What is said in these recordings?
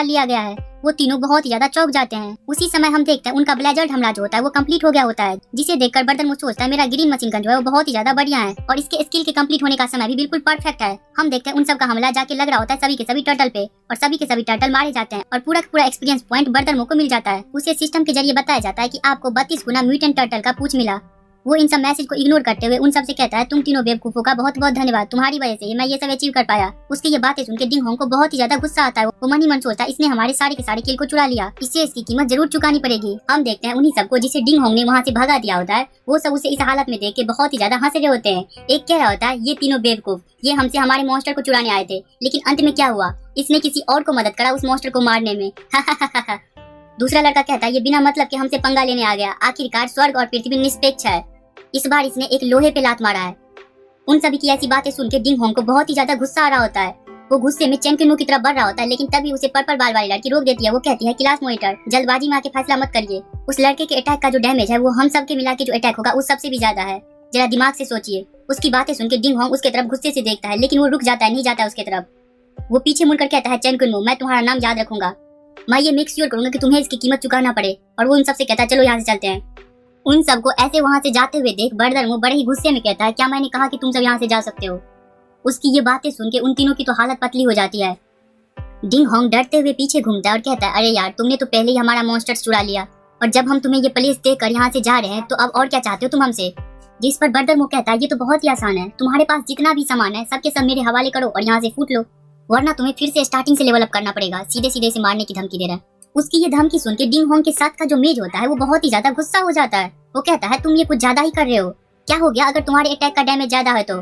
लिया गया है। वो तीनों बहुत ही ज्यादा चौंक जाते हैं। उसी समय हम देखते हैं उनका ब्लेजर्ड हमला जो होता है वो कंप्लीट हो गया होता है, जिसे देखकर बर्दरमुथ सोचता है मेरा ग्रीन मशीन गन जो है वो बहुत ही ज्यादा बढ़िया है और इसके स्किल के कंप्लीट होने का समय भी बिल्कुल परफेक्ट है। हम देखते हैं उन सब का हमला जाके लग रहा होता है सभी के सभी टर्टल पे और सभी के सभी टर्टल मारे जाते हैं और पूरा का पूरा एक्सपीरियंस पॉइंट बर्दरमुथ को मिल जाता है। उसे सिस्टम के जरिए बताया जाता है कि आपको 32 गुना म्यूटेंट टर्टल का पूंछ मिला। वो इन सब मैसेज को इग्नोर करते हुए उन सब से कहता है तुम तीनों बेवकूफों का बहुत बहुत धन्यवाद, तुम्हारी वजह से मैं ये सब अचीव कर पाया। उसकी ये बातें सुनकर डिंग होंग को बहुत ही ज्यादा गुस्सा आता है। वो मन ही मन सोचता है इसने हमारे सारे के सारे किल को चुरा लिया, इससे इसकी कीमत जरूर चुकानी पड़ेगी। हम देखते हैं उन्हीं सबको जिसे डिंग होंग ने वहाँ से भगा दिया होता है, वो सब उसे इस हालत में देख के बहुत ही ज्यादा हंस रहे होते हैं। एक कह रहा होता है ये तीनों बेवकूफ, ये हमसे हमारे मॉन्स्टर को चुराने आए थे, लेकिन अंत में क्या हुआ, इसने किसी और को मदद करा उस मॉन्स्टर को मारने में। दूसरा लड़का कहता है ये बिना मतलब के हमसे पंगा लेने आ गया, आखिरकार स्वर्ग और पृथ्वी निष्पेक्ष है, इस बार इसने एक लोहे पे लात मारा है। उन सभी की ऐसी बातें सुनकर डिंग होंग को बहुत ही ज्यादा गुस्सा आ रहा होता है। वो गुस्से में चैन किन्नू की तरफ बढ़ रहा होता है, लेकिन तभी उसे पर्पल बाल वाली लड़की रोक देती है। वो कहती है क्लास मॉनिटर, जल्दबाजी में आके फैसला मत करिए, उस लड़के के अटैक का जो डैमेज है वो हम सब के मिला के जो अटैक होगा उस सबसे भी ज्यादा है, जरा दिमाग से सोचिए। उसकी बातें सुनकर डिंग होंग उसके तरफ गुस्से से देखता है, लेकिन वो रुक जाता है, नहीं जाता उसके तरफ। वो पीछे मुड़कर कहता है चैन किन्नू, मैं तुम्हारा नाम याद रखूंगा, मैं ये मेक श्योर करूंगा कि तुम्हें इसकी कीमत चुकाना पड़े। और वो उन सबसे कहता है चलो यहाँ से चलते हैं। उन सबको ऐसे वहाँ से जाते हुए देख बर्दरमुथ बड़े ही गुस्से में कहता है क्या मैंने कहा कि तुम सब यहाँ से जा सकते हो। उसकी ये बातें सुन के उन तीनों की तो हालत पतली हो जाती है। डिंग होंग डरते हुए पीछे घूमता है और कहता है अरे यार तुमने तो पहले ही हमारा मॉन्स्टर चुरा लिया और जब हम तुम्हें ये प्लेस देकर यहाँ से जा रहे हैं तो अब और क्या चाहते हो तुम हमसे। जिस पर बर्दरमुथ कहता है ये तो बहुत ही आसान है, तुम्हारे पास जितना भी सामान है सबके सब मेरे हवाले करो और यहाँ से फूट लो, वरना तुम्हें फिर से स्टार्टिंग से लेवल अप करना पड़ेगा। सीधे सीधे से मारने की धमकी दे रहा है। उसकी ये धमकी सुन के डिंग होंग के साथ का जो मेज होता है वो बहुत ही ज्यादा गुस्सा हो जाता है। वो कहता है तुम ये कुछ ज्यादा ही कर रहे हो, क्या हो गया अगर तुम्हारे अटैक का डैमेज ज्यादा है तो,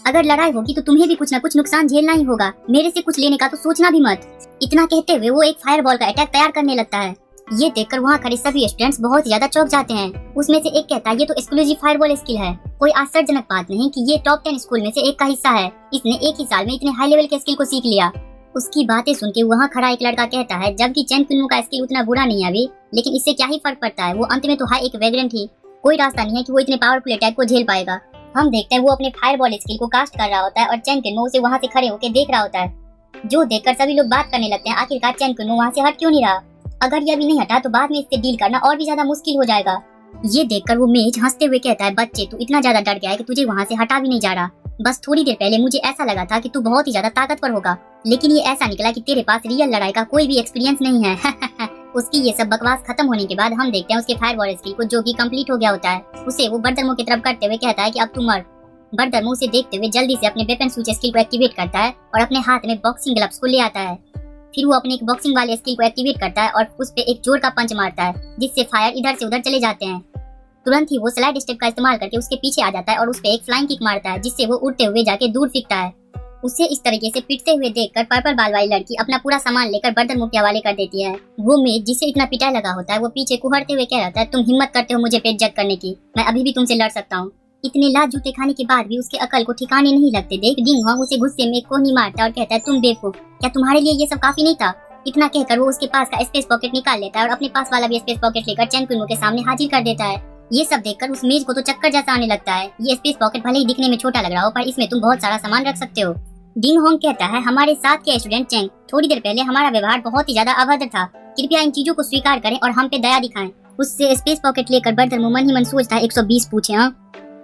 अगर लड़ाई होगी तो तुम्हें भी कुछ न कुछ नुकसान झेलना ही होगा, मेरे से कुछ लेने का तो सोचना भी मत। इतना कहते हुए वो एक फायरबॉल का अटैक तैयार करने लगता है। ये देखकर वहाँ खड़े सभी स्टूडेंट्स बहुत ज्यादा चौंक जाते हैं। उसमें से एक कहता है ये तो एक्सक्लूसिव फायरबॉल स्किल है, कोई आश्चर्यजनक बात नहीं कि ये टॉप 10 स्कूल में से एक का हिस्सा है, इसने एक ही साल में इतने हाई लेवल के स्किल को सीख लिया। उसकी बातें सुन के वहाँ खड़ा एक लड़का कहता है जबकि चैन किन्नू का स्किल उतना बुरा नहीं है अभी, लेकिन इससे क्या ही फर्क पड़ता है, वो अंत में तो है एक वेग्रेंट ही, कोई रास्ता नहीं है कि वो इतने पावरफुल अटैक को झेल पाएगा। हम देखते हैं वो अपने फायरबॉल स्किल को कास्ट कर रहा होता है और चैन किन्नू उसे वहाँ से खड़े होकर देख रहा होता है, जो देखकर सभी लोग बात करने लगते हैं आखिरकार चैन किन्नू वहाँ से हट क्यों नहीं रहा, अगर ये अभी नहीं हटा तो बाद में इससे डील करना और भी ज्यादा मुश्किल हो जाएगा। ये देखकर वो मेज हंसते हुए कहता है बच्चे तू इतना ज्यादा डर गया है कि तुझे वहाँ से हटा भी नहीं जा रहा, बस थोड़ी देर पहले मुझे ऐसा लगा था कि तू बहुत ही ज्यादा ताकतवर होगा, लेकिन ये ऐसा निकला कि तेरे पास रियल लड़ाई का कोई भी एक्सपीरियंस नहीं है। उसकी ये सब बकवास खत्म होने के बाद हम देखते हैं उसके फायरबॉल स्किल को जो कि कंप्लीट हो गया होता है। उसे वो बर्दरमुथ की तरफ करते हुए कहता है कि अब तू मर। बर्दरमुथ उसे देखते हुए जल्दी से अपने वेपन स्विच स्किल को एक्टिवेट करता है और अपने हाथ में बॉक्सिंग ग्लव्स को ले आता है। फिर वो अपने एक बॉक्सिंग वाले स्किल को एक्टिवेट करता है और उस पे एक जोर का पंच मारता है, जिससे फायर इधर से उधर चले जाते हैं। तुरंत ही वो स्लाइड स्टेप का इस्तेमाल करके उसके पीछे आ जाता है और उस पे एक फ्लाइंग किक मारता है, जिससे वो उड़ते हुए जाके दूर फेंकता है। उसे इस तरीके से पिटते हुए देखकर पर्पल बाल वाली लड़की अपना पूरा सामान लेकर बर्दरमुथ के हवाले कर देती है। वो मेज जिसे इतना पिटाई लगा होता है वो पीछे कुहरते हुए कह रहा है तुम हिम्मत करते हो मुझे पे जज करने की, मैं अभी भी तुमसे लड़ सकता हूँ। इतने लात जूते खाने के बाद भी उसके अकल को ठिकाने नहीं लगते देख डिंग होंग उसे गुस्से में कोहनी मारता और कहता है तुम बेवकूफ, क्या तुम्हारे लिए ये सब काफी नहीं था। इतना कहकर वो उसके पास का स्पेस पॉकेट निकाल लेता है और अपने पास वाला भी स्पेस पॉकेट लेकर चैन किन्नू के सामने हाजिर कर देता है। ये सब देखकर उस मेज को तो चक्कर जैसा आने लगता है। ये स्पेस पॉकेट भले ही दिखने में छोटा लग रहा हो पर इसमें तुम बहुत सारा सामान रख सकते हो। डिंग होंग कहता है हमारे साथ के स्टूडेंट चैंग, थोड़ी देर पहले हमारा व्यवहार बहुत ही ज्यादा अभद्र था, कृपया इन चीजों को स्वीकार करें और हम पे दया दिखाएं। उससे स्पेस पॉकेट लेकर बर्दरमुथ मन ही मन सोचता है 120 पूछे हाँ,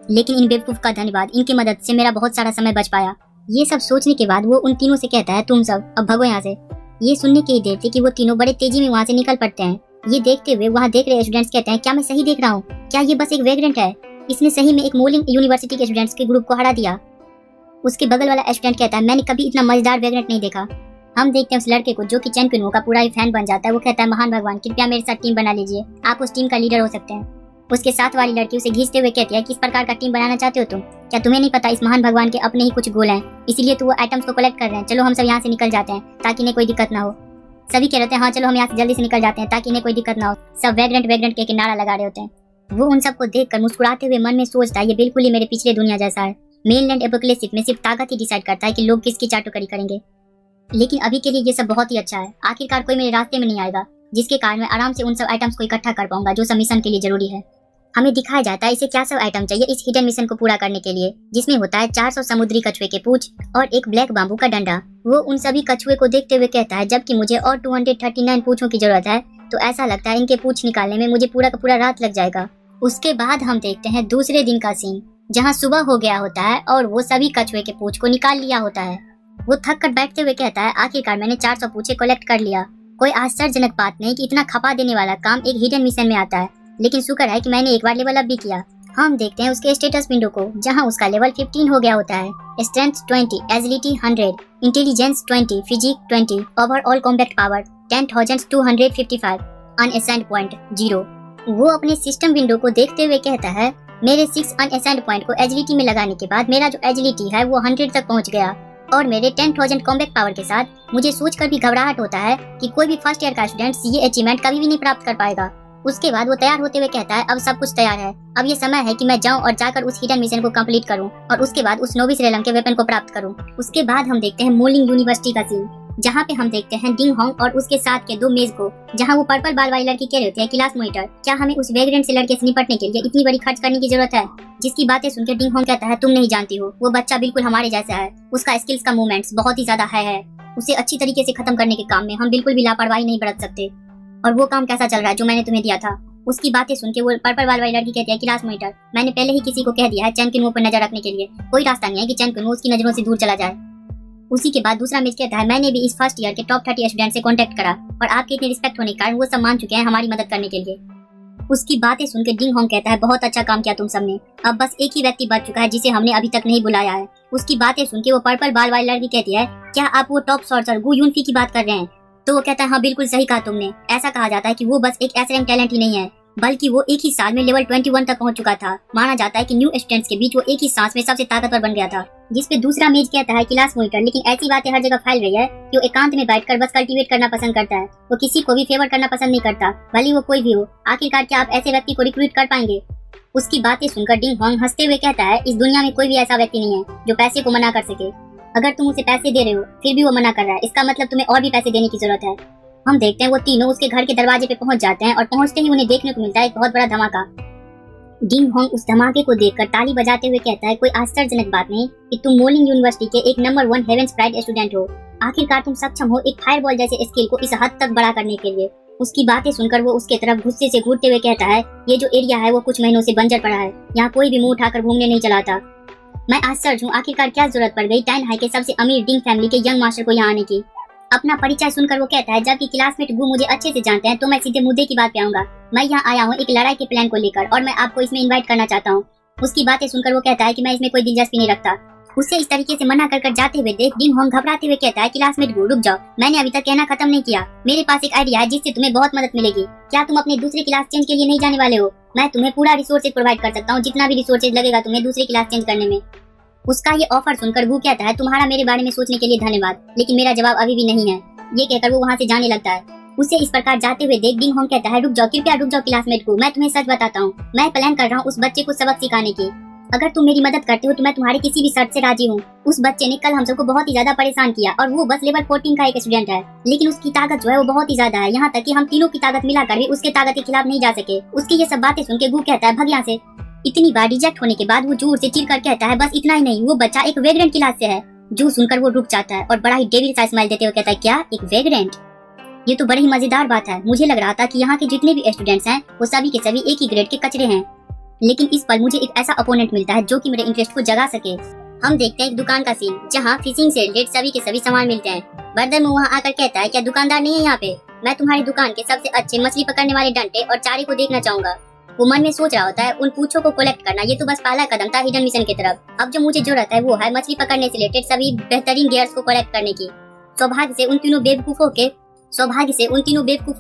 लेकिन इन बेवकूफ का धन्यवाद, इनकी मदद से मेरा बहुत सारा समय बच पाया। ये सब सोचने के बाद वो उन तीनों से कहता है तुम सब अब भगो यहाँ से। ये सुनने की ही देर थी कि वो तीनों बड़े तेजी में वहाँ से निकल पड़ते हैं। ये देखते हुए वहाँ देख रहे स्टूडेंट्स कहते हैं क्या मैं सही देख रहा हूँ, क्या ये बस एक वेग्रेंट है, इसने सही में एक मोलिंग यूनिवर्सिटी के स्टूडेंट्स के ग्रुप को हरा दिया। उसके बगल वाला स्टूडेंट कहता है मैंने कभी इतना मजेदार वेग्रेंट नहीं देखा। हम देखते हैं उस लड़के को जो कि चैन किन्नू का पूरा ही फैन बन जाता है। वो कहता है महान भगवान कृपया मेरे साथ टीम बना लीजिए, आप उस टीम का लीडर हो सकते हैं। उसके साथ वाली लड़की उसे खींचते हुए कहती है किस प्रकार का टीम बनाना चाहते हो तुम, क्या तुम्हें नहीं पता इस महान भगवान के अपने ही कुछ गोल हैं, इसीलिए तो वो आइटम्स को कलेक्ट कर रहे हैं, चलो हम सब यहाँ से निकल जाते हैं ताकि इन्हें कोई दिक्कत ना हो। सभी कह रहे हैं हाँ चलो हम यहाँ से जल्दी से निकल जाते हैं ताकि इन्हें कोई दिक्कत ना हो। सब वेग्रेंट वेग्रेंट के नारा लगा रहे होते हैं। वो उन सबको देखकर मुस्कुराते हुए मन में सोचता है ये बिल्कुल ही मेरे पिछले दुनिया जैसा है। मेनलैंड एपोकलिप्सिस में सिर्फ ताकत ही डिसाइड करता है कि लोग किसकी चाटुकरी करेंगे, लेकिन अभी के लिए ये सब बहुत ही अच्छा है। आखिरकार कोई मेरे रास्ते में नहीं आएगा जिसके कारण मैं आराम से उन सब आइटम्स को इकट्ठा कर पाऊंगा जो सब मिशन के लिए जरूरी है। हमें दिखाया जाता है इसे क्या सब आइटम चाहिए इस हिडन मिशन को पूरा करने के लिए, जिसमें होता है 400 समुद्री कछुए के पूंछ और एक ब्लैक बाम्बू का डंडा। वो उन सभी कछुए को देखते हुए कहता है जबकि मुझे और 239 पूंछों की जरूरत है, तो ऐसा लगता है इनके पूंछ निकालने में मुझे पूरा का पूरा रात लग जाएगा। उसके बाद हम देखते हैं दूसरे दिन का सीन, जहाँ सुबह हो गया होता है और वो सभी कछुए के पूंछ को निकाल लिया होता है। वो थक कर बैठते हुए कहता है आखिरकार मैंने 400 पूंछे कलेक्ट कर लिया। कोई आश्चर्यजनक बात नहीं कि इतना खपा देने वाला काम एक हिडन मिशन में आता है, लेकिन शुक्र है कि मैंने एक बार लेवल अप भी किया। हम देखते हैं उसके स्टेटस विंडो को, जहां उसका लेवल 15 हो गया होता है। Strength 20, agility 100, intelligence 20, physique 20, overall combat power 10,255, unassigned point 0। वो अपने सिस्टम विंडो को देखते हुए कहता है मेरे 6 अनअसाइंड पॉइंट को एजिलिटी में लगाने के बाद मेरा जो एजिलिटी है वो 100 तक पहुंच गया, और मेरे 10,000 कॉम्बैट पावर के साथ मुझे सोचकर भी घबराहट होता है कि कोई भी फर्स्ट ईयर का स्टूडेंट ये अचीवमेंट कभी भी नहीं प्राप्त कर पाएगा। उसके बाद वो तैयार होते हुए कहता है अब सब कुछ तैयार है, अब ये समय है कि मैं जाऊं और जाकर उस हिडन मिशन को कंप्लीट करूं और उसके बाद उस नोविस रेलम के वेपन को प्राप्त करूं। उसके बाद हम देखते हैं मोलिंग यूनिवर्सिटी का सीन, जहाँ पे हम देखते हैं डिंग होंग और उसके साथ के 2 मेज को, जहाँ वो पर्पल बाल वाली लड़की कह रहे होते हैं क्लास मॉनिटर क्या हमें उस वेग्रेंट से लड़के से निपटने के लिए इतनी बड़ी खर्च करने की जरूरत है। जिसकी बातें सुनकर डिंग होंग कहता है तुम नहीं जानती हो, वो बच्चा बिल्कुल हमारे जैसा है, उसका स्किल्स का मूवमेंट्स बहुत ही ज्यादा है। उसे अच्छी तरीके से खत्म करने के काम में हम बिल्कुल भी लापरवाही नहीं बरत सकते। और वो काम कैसा चल रहा है जो मैंने तुम्हें दिया था। उसकी बातें सुन के वो पर्पल वाली लड़की कहती है क्लास मॉनिटर मैंने पहले ही किसी को कह दिया है चैन के मुंह पर नजर रखने के लिए, कोई रास्ता नहीं है कि चैन के मुंह उसकी नजरों से दूर चला जाए। उसी के बाद दूसरा मेज कहता है मैंने भी इस फर्स्ट ईयर के टॉप 30 स्टूडेंट से कांटेक्ट करा और आपके इतने रिस्पेक्ट होने के कारण वो सब मान चुके हैं हमारी मदद करने के लिए। उसकी बातें सुनकर डिंग होंग कहता है बहुत अच्छा काम किया तुम सबने, अब बस एक ही व्यक्ति बच चुका है जिसे हमने अभी तक नहीं बुलाया है। उसकी बातें सुन के वो पर्पल बाल वाली लड़की कहती है क्या आप वो टॉप सॉर्सर गु यूनफी की बात कर रहे हैं? तो वो कहता है हाँ बिल्कुल सही कहा तुमने। ऐसा कहा जाता है कि वो बस एक ऐसे रैंक टैलेंट ही नहीं है, बल्कि वो एक ही साल में लेवल 21 तक पहुंच चुका था। माना जाता है कि न्यू स्टूडेंट्स के बीच वो एक ही सांस में सबसे ताकतवर बन गया था। जिस पे दूसरा मेज कहता है क्लास मॉनिटर लेकिन ऐसी बातें हर जगह फैल रही है कि वो एकांत में बैठकर बस कल्टीवेट करना पसंद करता है, वो किसी को भी फेवर करना पसंद नहीं करता, भले वो कोई भी हो। आखिरकार क्या आप ऐसे व्यक्ति को रिक्रूट कर पाएंगे? उसकी बातें सुनकर डिंग होंग हंसते हुए कहता है इस दुनिया में कोई भी ऐसा व्यक्ति नहीं है जो पैसे को मना कर सके। अगर तुम उसे पैसे दे रहे हो फिर भी वो मना कर रहा है, इसका मतलब तुम्हें और भी पैसे देने की जरूरत है। हम देखते हैं वो तीनों उसके घर के दरवाजे पे पहुंच जाते हैं और पहुंचते ही उन्हें देखने को मिलता है एक बहुत बड़ा धमाका। डिंग होंग उस धमाके को देखकर ताली बजाते हुए कहता है कोई आश्चर्यजनक बात नहीं कि तुम मोलिंग यूनिवर्सिटी के एक नंबर 1 हेवेंस प्राइड स्टूडेंट हो। आखिरकार तुम सक्षम हो एक फायरबॉल जैसे स्किल को इस हद तक बड़ा करने के लिए। उसकी बातें सुनकर वो उसके तरफ गुस्से से घूरते हुए कहता है ये जो एरिया है वो कुछ महीनों से बंजर पड़ा है, यहाँ कोई भी मुंह उठाकर घूमने नहीं चलाता। मैं आश्चर्य हूँ आखिरकार क्या जरूरत पड़ गई टाइन हाई के सबसे अमीर डिंग फैमिली के यंग मास्टर को यहाँ आने की। अपना परिचय सुनकर वो कहता है जबकि क्लासमेट गु मुझे अच्छे से जानते हैं तो मैं सीधे मुद्दे की बात पे आऊंगा। मैं यहाँ आया हूँ एक लड़ाई के प्लान को लेकर और मैं आपको इसमें इनवाइट करना चाहता हूँ। उसकी बातें सुनकर वो कहता है कि मैं इसमें कोई दिलचस्पी नहीं रखता। उससे इस तरीके से मना कर जाते हुए देख डिंग होंग घबराते हुए कहता है क्लासमेट गु रुक जाओ, मैंने अभी तक कहना खत्म नहीं किया। मेरे पास एक आइडिया है जिससे तुम्हें बहुत मदद मिलेगी। क्या तुम अपने दूसरी क्लास चेंज के लिए नहीं जाने वाले हो? मैं तुम्हें पूरा रिसोर्सेज प्रोवाइड कर सकता हूँ, जितना भी रिसोर्सेज लगेगा तुम्हें दूसरी क्लास चेंज करने में। उसका ये ऑफर सुनकर गु कहता है तुम्हारा मेरे बारे में सोचने के लिए धन्यवाद, लेकिन मेरा जवाब अभी भी नहीं है। ये कहकर वो वहाँ से जाने लगता है। उसे इस प्रकार जाते हुए देख डिंग होंग कहता है रुक जाओ, कृपया रुक जाओ क्लासमेट को, मैं तुम्हें सच बताता हूँ। मैं प्लान कर रहा हूँ उस बच्चे को सबक सिखाने की। अगर तुम मेरी मदद करते हो तो मैं तुम्हारी किसी भी शर्त से राजी हूँ। उस बच्चे ने कल हम सबको बहुत ही ज्यादा परेशान किया और वो बस लेवल 14 का एक स्टूडेंट है, लेकिन उसकी ताकत जो है वो बहुत ही ज्यादा है, यहाँ तक कि हम तीनों की ताकत मिलाकर भी उसके ताकत के खिलाफ नहीं जा सके। उसकी ये सब बातें सुन के गु कहता है भग यहाँ से। इतनी बार रिजेक्ट होने के बाद वो जोर से चिढ़कर कहता है बस इतना ही नहीं, वो बच्चा एक वेग्रेंट क्लास से है। जो सुनकर वो रुक जाता है और बड़ा ही डेविल सा स्माइल देते हुए कहता है क्या एक वेग्रेंट? ये तो बड़ी ही मजेदार बात है। मुझे लग रहा था कि यहाँ के जितने भी स्टूडेंट्स हैं वो सभी के सभी एक ही ग्रेड के कचरे हैं, लेकिन इस पर मुझे एक ऐसा अपोनेंट मिलता है जो कि मेरे इंटरेस्ट को जगा सके। हम देखते हैं एक दुकान का सीन जहाँ फिशिंग से रिलेटेड सभी के सभी सामान मिलते हैं। बर्दर में वहाँ आकर कहता है क्या दुकानदार नहीं है यहाँ पे? मैं तुम्हारी दुकान के सबसे अच्छे मछली पकड़ने वाले डंटे और चारे को देखना चाहूंगा। वो मन में सोच रहा होता है उन पूछों को कलेक्ट करना ये तो बस पहला कदम था हिडन मिशन की तरफ। अब जो मुझे जरूरत है वो है मछली पकड़ने से रिलेटेड सभी बेहतरीन गियर्स को कलेक्ट करने की। सौभाग्य से उन तीनों बेवकूफों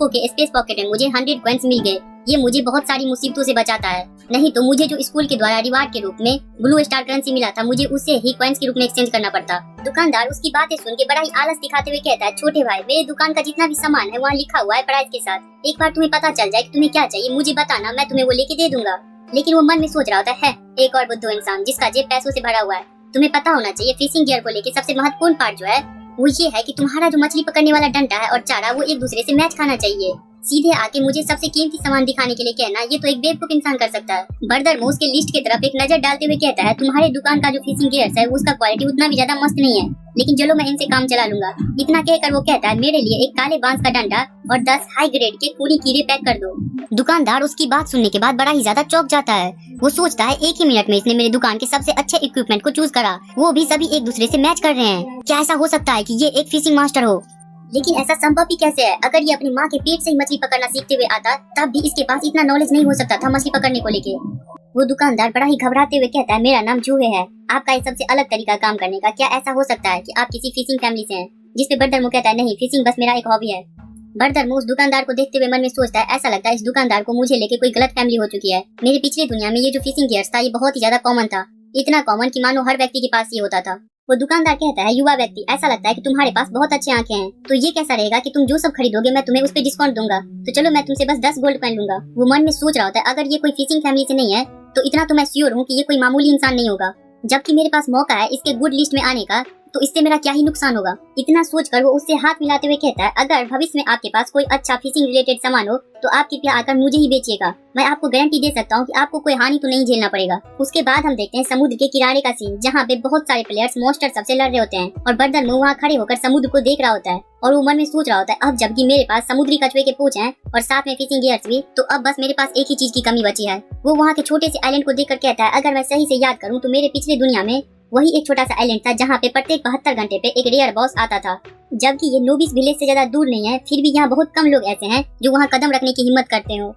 के स्पेस पॉकेट में मुझे 100 कॉइंस मिल गए। ये मुझे बहुत सारी मुसीबतों से बचाता है, नहीं तो मुझे जो स्कूल के द्वारा रिवार्ड के रूप में ब्लू स्टार करेंसी मिला था मुझे उसे ही कॉइंस के रूप में एक्सचेंज करना पड़ता। दुकानदार उसकी बातें सुन के बड़ा ही आलस दिखाते हुए कहता है छोटे भाई मेरे दुकान का जितना भी सामान है वहाँ लिखा हुआ है प्राइस के साथ। एक बार तुम्हें पता चल जाए कि तुम्हें क्या चाहिए मुझे बताना, मैं तुम्हें वो लेके दे दूंगा। लेकिन वो मन में सोच रहा होता है एक और बुद्धू इंसान जिसका जेब पैसों से भरा हुआ है। तुम्हें पता होना चाहिए फिशिंग गियर को लेके सबसे महत्वपूर्ण पार्ट जो है वो ये है कि तुम्हारा जो मछली पकड़ने वाला डंडा है और चारा वो एक दूसरे से मैच खाना चाहिए। सीधे आके मुझे सबसे कीमती सामान दिखाने के लिए कहना, ये तो एक बेवकूफ इंसान कर सकता है। बर्दरमुह उसके लिस्ट की तरफ एक नजर डालते हुए कहता है, तुम्हारे दुकान का जो फिशिंग गियर्स है उसका क्वालिटी उतना भी ज्यादा मस्त नहीं है, लेकिन चलो मैं इनसे काम चला लूंगा। इतना कहकर वो कहता है, मेरे लिए एक काले बांस का डंडा और 10 हाई ग्रेड के खूनी कीड़े पैक कर दो। दुकानदार उसकी बात सुनने के बाद बड़ा ही ज्यादा चौंक जाता है। वो सोचता है एक ही मिनट में इसने मेरे दुकान के सबसे अच्छे इक्विपमेंट को चूज करा, वो भी सभी एक दूसरे से मैच कर रहे हैं। क्या ऐसा हो सकता है कि ये एक फिशिंग मास्टर हो? लेकिन ऐसा संभव ही कैसे है? अगर ये अपनी माँ के पेट से ही मछली पकड़ना सीखते हुए आता तब भी इसके पास इतना नॉलेज नहीं हो सकता था मछली पकड़ने को लेके। वो दुकानदार बड़ा ही घबराते हुए कहता है, मेरा नाम जूहे है, आपका ये सबसे अलग तरीका काम करने का। क्या ऐसा हो सकता है कि आप किसी फिशिंग फैमिली से हैं? जिस पे बर्दरमुह कहता है, नहीं, फिशिंग बस मेरा एक हॉबी है। बर्दरमुह उस दुकानदार को देखते हुए मन में सोचता है, ऐसा लगता है इस दुकानदार को मुझे लेके कोई गलत फैमिली हो चुकी है। मेरी पिछली दुनिया में ये जो फिशिंग गियर्स था ये बहुत ही ज्यादा कॉमन था, इतना कॉमन कि मानो हर व्यक्ति के पास ये होता था। वो दुकानदार कहता है, युवा व्यक्ति, ऐसा लगता है कि तुम्हारे पास बहुत अच्छी आंखें हैं, तो ये कैसा रहेगा कि तुम जो सब खरीदोगे मैं तुम्हें उस पे डिस्काउंट दूंगा, तो चलो मैं तुमसे बस 10 गोल्ड कॉइन लूंगा। वो मन में सोच रहा होता है, अगर ये कोई फिशिंग फैमिली से नहीं है तो इतना तो मैं श्योर हूँ कि ये कोई मामूली इंसान नहीं होगा, जबकि मेरे पास मौका है इसके गुड लिस्ट में आने का, तो इससे मेरा क्या ही नुकसान होगा। इतना सोचकर वो उससे हाथ मिलाते हुए कहता है, अगर भविष्य में आपके पास कोई अच्छा फिशिंग रिलेटेड सामान हो तो आप कृपया आकर मुझे ही बेचिएगा, मैं आपको गारंटी दे सकता हूँ कि आपको कोई हानि तो नहीं झेलना पड़ेगा। उसके बाद हम देखते हैं समुद्र के किनारे का सीन, जहाँ पे बहुत सारे प्लेयर्स मॉन्स्टर सबसे लड़ रहे होते हैं और बर्दरमुह वहाँ खड़े होकर समुद्र को देख रहा होता है और वो मन में सोच रहा होता है, अब जबकि मेरे पास समुद्री कछुए के पूंछ हैं और साथ में फिशिंग गियर्स भी, तो अब बस मेरे पास एक ही चीज की कमी बची है। वो वहाँ के छोटे से आइलैंड को देखकर कहता है, अगर मैं सही से याद करूँ तो मेरे पिछले दुनिया में वही एक छोटा सा आइलैंड था जहाँ पे प्रत्येक 72 घंटे पे एक रेयर बॉस आता था। जबकि ये नोबिस विलेज से ज्यादा दूर नहीं है, फिर भी यहाँ बहुत कम लोग ऐसे हैं जो वहाँ कदम रखने की हिम्मत करते हो।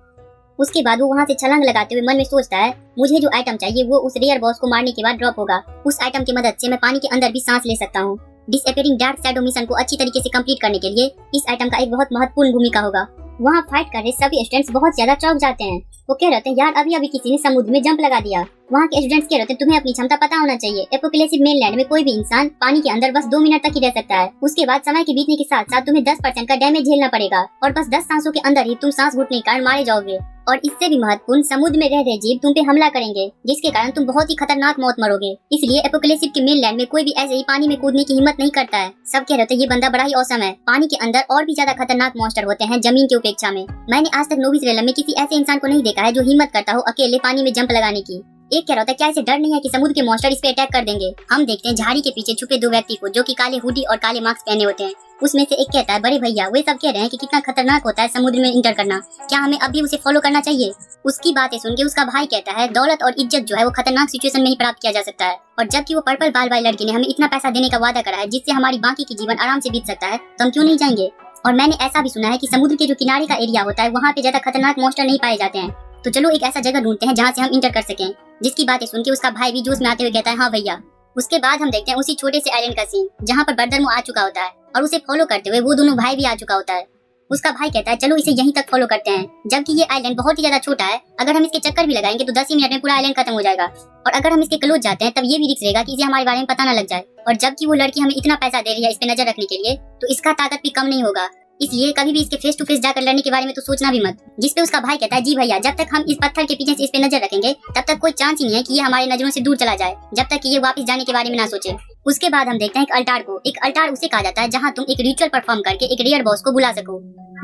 उसके बाद वो वहाँ से छलांग लगाते हुए मन में सोचता है, मुझे जो आइटम चाहिए वो उस रेयर बॉस को मारने के बाद ड्रॉप होगा। उस आइटम की मदद से मैं पानी के अंदर भी सांस ले सकता हूँ। डिसअपीयरिंग डार्क शैडो मिशन को अच्छी तरीके से कंप्लीट करने के लिए इस आइटम का एक बहुत महत्वपूर्ण भूमिका होगा। वहाँ फाइट कर रहे सभी स्टूडेंट्स बहुत ज्यादा चौंक जाते हैं। वो कह रहे थे, यार अभी अभी किसी ने समुद्र में जंप लगा दिया। वहाँ के स्टूडेंट्स कह रहे थे, तुम्हें अपनी क्षमता पता होना चाहिए। एपोकलिप्सिस मेनलैंड में कोई भी इंसान पानी के अंदर बस 2 मिनट तक ही रह सकता है, उसके बाद समय के बीतने के साथ साथ तुम्हें 10% का डैमेज झेलना पड़ेगा और बस 10 सांसों के अंदर ही तुम सांस घुटने के कारण मारे जाओगे। और इससे भी महत्वपूर्ण, समुद्र में रह रहे जीव तुम पे हमला करेंगे जिसके कारण तुम बहुत ही खतरनाक मौत मरोगे। इसलिए एपोकलिप्सिस के मेनलैंड में कोई भी ऐसे ही पानी में कूदने की हिम्मत नहीं करता है। सब कह रहे थे, ये बंदा बड़ा ही औसम है। पानी के अंदर और भी ज्यादा खतरनाक मॉन्स्टर होते हैं जमीन की उपेक्षा में। मैंने आज तक नोबिस रेलम में किसी ऐसे इंसान को नहीं देखा है जो हिम्मत करता हो अकेले पानी में जंप लगाने की। एक कह रहा था, क्या इसे डर नहीं है कि समुद्र के मॉन्स्टर इस पे अटैक कर देंगे? हम देखते हैं झाड़ी के पीछे छुपे 2 व्यक्ति को जो कि काले हुडी और काले मास्क पहने होते हैं। उसमें से एक कहता है, बड़े भैया, वे सब कह रहे हैं कि कितना खतरनाक होता है समुद्र में इंटर करना, क्या हमें अभी उसे फॉलो करना चाहिए? उसकी बातें सुन के उसका भाई कहता है, दौलत और इज्जत जो है वो खतरनाक सिचुएशन में ही प्राप्त किया जा सकता है, और जबकि वो पर्पल बाल वाली लड़की ने हमें इतना पैसा देने का वादा करा है जिससे हमारी बाकी की जीवन आराम से बीत सकता है, तो हम क्यों नहीं जाएंगे? और मैंने ऐसा भी सुना है कि समुद्र के जो किनारे का एरिया होता है वहाँ पे ज्यादा खतरनाक मॉन्स्टर नहीं पाए जाते हैं, तो चलो एक ऐसा जगह ढूंढते हैं जहाँ से हम इंटर कर सकें। जिसकी बातें सुन के उसका भाई भी जोश में आते हुए कहता है, हाँ भैया। उसके बाद हम देखते हैं उसी छोटे से आइलैंड का सीन जहाँ पर बर्दरमुह आ चुका होता है और उसे फॉलो करते हुए वो दोनों भाई भी आ चुका होता है। उसका भाई कहता है, चलो इसे यहीं तक फॉलो करते हैं, जबकि ये आइलैंड बहुत ही ज्यादा छोटा है, अगर हम इसके चक्कर भी लगाएंगे तो 10 ही मिनट में पूरा आइलैंड खत्म हो जाएगा, और अगर हम इसके क्लोज जाते हैं तब ये भी रिस्क रहेगा कि इसे हमारे बारे में पता न लग जाए, और जबकि वो लड़की हमें इतना पैसा दे रही है इस पे नजर रखने के लिए, तो इसका ताकत भी कम नहीं होगा, इसलिए कभी भी इसके फेस टू फेस जाकर लड़ने के बारे में तो सोचना भी मत। जिस पे उसका भाई कहता है, जी भैया, जब तक हम इस पत्थर के पीछे से इस पे नजर रखेंगे तब तक कोई चांस ही नहीं है कि ये हमारी नजरों से दूर चला जाए, जब तक कि ये वापस जाने के बारे में ना सोचे। उसके बाद हम देखते हैं एक अल्टार को। एक अल्टार उसे कहा जाता है जहाँ तुम एक रिचुअल परफॉर्म करके एक रेयर बॉस को बुला सको,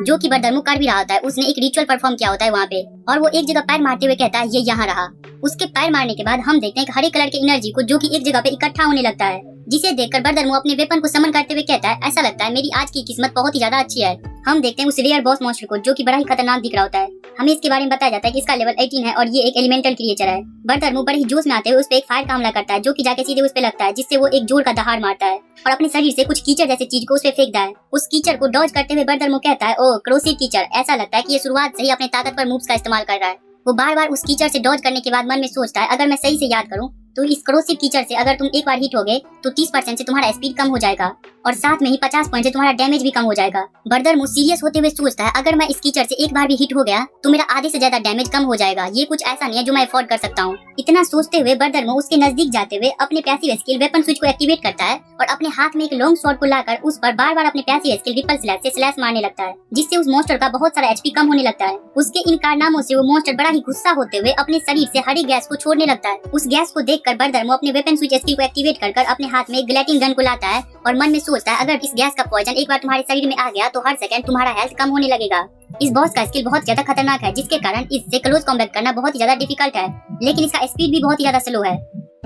जो कि बर्दरमुह कर भी रहा होता है। उसने एक रिचुअल परफॉर्म किया होता है वहाँ पे, और वो एक जगह पैर मारते हुए कहता है, ये यहाँ रहा। उसके पैर मारने के बाद हम देखते हैं एक हरे कलर के एनर्जी को जो कि एक जगह पे इकट्ठा होने लगता है, जिसे देखकर बर्दरमुह अपने वेपन को समन करते हुए कहता है, ऐसा लगता है मेरी आज की किस्मत बहुत ही ज्यादा अच्छी है। हम देखते हैं उस रेयर बॉस मॉन्स्टर को जो कि बड़ा ही खतरनाक दिख रहा होता है। हमें इसके बारे में बताया जाता है कि इसका लेवल 18 है और ये एक एलिमेंटल क्रिएचर है। बर्दरमुह बड़े ही जोश में आते हुए उस पे एक फायर का हमला करता है जो कि जाके सीधे उस पे लगता है, जिससे वो एक जोर का दहाड़ मारता है और अपने शरीर से कुछ कीचड़ जैसे चीज को उस पे फेंकता है। उस कीचड़ को डॉज करते हुए बर्दरमुह कहता है, ओ क्रोसिव कीचड़। ऐसा लगता है कि ये शुरुआत से ही अपने ताकतवर मूव्स का इस्तेमाल कर रहा है। वो बार बार उस कीचड़ से डॉज करने के बाद मन में सोचता है, अगर मैं सही से याद करूं तो इस क्रोसिव कीचड़ से अगर तुम एक बार हिट होगे तो 30% से तुम्हारा स्पीड कम हो जाएगा और साथ में ही 50 पॉइंट से तुम्हारा डैमेज भी कम हो जाएगा। बर्दरमुह सीरियस होते हुए सोचता है, अगर मैं इस कीचड़ से एक बार भी हिट हो गया तो मेरा आधे से ज्यादा डैमेज कम हो जाएगा, ये कुछ ऐसा नहीं है जो मैं अफोर्ड कर सकता हूँ। इतना सोचते हुए बर्दरमुह उसके नजदीक जाते हुए अपने पैसिव स्किल वेपन स्विच को एक्टिवेट करता है और अपने हाथ में एक लॉन्ग स्वॉर्ड को लाकर उस पर बार बार अपने पैसिव स्किल रिपल स्लैश से स्लैश मारने लगता है, जिससे उस मॉन्स्टर का बहुत सारा एचपी कम होने लगता है। उसके इन कारनामों से वो मॉन्स्टर बड़ा ही गुस्सा होते हुए अपने शरीर से हरी गैस को छोड़ने लगता है। उस गैस को देखकर बर्दरमुह अपने वेपन स्विच स्किल को एक्टिवेट कर अपने हाथ में एक ग्लैटिंग गन को लाता है और मन में सोचता है, अगर इस गैस का पॉइजन एक बार तुम्हारे शरीर में आ गया तो हर सेकंड तुम्हारा हेल्थ कम होने लगेगा। इस बॉस का स्किल बहुत ज्यादा खतरनाक है, जिसके कारण इससे क्लोज कॉम्बैट करना बहुत ही ज्यादा डिफिकल्ट है। लेकिन इसका स्पीड भी बहुत ही ज्यादा स्लो है,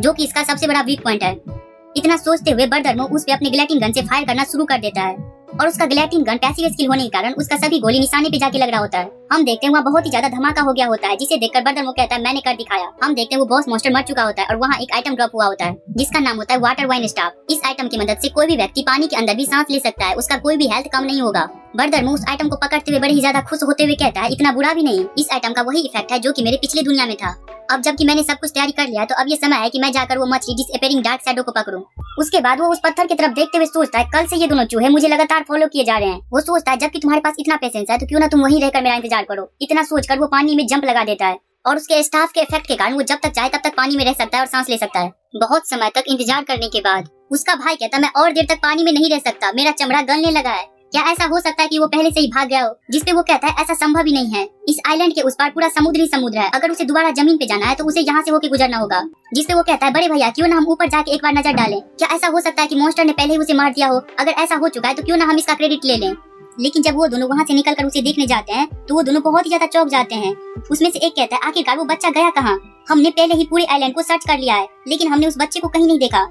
जो कि इसका सबसे बड़ा वीक पॉइंट है। इतना सोचते हुए बर्दरमो उस पे अपने ग्लैटिन गन से फायर करना शुरू कर देता है और उसका ग्लैटिन गन पैसिव स्किल होने के कारण उसका सभी गोली निशाने पे जाके लग रहा होता है। हम देखते हैं वहाँ बहुत ही ज्यादा धमाका हो गया होता है, जिसे देखकर बर्दरमो कहता है मैंने कर दिखाया। हम देखते हैं वो बॉस मॉन्स्टर मर चुका होता है और वहाँ एक आइटम ड्रॉप हुआ होता है जिसका नाम होता है वाटर वाइन स्टाफ। इस आइटम की मदद से कोई भी व्यक्ति पानी के अंदर भी सांस ले सकता है, उसका कोई भी हेल्थ कम नहीं होगा। बर्दरमो उस आइटम को पकड़ते हुए बड़े ही ज्यादा खुश होते हुए कहता है इतना बुरा भी नहीं, इस आइटम का वही इफेक्ट है जो कि मेरे पिछले दुनिया में था। अब जबकि मैंने सब कुछ तैयारी कर लिया तो अब ये समय है कि मैं जाकर वो मछली डिसअपीयरिंग डार्क शैडो को पकड़ूं। उसके बाद वो उस पत्थर की तरफ देखते हुए सोचता है कल से ये दोनों चूहे मुझे लगातार फॉलो किए जा रहे हैं। वो सोचता है जबकि तुम्हारे पास इतना पेशेंस है तो क्यों ना तुम वहीं रहकर मेरा इंतजार करो। इतना सोचकर वो पानी में जंप लगा देता है और उसके स्टाफ के इफेक्ट के कारण वो जब तक चाहे तब तक पानी में रह सकता है और सांस ले सकता है। बहुत समय तक इंतजार करने के बाद उसका भाई कहता मैं और देर तक पानी में नहीं रह सकता, मेरा चमड़ा गलने लगा है। क्या ऐसा हो सकता है कि वो पहले से ही भाग गया हो? जिसपे वो कहता है ऐसा संभव ही नहीं है, इस आइलैंड के उस पार पूरा समुद्र ही समुद्र है, अगर उसे दोबारा जमीन पे जाना है तो उसे यहाँ से होके गुजरना होगा। जिसपे वो कहता है बड़े भैया क्यों ना हम ऊपर जाके एक बार नजर डालें, क्या ऐसा हो सकता है कि मॉन्स्टर ने पहले ही उसे मार दिया हो? अगर ऐसा हो चुका है तो क्यों ना हम इसका क्रेडिट ले लें। लेकिन जब वो दोनों वहाँ से निकलकर उसे देखने जाते हैं तो वो दोनों बहुत ही ज्यादा चौंक जाते हैं। उसमें से एक कहता है आखिरकार वो बच्चा गया कहाँ? हमने पहले ही पूरे आइलैंड को सर्च कर लिया है लेकिन हमने उस बच्चे को कहीं नहीं देखा।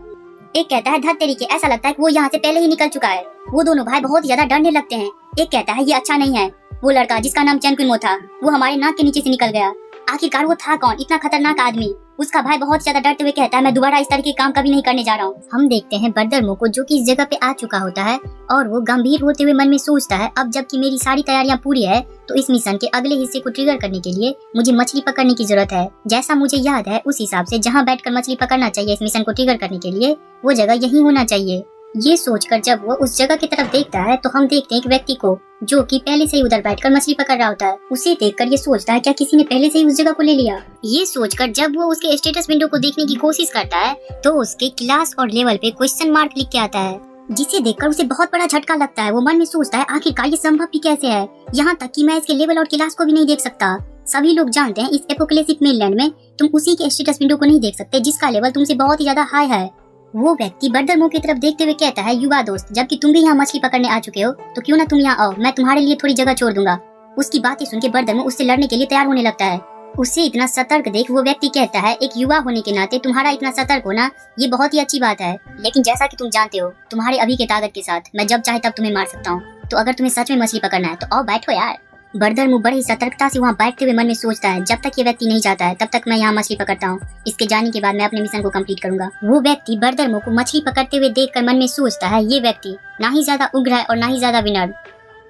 एक कहता है धत तरीके, ऐसा लगता है कि वो यहाँ से पहले ही निकल चुका है। वो दोनों भाई बहुत ज्यादा डरने लगते हैं। एक कहता है ये अच्छा नहीं है, वो लड़का जिसका नाम चैन कुनमो था वो हमारे नाक के नीचे से निकल गया। आखिरकार वो था कौन, इतना खतरनाक आदमी? उसका भाई बहुत ज्यादा डरते हुए कहता है मैं दोबारा इस तरह के काम कभी नहीं करने जा रहा हूँ। हम देखते हैं बर्दरमो को जो कि इस जगह पे आ चुका होता है और वो गंभीर होते हुए मन में सोचता है अब जबकि मेरी सारी तैयारियां पूरी है तो इस मिशन के अगले हिस्से को ट्रिगर करने के लिए मुझे मछली पकड़ने की जरूरत है। जैसा मुझे याद है उस हिसाब से जहाँ बैठकर मछली पकड़ना चाहिए इस मिशन को ट्रिगर करने के लिए वो जगह यही होना चाहिए। ये सोचकर जब वो उस जगह की तरफ देखता है तो हम देखते हैं एक व्यक्ति को जो कि पहले से ही उधर बैठकर मछली पकड़ रहा होता है। उसे देखकर ये सोचता है क्या किसी ने पहले से ही उस जगह को ले लिया। ये सोचकर जब वो उसके स्टेटस विंडो को देखने की कोशिश करता है तो उसके क्लास और लेवल पे क्वेश्चन मार्क लिख के आता है, जिसे देखकर उसे बहुत बड़ा झटका लगता है। वो मन में सोचता है आखिरकार ये संभव भी कैसे है, यहाँ तक कि मैं इसके लेवल और क्लास को भी नहीं देख सकता। सभी लोग जानते हैं इस एपोकैलिप्टिक मेनलैंड में तुम उसी के स्टेटस विंडो को नहीं देख सकते जिसका लेवल तुमसे बहुत ही ज्यादा हाई है। वो व्यक्ति बर्दरमो की तरफ देखते हुए कहता है युवा दोस्त, जबकि तुम भी यहाँ मछली पकड़ने आ चुके हो तो क्यों ना तुम यहाँ आओ, मैं तुम्हारे लिए थोड़ी जगह छोड़ दूंगा। उसकी बातें सुन के बर्दरमो उससे लड़ने के लिए तैयार होने लगता है। उससे इतना सतर्क देख वो व्यक्ति कहता है एक युवा होने के नाते तुम्हारा इतना सतर्क होना ये बहुत ही अच्छी बात है, लेकिन जैसा कि तुम जानते हो तुम्हारे अभी के ताकत के साथ मैं जब चाहे तब तुम्हें मार सकता हूँ, तो अगर तुम्हें सच में मछली पकड़ना है तो आओ बैठो यार। बर्दरमो बड़ी ही सतर्कता से वहाँ बैठते हुए मन में सोचता है जब तक ये व्यक्ति नहीं जाता है तब तक मैं यहाँ मछली पकड़ता हूँ, इसके जाने के बाद मैं अपने मिशन को कंप्लीट करूंगा। वो व्यक्ति बर्दरमो को मछली पकड़ते हुए देखकर मन में सोचता है ये व्यक्ति ना ही ज्यादा उग्र है और ना ही ज्यादा विनम्र,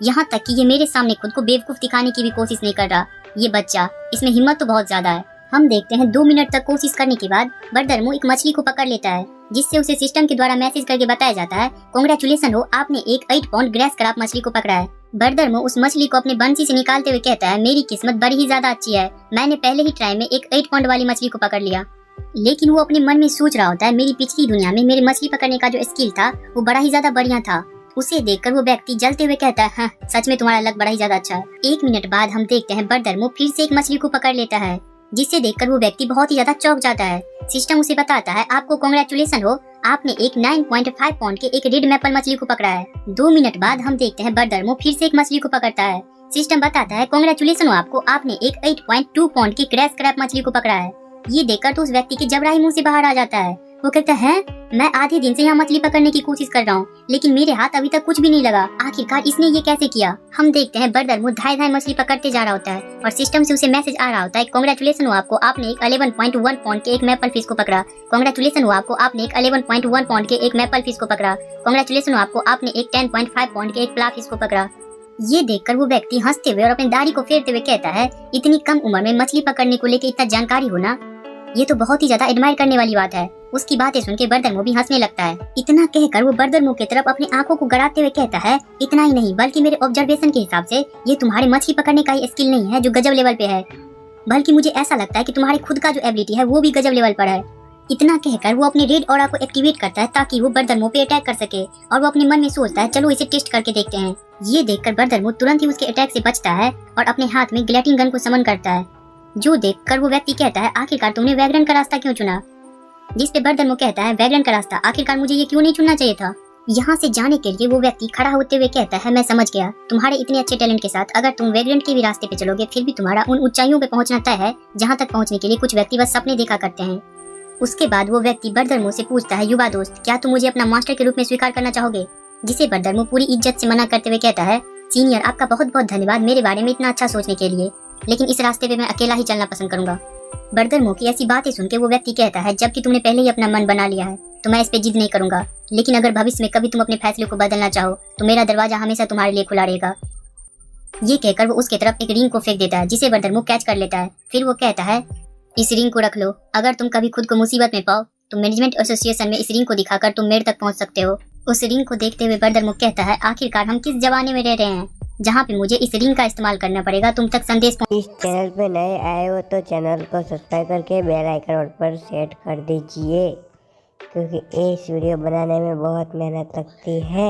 यहाँ तक कि ये मेरे सामने खुद को बेवकूफ दिखाने की भी कोशिश नहीं कर रहा। ये बच्चा, इसमें हिम्मत तो बहुत ज्यादा है। हम देखते हैं 2 मिनट तक कोशिश करने के बाद बर्दरमो एक मछली को पकड़ लेता है, जिससे उसे सिस्टम के द्वारा मैसेज करके बताया जाता है कांग्रेचुलेशन हो, आपने एक 8 पाउंड ग्रेस क्रैब मछली को पकड़ा है। बर्दरमो उस मछली को अपने बंसी से निकालते हुए कहता है मेरी किस्मत बड़ी ही ज्यादा अच्छी है, मैंने पहले ही ट्राई में एक 8 पाउंड वाली मछली को पकड़ लिया। लेकिन वो अपने मन में सोच रहा होता है मेरी पिछली दुनिया में मेरे मछली पकड़ने का जो स्किल था वो बड़ा ही ज्यादा बढ़िया था। उसे देखकर वो व्यक्ति जलते हुए कहता है हाँ सच में तुम्हारा लक बड़ा ही ज्यादा अच्छा है। 1 मिनट बाद हम देखते हैं बर्दरमो फिर से एक मछली को पकड़ लेता है, जिसे देखकर वो व्यक्ति बहुत ही ज्यादा चौंक जाता है। सिस्टम उसे बताता है आपको कांग्रेचुलेशन हो, आपने एक 9.5 पाउंड के एक रेड मैपल मछली को पकड़ा है। 2 मिनट बाद हम देखते हैं बर्दरमो फिर से एक मछली को पकड़ता है। सिस्टम बताता है कांग्रेचुलेशन हो आपको, आपने एक 8.2 पाउंड की ग्रेस क्रैब मछली को पकड़ा है। ये देखकर तो उस व्यक्ति के जबड़ा ही मुंह से बाहर आ जाता है। वो कहता है मैं आधे दिन से यहाँ मछली पकड़ने की कोशिश कर रहा हूँ लेकिन मेरे हाथ अभी तक कुछ भी नहीं लगा, आखिरकार इसने ये कैसे किया। हम देखते हैं बर्दरमो धाए धाए मछली पकड़ते जा रहा होता है और सिस्टम से उसे मैसेज आ रहा होता है कांग्रेचुलेशन हो आपको, आपने एक 11.1 पाउंड के एक मैपल फिश को पकड़ा। कांग्रेचुलेशन हो आपको, आपने एक 11.1 पाउंड के एक मैपल फिश को पकड़ा। कांग्रेचुलेशन हो आपको, आपने एक 10.5 पाउंड के एक प्ला फिश को पकड़ा। ये देखकर वो व्यक्ति हंसते हुए और अपनी दाढ़ी को फेरते हुए कहता है इतनी कम उम्र में मछली पकड़ने को लेकर इतना जानकारी होना ये तो बहुत ही ज्यादा एडमायर करने वाली बात है। उसकी बातें सुन के बर्दरमो भी हंसने लगता है। इतना कहकर वो बर्दरमो की तरफ अपनी आंखों को गड़ाते हुए कहता है इतना ही नहीं बल्कि मेरे ऑब्जर्वेशन के हिसाब से ये तुम्हारे मछली पकड़ने का ही स्किल नहीं है जो गजब लेवल पे है, बल्कि मुझे ऐसा लगता है कि तुम्हारे खुद का जो एबिलिटी है वो भी गजब लेवल पर है। इतना कहकर वो अपने रेड ऑरा को एक्टिवेट करता है ताकि वो बर्दरमो पे अटैक कर सके और वो अपने मन में सोचता है चलो इसे टेस्ट करके देखते हैं। ये देखकर बर्दरमो तुरंत ही उसके अटैक से बचता है और अपने हाथ में ग्लैटिन गन को समन करता है, जो देखकर वो व्यक्ति कहता है आखिरकार तुमने वैगरन का रास्ता क्यों चुना। जिस पे बर्दरमो कहता है वैगरन का रास्ता, आखिरकार मुझे ये क्यों नहीं चुनना चाहिए था। यहाँ से जाने के लिए वो व्यक्ति खड़ा होते हुए कहता है, मैं समझ गया, तुम्हारे इतने अच्छे टैलेंट के साथ अगर तुम वेग्रेंट के भी रास्ते पे चलोगे फिर भी तुम्हारा उन ऊंचाइयों पे पहुंचना तय है जहाँ तक पहुंचने के लिए कुछ व्यक्ति बस सपने देखा करते हैं। उसके बाद वो व्यक्ति बर्दरमो से पूछता है, युवा दोस्त, क्या तुम मुझे अपना मास्टर के रूप में स्वीकार करना चाहोगे? जिसे बर्दरमो पूरी इज्जत से मना करते हुए कहता है, सीनियर, आपका बहुत बहुत धन्यवाद मेरे बारे में इतना अच्छा सोचने के लिए, लेकिन इस रास्ते पे मैं अकेला ही चलना पसंद करूंगा। बर्दरमो की ऐसी बातें सुन के वो व्यक्ति कहता है, जबकि तुमने पहले ही अपना मन बना लिया है तो मैं इस पे जिद नहीं करूंगा, लेकिन अगर भविष्य में कभी तुम अपने फैसले को बदलना चाहो तो मेरा दरवाजा हमेशा तुम्हारे लिए खुला रहेगा। ये कहकर वो उसके तरफ एक रिंग को फेंक देता है, जिसे बर्दरमो कैच कर लेता है। फिर वो कहता है, इस रिंग को रख लो, अगर तुम कभी खुद को मुसीबत में पाओ तो मैनेजमेंट एसोसिएशन में इस रिंग को दिखाकर तुम मेरे तक पहुंच सकते हो। उस रिंग को देखते हुए बर्दरमो कहता है, आखिरकार हम किस जमाने में रह रहे हैं जहाँ पे मुझे इस रिंग का इस्तेमाल करना पड़ेगा तुम तक संदेश इस चैनल पे नए आए हो तो चैनल को सब्सक्राइब करके बेल आइकन पर सेट कर दीजिए, क्योंकि इस वीडियो बनाने में बहुत मेहनत लगती है।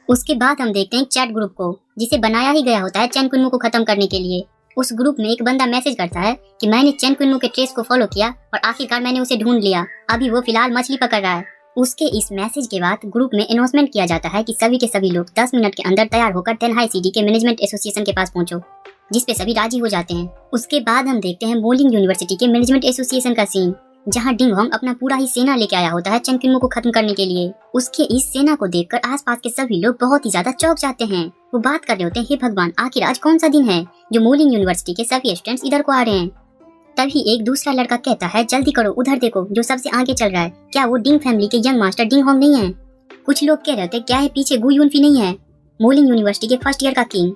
उसके बाद हम देखते हैं चैट ग्रुप को, जिसे बनाया ही गया होता है चेन कुनमो को खत्म करने के लिए। उस ग्रुप में एक बंदा मैसेज करता है कि मैंने चेन कुनमो के ट्रेस को फॉलो किया और आखिरकार मैंने उसे ढूंढ लिया, अभी वो फिलहाल मछली पकड़ रहा है। उसके इस मैसेज के बाद ग्रुप में अनाउंसमेंट किया जाता है कि सभी के सभी लोग 10 मिनट के अंदर तैयार होकर तेनहाई सिटी के मैनेजमेंट एसोसिएशन के पास पहुंचो, जिस पे सभी राजी हो जाते हैं। उसके बाद हम देखते हैं मोलिंग यूनिवर्सिटी के मैनेजमेंट एसोसिएशन का सीन, जहां डिंग होंग अपना पूरा ही सेना लेके आया होता है चेन कुनमो को खत्म करने के लिए। उसके इस सेना को देखकर आसपास के सभी लोग बहुत ही ज्यादा चौंक जाते हैं। वो बात कर रहे होते हैं, हे भगवान, आखिर आज कौन सा दिन है जो मोलिंग यूनिवर्सिटी के सभी स्टूडेंट्स इधर को आ रहे हैं। तभी एक दूसरा लड़का कहता है, जल्दी करो, उधर देखो जो सबसे आगे चल रहा है, क्या वो डिंग फैमिली के यंग मास्टर डिंग होंग नहीं है? कुछ लोग कह रहे थे, क्या है पीछे गु यूनफी नहीं है, मोलिंग यूनिवर्सिटी के फर्स्ट ईयर का किंग।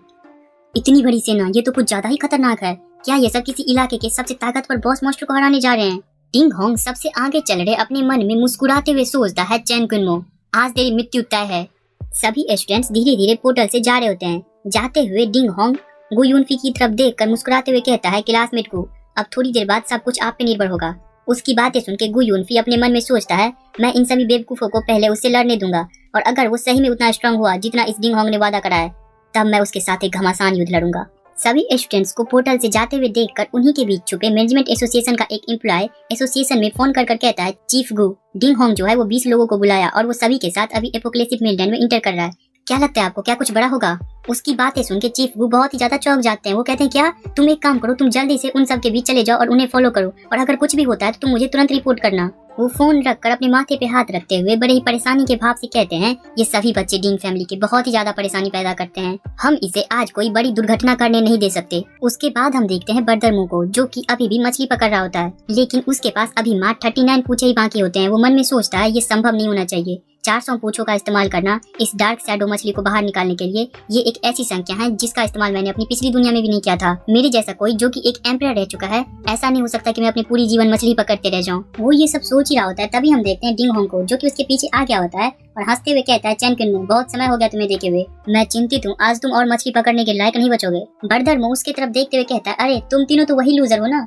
इतनी बड़ी सेना, ये तो कुछ ज्यादा ही खतरनाक है। क्या ये सब किसी इलाके के सबसे ताकतवर बॉस मास्टर को हराने जा रहे हैं? डिंग होंग सबसे आगे चल रहे अपने मन में मुस्कुराते हुए सोचता है, चेन कुनमो, आज तेरी मृत्यु तय है। सभी स्टूडेंट्स धीरे धीरे पोर्टल से जा रहे होते हैं। जाते हुए डिंग होंग गु यूनफी की तरफ देखकर मुस्कुराते हुए कहता है, क्लासमेट को, अब थोड़ी देर बाद सब कुछ आप पे निर्भर होगा। उसकी बातें सुन के गु यूनफी अपने मन में सोचता है, मैं इन सभी बेवकूफों को पहले उससे लड़ने दूंगा, और अगर वो सही में उतना स्ट्रांग हुआ जितना इस डिंग होंग ने वादा करा है, तब मैं उसके साथ एक घमासान युद्ध लड़ूंगा। सभी स्टूडेंट्स को पोर्टल से जाते हुए देखकर उन्हीं के बीच छुपे मैनेजमेंट एसोसिएशन का एक एम्प्लॉय एसोसिएशन में फोन कर कहता है, चीफ गु, डिंग होंग जो है वो 20 लोगों को बुलाया और वो सभी के साथ अभी एपोकलिप्टिक मिल्टन में इंटर कर रहा है। क्या लगता है आपको, क्या कुछ बड़ा होगा? उसकी बातें सुन के चीफ गु बहुत ही ज्यादा चौंक जाते हैं। वो कहते हैं, क्या? तुम एक काम करो, तुम जल्दी से उन सब के बीच चले जाओ और उन्हें फॉलो करो, और अगर कुछ भी होता है तो तुम मुझे तुरंत रिपोर्ट करना। वो फोन रखकर अपने माथे पे हाथ रखते हुए बड़े ही परेशानी के भाव से कहते हैं, ये सभी बच्चे डिंग फैमिली के बहुत ही ज्यादा परेशानी पैदा करते हैं, हम इसे आज कोई बड़ी दुर्घटना करने नहीं दे सकते। उसके बाद हम देखते हैं बर्दरमो को, जो कि अभी भी मछली पकड़ रहा होता है, लेकिन उसके पास अभी मात्र 39 पूछे ही बाकी होते हैं। वो मन में सोचता है, ये संभव नहीं होना चाहिए, 400 पूछों का इस्तेमाल करना इस डार्क शैडो मछली को बाहर निकालने के लिए, ये एक ऐसी संख्या है जिसका इस्तेमाल मैंने अपनी पिछली दुनिया में भी नहीं किया था। मेरे जैसा कोई जो कि एक एम्परर रह चुका है, ऐसा नहीं हो सकता कि मैं अपने पूरी जीवन मछली पकड़ते रह जाऊं। वो ये सब सोच ही रहा होता है। तभी हम देखते हैं डिंग होंग को, जो कि उसके पीछे आ गया होता है और हंसते हुए कहता है, चेन कुनमो, बहुत समय हो गया तुम्हें देखे हुए, मैं चिंतित हूँ, आज तुम और मछली पकड़ने के लायक नहीं बचोगे। बर्दरमो उसकी तरफ देखते हुए कहता है, अरे तुम तीनों तो वही लूजर हो ना,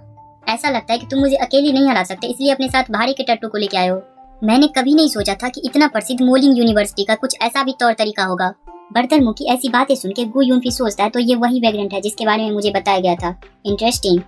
ऐसा लगता है कि तुम मुझे अकेली नहीं हरा सकते, इसलिए अपने साथ भारी के टट्टू को लेके आए हो। मैंने कभी नहीं सोचा था कि इतना प्रसिद्ध मोलिंग यूनिवर्सिटी का कुछ ऐसा भी तौर तरीका होगा। बर्दरमो की ऐसी बातें सुन के गु यूनफी सोचता है, तो ये वही वेग्रेंट है जिसके बारे में मुझे बताया गया था, इंटरेस्टिंग।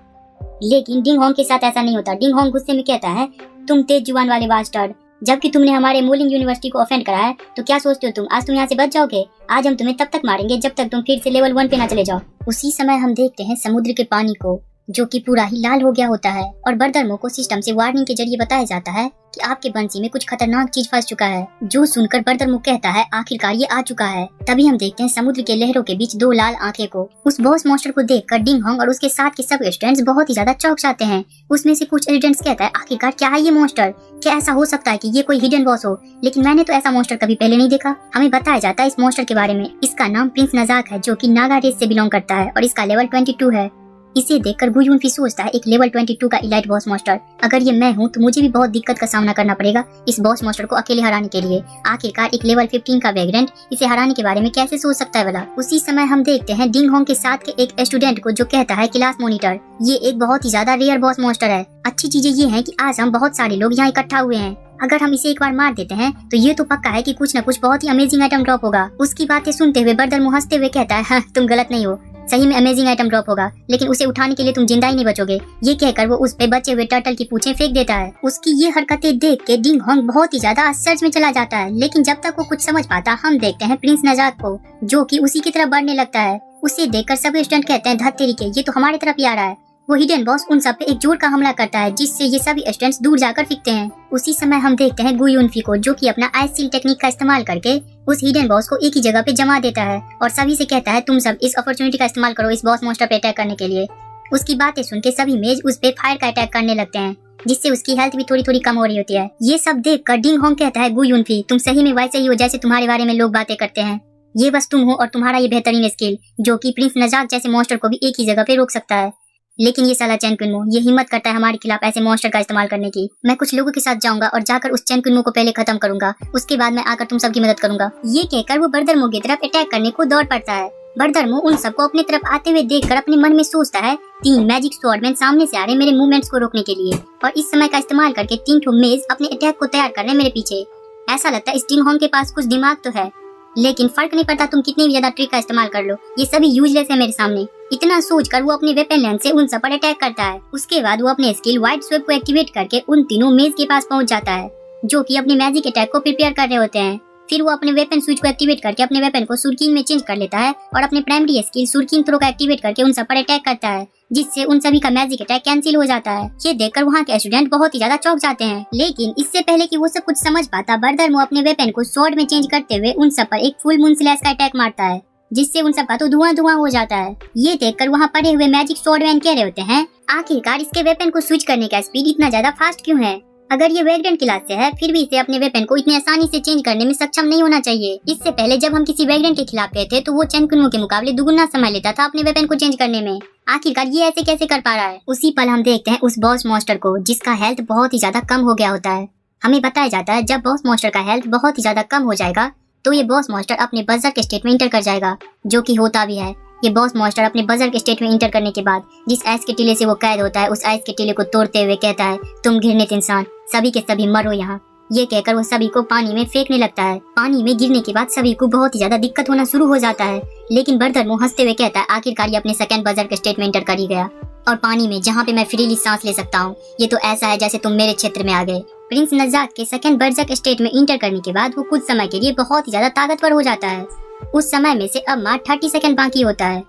लेकिन डिंग होंग के साथ ऐसा नहीं होता। डिंग होंग गुस्से में कहता है, तुम तेज जुबान वाले बास्टर्ड, जबकि तुमने हमारे मोलिंग यूनिवर्सिटी को ऑफेंड करा है, तो क्या सोचते हो तुम आज तुम यहाँ से बच जाओगे? आज हम तुम्हें तब तक मारेंगे जब तक तुम फिर से लेवल 1 पे ना चले जाओ। उसी समय हम देखते हैं समुद्र के पानी को, जो कि पूरा ही लाल हो गया होता है, और बर्दरमो को सिस्टम से वार्निंग के जरिए बताया जाता है कि आपके बंसी में कुछ खतरनाक चीज फंस चुका है। जो सुनकर बर्दरमो कहता है, आखिरकार ये आ चुका है। तभी हम देखते हैं समुद्र के लहरों के बीच 2 लाल आंखें को। उस बॉस मास्टर को देखकर डिंग होंग और उसके साथ के सब स्टूडेंट्स बहुत ही ज्यादा चौंक जाते हैं। उसमें से कुछ स्टूडेंट्स कहता है, आखिरकार क्या है ये मॉन्स्टर? क्या ऐसा हो सकता है कि ये कोई हिडन बॉस हो? लेकिन मैंने तो ऐसा मॉन्स्टर कभी पहले नहीं देखा। हमें बताया जाता है इस मॉन्स्टर के बारे में, इसका नाम प्रिंस नजाक है, जो कि नागा रेस से बिलोंग करता है और इसका लेवल 22 है। इसे देखकर गु यूनफी सोचता है, एक लेवल 22 का इलाइट बॉस मास्टर, अगर ये मैं हूँ तो मुझे भी बहुत दिक्कत का सामना करना पड़ेगा इस बॉस मास्टर को अकेले हराने के लिए। आखिरकार एक लेवल 15 का वेग्रेंट इसे हराने के बारे में कैसे सोच सकता है वाला। उसी समय हम देखते हैं डिंग होंग के साथ के एक स्टूडेंट को, जो कहता है, क्लास मॉनिटर, ये एक बहुत ही ज्यादा रेयर बॉस मास्टर है। अच्छी चीजें ये है कि आज हम बहुत सारे लोग यहाँ इकट्ठा हुए हैं, अगर हम इसे एक बार मार देते हैं तो ये तो पक्का है कि कुछ न कुछ बहुत ही अमेजिंग आइटम ड्रॉप होगा। उसकी बातें सुनते हुए बर्दरमो हंसते हुए कहता है, हाँ, तुम गलत नहीं हो, सही में अमेजिंग आइटम ड्रॉप होगा, लेकिन उसे उठाने के लिए तुम जिंदा ही नहीं बचोगे। ये कहकर वो उस पे बचे हुए टर्टल की पूंछें फेंक देता है। उसकी ये हरकतें देख के डिंग होंग बहुत ही ज्यादा आश्चर्य में चला जाता है, लेकिन जब तक वो कुछ समझ पाता, हम देखते हैं प्रिंस नजात को, जो कि उसी की तरफ बढ़ने लगता है। उसे देखकर सभी स्टूडेंट कहते हैं, धत तेरी के, ये तो हमारी तरफ ही आ रहा है। वो हिडन बॉस उन सब पे एक जोर का हमला करता है, जिससे ये सभी स्टूडेंट्स दूर जाकर फेंकते हैं। उसी समय हम देखते हैं गु युनफी को, जो कि अपना आइस सील टेक्निक का इस्तेमाल करके उस हिडन बॉस को एक ही जगह पे जमा देता है और सभी से कहता है, तुम सब इस अपॉर्चुनिटी का इस्तेमाल करो इस बॉस मॉन्स्टर पे अटैक करने के लिए। उसकी बातें सुन के सभी मेज उस पे फायर का अटैक करने लगते हैं, जिससे उसकी हेल्थ भी थोड़ी थोड़ी कम हो रही होती है। ये सब देख कर डिंग होंग कहता है, गु युनफी, तुम सही में वैसे ही हो जैसे तुम्हारे बारे में लोग बातें करते हैं। ये बस तुम हो और तुम्हारा ये बेहतरीन स्किल, जो कि प्रिंस नजाक जैसे मॉन्स्टर को भी एक ही जगह पे रोक सकता है। लेकिन ये साला चैन कुनमो ये हिम्मत करता है हमारे खिलाफ ऐसे मॉन्स्टर का इस्तेमाल करने की। मैं कुछ लोगों के साथ जाऊंगा और जाकर उस चैन कुनमो को पहले खत्म करूंगा, उसके बाद मैं आकर तुम सबकी मदद करूंगा। ये कहकर वो बर्दरमो की तरफ अटैक करने को दौड़ पड़ता है। बर्दरमो उन सबको अपनी तरफ आते हुए देखकर अपने मन में सोचता है, 3 मैजिक स्वॉर्डमैन सामने से आ रहे मेरे मूवमेंट्स को रोकने के लिए, और इस समय का इस्तेमाल करके 3 ठो मेज अपने अटैक को तैयार कर रहे मेरे पीछे। ऐसा लगता है इस डिंग होंग के पास कुछ दिमाग तो है, लेकिन फर्क नहीं पड़ता तुम कितनी भी ज्यादा ट्रिक का इस्तेमाल कर लो, ये सभी यूजलेस है मेरे सामने। इतना सोचकर वो अपने वेपन लेंस से उन सब पर अटैक करता है। उसके बाद वो अपने स्किल वाइड स्वेप को एक्टिवेट करके उन तीनों मेज के पास पहुंच जाता है, जो कि अपने मैजिक अटैक को प्रिपेयर कर रहे होते हैं। फिर वो अपने वेपन स्विच को एक्टिवेट करके अपने वेपन को सुरकीन में चेंज कर लेता है और अपने प्राइमरी स्किल सुरकीन थ्रो का एक्टिवेट करके उन सब पर अटैक करता है, जिससे उन सभी का मैजिक अटैक कैंसिल हो जाता है। ये देखकर वहाँ के स्टूडेंट बहुत ही ज्यादा चौंक जाते हैं, लेकिन इससे पहले कि वो सब कुछ समझ पाता, बर्दरमो अपने वेपन को स्वॉर्ड में चेंज करते हुए उन सब पर एक फुल मून स्लैश का अटैक मारता है, जिससे उन सब का तो धुआं धुआं हो जाता है। ये देखकर वहाँ पड़े हुए मैजिक स्वॉर्डमैन कह रहे होते हैं, आखिरकार इसके वेपन को स्विच करने का स्पीड इतना ज्यादा फास्ट क्यों है? अगर ये वैग्रेंट क्लास से है, फिर भी इसे अपने वेपन को इतनी आसानी से चेंज करने में सक्षम नहीं होना चाहिए। इससे पहले जब हम किसी वैग्रेंट के खिलाफ गए थे, तो वो चैन कुनमो के मुकाबले दुगुना समय लेता था अपने वेपन को चेंज करने में। आखिरकार ये ऐसे कैसे कर पा रहा है? उसी पल हम देखते हैं उस बॉस मॉन्स्टर को, जिसका हेल्थ बहुत ही ज्यादा कम हो गया होता है। हमें बताया जाता है जब बॉस मॉन्स्टर का हेल्थ बहुत ही ज्यादा कम हो जाएगा, तो ये बॉस मॉन्स्टर अपने बर्जर्क स्टेट में इंटर कर जाएगा, जो कि होता भी है। ये बॉस मॉन्स्टर अपने बर्जर्क स्टेट में इंटर करने के बाद जिस आइस के टीले से वो कैद होता है, उस आइस के टीले को तोड़ते हुए कहता है, तुम घृणित इंसान, सभी के सभी मरो यहाँ। ये कहकर वो सभी को पानी में फेंकने लगता है। पानी में गिरने के बाद सभी को बहुत ही ज्यादा दिक्कत होना शुरू हो जाता है, लेकिन बर्दरमो हंसते हुए कहता है, आखिरकार ये अपने सेकंड बर्जर्क स्टेट में इंटर कर ही गया, और पानी में जहाँ पे मैं फ्रीली सांस ले सकता हूँ, ये तो ऐसा है जैसे तुम मेरे क्षेत्र में आ गए। प्रिंस नजाक के सेकंड बर्जर्क स्टेट में इंटर करने के बाद वो कुछ समय के लिए बहुत ही ज्यादा ताकतवर हो जाता है। उस समय में से अब मात्र 30 सेकंड बाकी होता है।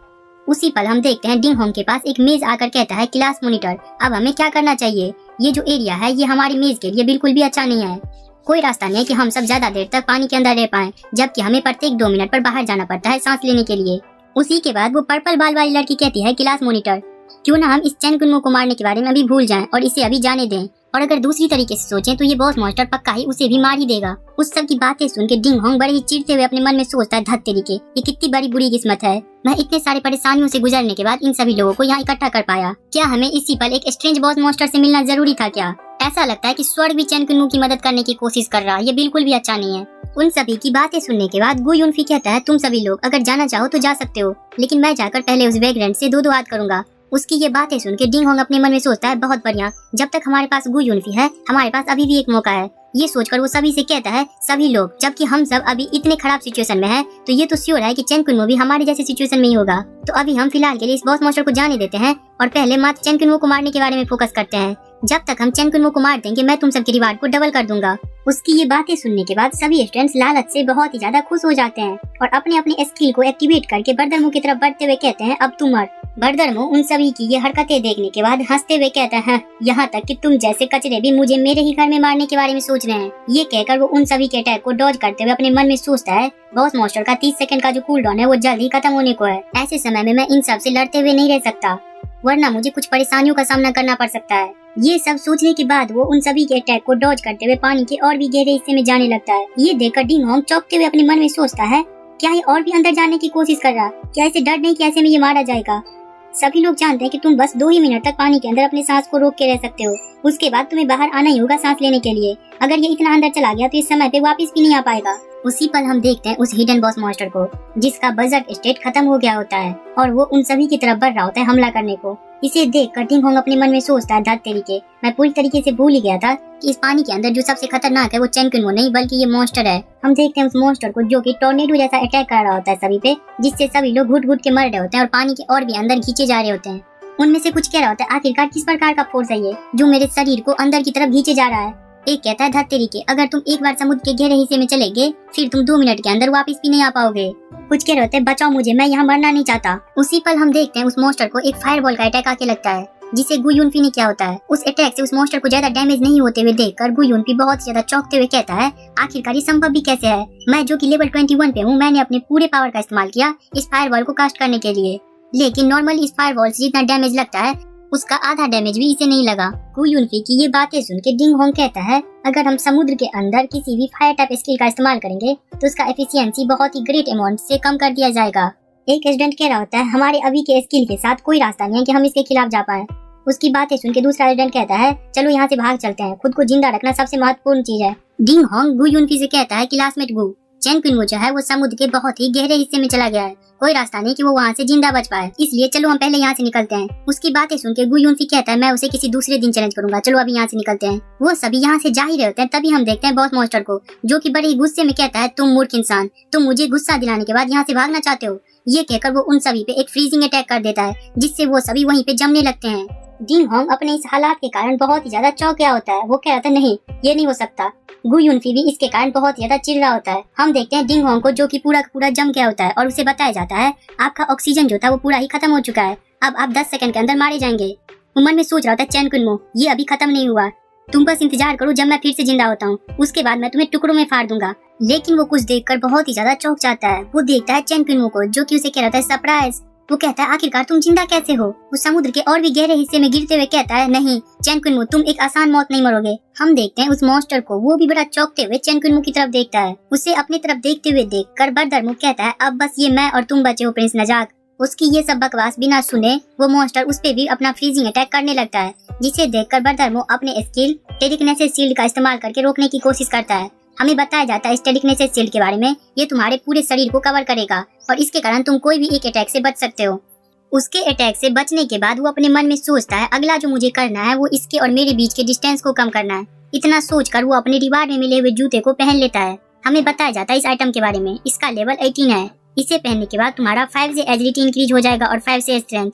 उसी पल हम देखते हैं डिंग होंग के पास एक मेज आकर कहता है, क्लास मॉनिटर, अब हमें क्या करना चाहिए? ये जो एरिया है ये हमारी मेज के लिए बिल्कुल भी अच्छा नहीं है। कोई रास्ता नहीं है कि हम सब ज्यादा देर तक पानी के अंदर रह पाएं, जबकि हमें प्रत्येक 2 मिनट पर बाहर जाना पड़ता है सांस लेने के लिए। उसी के बाद वो पर्पल बाल वाली लड़की कहती है, क्लास मॉनिटर, क्यों ना हम इस चैन कुनमो को मारने के बारे में अभी भूल जाएं और इसे अभी जाने दें, और अगर दूसरी तरीके से सोचें तो ये बॉस मॉन्स्टर पक्का ही उसे भी मार ही देगा। उस सब की बातें सुन के डिंग होंग बड़े ही चिढ़ते हुए अपने मन में सोचता है, धत तेरी के, ये कितनी बड़ी बुरी किस्मत है, मैं इतने सारे परेशानियों से गुजरने के बाद इन सभी लोगों को यहाँ इकट्ठा कर पाया। क्या हमें इसी पल एक स्ट्रेंज बॉस मॉन्स्टर से मिलना जरूरी था क्या? ऐसा लगता है कि स्वर्ग भी चैन कुनमो की मदद करने की कोशिश कर रहा है, ये बिल्कुल भी अच्छा नहीं है। उन सभी की बातें सुनने के बाद गु युनफी कहता है, तुम सभी लोग अगर जाना चाहो तो जा सकते हो, लेकिन मैं जाकर पहले उस वैग्रेंट से 2 हाथ करूंगा। उसकी ये बातें सुन के डिंग होंग अपने मन में सोचता है, बहुत बढ़िया, जब तक हमारे पास गु युनफी है, हमारे पास अभी भी एक मौका है। ये सोचकर वो सभी से कहता है, सभी लोग, जबकि हम सब अभी इतने खराब सिचुएशन में हैं, तो ये तो श्योर है कि चैन कुनमो भी हमारे जैसे सिचुएशन में ही होगा। तो अभी हम फिलहाल के लिए इस बॉस मॉन्स्टर को जाने देते हैं और पहले मात्र चैन कुनमो को मारने के बारे में फोकस करते हैं। जब तक हम चैन कुनमो को मार देंगे, मैं तुम सबके रिवार्ड को डबल कर दूंगा। उसकी ये बातें सुनने के बाद सभी स्टूडेंट्स लालच से बहुत ही ज्यादा खुश हो जाते हैं और अपने अपने स्किल को एक्टिवेट करके बर्दरमो की तरफ बढ़ते हुए कहते हैं, अब तुम मर। बर्दरमो उन सभी की ये हरकतें देखने के बाद हंसते हुए कहता है, यहाँ तक कि तुम जैसे कचरे भी मुझे मेरे ही घर में मारने के बारे में सोच रहे हैं। ये कहकर वो उन सभी के अटैक को डॉज करते हुए अपने मन में सोचता है, बॉस मॉन्स्टर का 30 सेकंड का जो कूल डाउन है वो जल्द ही खत्म होने को है। ऐसे समय में मैं इन सब से लड़ते हुए नहीं रह सकता, वरना मुझे कुछ परेशानियों का सामना करना पड़ सकता है। ये सब सोचने के बाद वो उन सभी के अटैक को डॉज करते हुए पानी के और भी गहरे हिस्से में जाने लगता है। ये देखकर डिंग होंग चौंकते हुए अपने मन में सोचता है, क्या ये और भी अंदर जाने की कोशिश कर रहा? क्या इसे डर नहीं कि ऐसे में ये मारा जाएगा? सभी लोग जानते हैं कि तुम बस 2 ही मिनट तक पानी के अंदर अपने सांस को रोक के रह सकते हो, उसके बाद तुम्हें बाहर आना ही होगा सांस लेने के लिए। अगर ये इतना अंदर चला गया तो इस समय पे वापस भी नहीं आ पाएगा। उसी पल हम देखते हैं उस हिडन बॉस मॉन्स्टर को, जिसका बर्जर्क स्टेट खत्म हो गया होता है और वो उन सभी की तरफ बढ़ रहा होता है हमला करने को। इसे देखकर डिंग होंग अपने मन में सोचता है, धत तरीके, मैं पूरी तरीके से भूल ही गया था कि इस पानी के अंदर जो सबसे खतरनाक है वो चेन कुनमो नहीं बल्कि ये मॉन्स्टर है। हम देखते हैं उस मॉन्स्टर को जो कि टॉर्नेडो जैसा अटैक कर रहा होता है सभी पे, जिससे सभी लोग घुट घुट के मर रहे होते हैं और पानी के और भी अंदर खींचे जा रहे होते हैं। उनमें से कुछ कह रहा होता है, आखिरकार किस प्रकार का फोर्स है ये जो मेरे शरीर को अंदर की तरफ खींचे जा रहा है। एक कहता है, धत तरीके, अगर तुम एक बार समुद्र के गहरे हिस्से में चले गए फिर तुम 2 मिनट के अंदर वापस भी नहीं आ पाओगे। कुछ कह रहे होते हैं, बचाओ मुझे, मैं यहाँ मरना नहीं चाहता। उसी पल हम देखते हैं उस मॉन्स्टर को एक फायरबॉल का अटैक आके लगता है, जिसे गु युनफी ने क्या होता है। उस अटैक से उस मॉन्स्टर को ज्यादा डैमेज नहीं होते हुए देखकर गु युनफी बहुत ज्यादा चौंकते हुए कहता है, आखिरकार ये संभव भी कैसे है। मैं जो कि लेवल 21 पे हूँ, मैंने अपने पूरे पावर का इस्तेमाल किया इस फायरबॉल को कास्ट करने के लिए, लेकिन नॉर्मली इस फायरबॉल से जितना डैमेज लगता है उसका आधा डैमेज भी इसे नहीं लगा। गु युनफी की ये बातें सुन के डिंग होंग कहता है, अगर हम समुद्र के अंदर किसी भी फायर टाइप स्किल का इस्तेमाल करेंगे तो उसका एफिशिएंसी बहुत ही ग्रेट अमाउंट से कम कर दिया जाएगा। एक एजेंट कह रहा होता है, हमारे अभी के स्किल के साथ कोई रास्ता नहीं है कि हम इसके खिलाफ जा पाए। उसकी बातें सुन के दूसरा एजेंट कहता है, चलो यहाँ से भाग चलते हैं, खुद को जिंदा रखना सबसे महत्वपूर्ण चीज है। डिंग होंग गु युनफी से कहता है, क्लासमेट गु, चेन कुनमो जो है वो समुद्र के बहुत ही गहरे हिस्से में चला गया है, कोई रास्ता नहीं कि वो वहाँ से जिंदा बच पाए, इसलिए चलो हम पहले यहाँ से निकलते हैं। उसकी बातें सुन के गु युनफी कहता है, मैं उसे किसी दूसरे दिन चैलेंज करूंगा, चलो अभी यहाँ से निकलते हैं। वो सभी यहाँ से जा ही रहे होते हैं, तभी हम देखते हैं बॉस मॉन्स्टर को, जो कि बड़े ही गुस्से में कहता है, तुम मूर्ख इंसान, तुम मुझे गुस्सा दिलाने के बाद यहाँ से भागना चाहते हो। ये कहकर वो उन सभी पे एक फ्रीजिंग अटैक कर देता है, जिससे वो सभी वहीं पे जमने लगते हैं। डिंग होंग अपने इस हालात के कारण बहुत ही ज्यादा चौंक गया होता है। वो कह रहा था, नहीं ये नहीं हो सकता। गु युनफी भी इसके कारण बहुत ज्यादा चिढ़ रहा होता है। हम देखते हैं डिंग होंग को, जो कि पूरा पूरा जम गया होता है और उसे बताया जाता है, आपका ऑक्सीजन जो था वो पूरा ही खत्म हो चुका है, अब आप 10 सेकंड के अंदर मारे जाएंगे। वो मन में सोच रहा होता है, चेन कुनमो, ये अभी खत्म नहीं हुआ, तुम बस इंतजार करो जब मैं फिर से जिंदा होता हूँ, उसके बाद मैं तुम्हें टुकड़ों में फाड़ दूंगा। लेकिन वो कुछ देखकर बहुत ही ज्यादा चौंक जाता है। वो देखता है चेन कुनमो को, जो कि उसे कह रहा था, सरप्राइज। वो कहता है, आखिरकार तुम जिंदा कैसे हो। वो समुद्र के और भी गहरे हिस्से में गिरते हुए कहता है, नहीं चेन कुनमो, तुम एक आसान मौत नहीं मरोगे। हम देखते हैं उस मॉन्स्टर को, वो भी बड़ा चौंकते हुए चेन कुनमो की तरफ देखता है। उसे अपनी तरफ देखते हुए देखकर बर्दरमुख कहता है, अब बस ये मैं और तुम बचे हो प्रिंस नजाक। उसकी ये सब बकवास बिना सुने वो मॉन्स्टर उस पे भी अपना फ्रीजिंग अटैक करने लगता है, जिसे देखकर बर्दरमुख अपने स्किल टेलिकिनेसिस शील्ड का इस्तेमाल करके रोकने की कोशिश करता है। हमें बताया जाता है इस टेलिकिनेसिस शील्ड के बारे में, ये तुम्हारे पूरे शरीर को कवर करेगा और इसके कारण तुम कोई भी एक अटैक से बच सकते हो। उसके अटैक से बचने के बाद वो अपने मन में सोचता है, अगला जो मुझे करना है वो इसके और मेरे बीच के डिस्टेंस को कम करना है। इतना सोचकर वो अपने रिवार्ड में मिले हुए जूते को पहन लेता है। हमें बताया जाता है इस आइटम के बारे में, इसका लेवल 18 है। इसे पहनने के बाद तुम्हारा 5 से एजिलिटी इंक्रीज हो जाएगा और 5 से स्ट्रेंथ,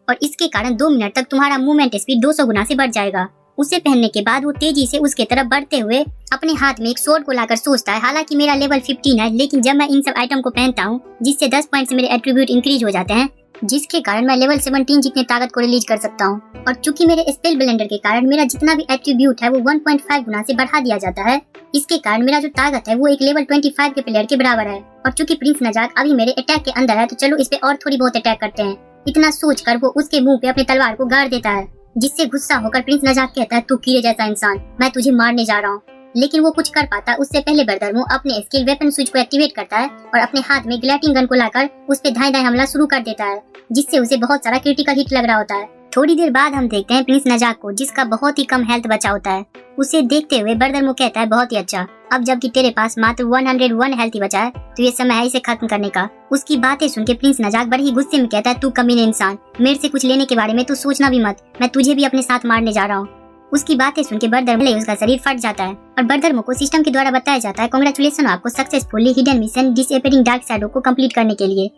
और इसके कारण 2 मिनट तक तुम्हारा मूवमेंट स्पीड 200 गुना से बढ़ जाएगा। उसे पहनने के बाद वो तेजी से उसके तरफ बढ़ते हुए अपने हाथ में एक स्वॉर्ड को लाकर सोचता है, हालांकि मेरा लेवल 15 है, लेकिन जब मैं इन सब आइटम को पहनता हूँ जिससे 10 पॉइंट से मेरे एट्रीब्यूट इंक्रीज हो जाते हैं, जिसके कारण मैं लेवल 17 जितने ताकत को रिलीज कर सकता हूँ। और चूंकि मेरे स्पेल ब्लेंडर के कारण मेरा जितना भी एट्रीब्यूट है वो 1.5 गुना से बढ़ा दिया जाता है, इसके कारण मेरा जो ताकत है वो एक लेवल 25 के प्लेयर के बराबर है। और चूंकि प्रिंस नजाक अभी मेरे अटैक के अंदर है, तो चलो इस पे और थोड़ी बहुत अटैक करते हैं। इतना सोचकर वो उसके मुंह पे अपनी तलवार को गाड़ देता है, जिससे गुस्सा होकर प्रिंस नजाक कहता है, तू कीड़े जैसा इंसान, मैं तुझे मारने जा रहा हूँ। लेकिन वो कुछ कर पाता उससे पहले बर्दरमुख अपने स्किल वेपन स्विच को एक्टिवेट करता है और अपने हाथ में ग्लैटिंग गन को लाकर उस पे दाएं दाएं हमला शुरू कर देता है, जिससे उसे बहुत सारा क्रिटिकल हिट लग रहा होता है। थोड़ी देर बाद हम देखते हैं प्रिंस नजाक को, जिसका बहुत ही कम हेल्थ बचा होता है। उसे देखते हुए बर्दरमुख कहता है, बहुत ही अच्छा, अब जबकि तेरे पास मात्र 101 हेल्थ ही बचा है तो ये समय है इसे खत्म करने का। उसकी बातें सुन के प्रिंस नजाक बड़े ही गुस्से में कहता है, तू कमीने इंसान, मेरे से कुछ लेने के बारे में तू सोचना भी मत, मैं तुझे भी अपने साथ मारने जा रहा हूँ। उसकी बातें सुन के बर्दरमुख उसका शरीर फट जाता है और बर्दरमुख को सिस्टम के द्वारा बताया जाता है, कांग्रेचुलेशन आपको successfully hidden mission disappearing dark shadow को कंप्लीट करने के लिए।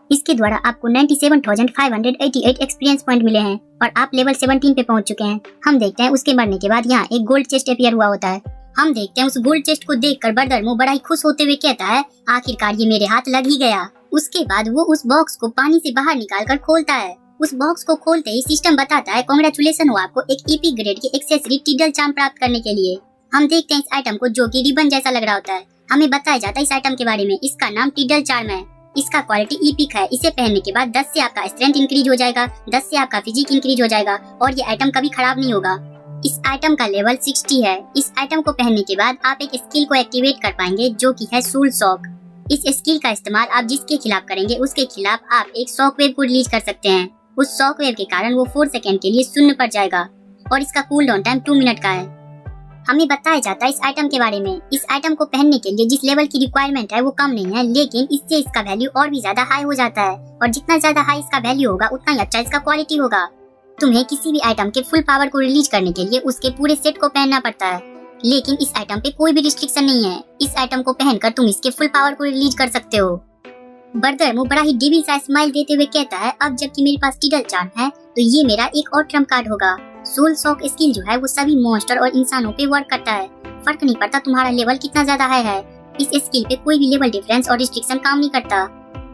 इसके द्वारा आपको 97,588 एक्सपीरियंस पॉइंट मिले हैं और आप लेवल 17 पे पहुंच चुके हैं। हम देखते हैं उसके मरने के बाद यहाँ एक गोल्ड चेस्ट अपीयर हुआ होता है। हम देखते हैं उस गोल्ड चेस्ट को देखकर बर्दरमुख बड़ा ही खुश होते हुए कहता है, आखिरकार ये मेरे हाथ लग ही गया। उसके बाद वो उस बॉक्स को पानी से बाहर निकाल कर खोलता है। उस बॉक्स को खोलते ही सिस्टम बताता है, कांग्रेचुलेशन हो आपको एक ईपी ग्रेड की एक्सेसरी टिडल चार्म प्राप्त करने के लिए। हम देखते हैं इस आइटम को, जो कि रिबन जैसा लग रहा होता है। हमें बताया जाता है इस आइटम के बारे में, इसका नाम टिडल चार्म है। इसका क्वालिटी ईपिक है। इसे पहनने के बाद 10 से आपका स्ट्रेंथ इंक्रीज हो जाएगा, 10 से आपका फिजिक इंक्रीज हो जाएगा और ये आइटम कभी खराब नहीं होगा। इस आइटम का लेवल 60 है। इस आइटम को पहनने के बाद आप एक स्किल को एक्टिवेट कर पाएंगे, जो कि है सूल शॉक। इस स्किल का इस्तेमाल आप जिसके खिलाफ करेंगे उसके खिलाफ आप एक शॉक वेव को रिलीज कर सकते हैं। उस शॉक वेव के कारण वो 4 सेकंड के लिए शून्य पर जाएगा और इसका कूल डाउन टाइम 2 मिनट का है। हमें बताया जाता है इस आइटम के बारे में, इस आइटम को पहनने के लिए जिस लेवल की रिक्वायरमेंट है वो कम नहीं है, लेकिन इससे इसका वैल्यू और भी ज्यादा हाई हो जाता है और जितना ज्यादा हाई इसका वैल्यू होगा उतना ही अच्छा इसका क्वालिटी होगा। तुम्हें किसी भी आइटम के फुल पावर को रिलीज करने के लिए उसके पूरे सेट को पहनना पड़ता है, लेकिन इस आइटम पे कोई भी रिस्ट्रिक्शन नहीं है। इस आइटम को पहनकर तुम इसके फुल पावर को रिलीज कर सकते हो। बर्दर बड़ा ही डिविल सा स्माइल देते हुए कहता है, अब जबकि मेरे पास टिडल चार्म है तो ये मेरा एक और ट्रम्प कार्ड होगा। सोल सॉक स्किल जो है वो सभी मॉन्स्टर और इंसानों पे वर्क करता है। फर्क नहीं पड़ता तुम्हारा लेवल कितना ज्यादा हाई है, इस स्किल पे कोई भी लेवल डिफरेंस और रिस्ट्रिक्शन काम नहीं करता।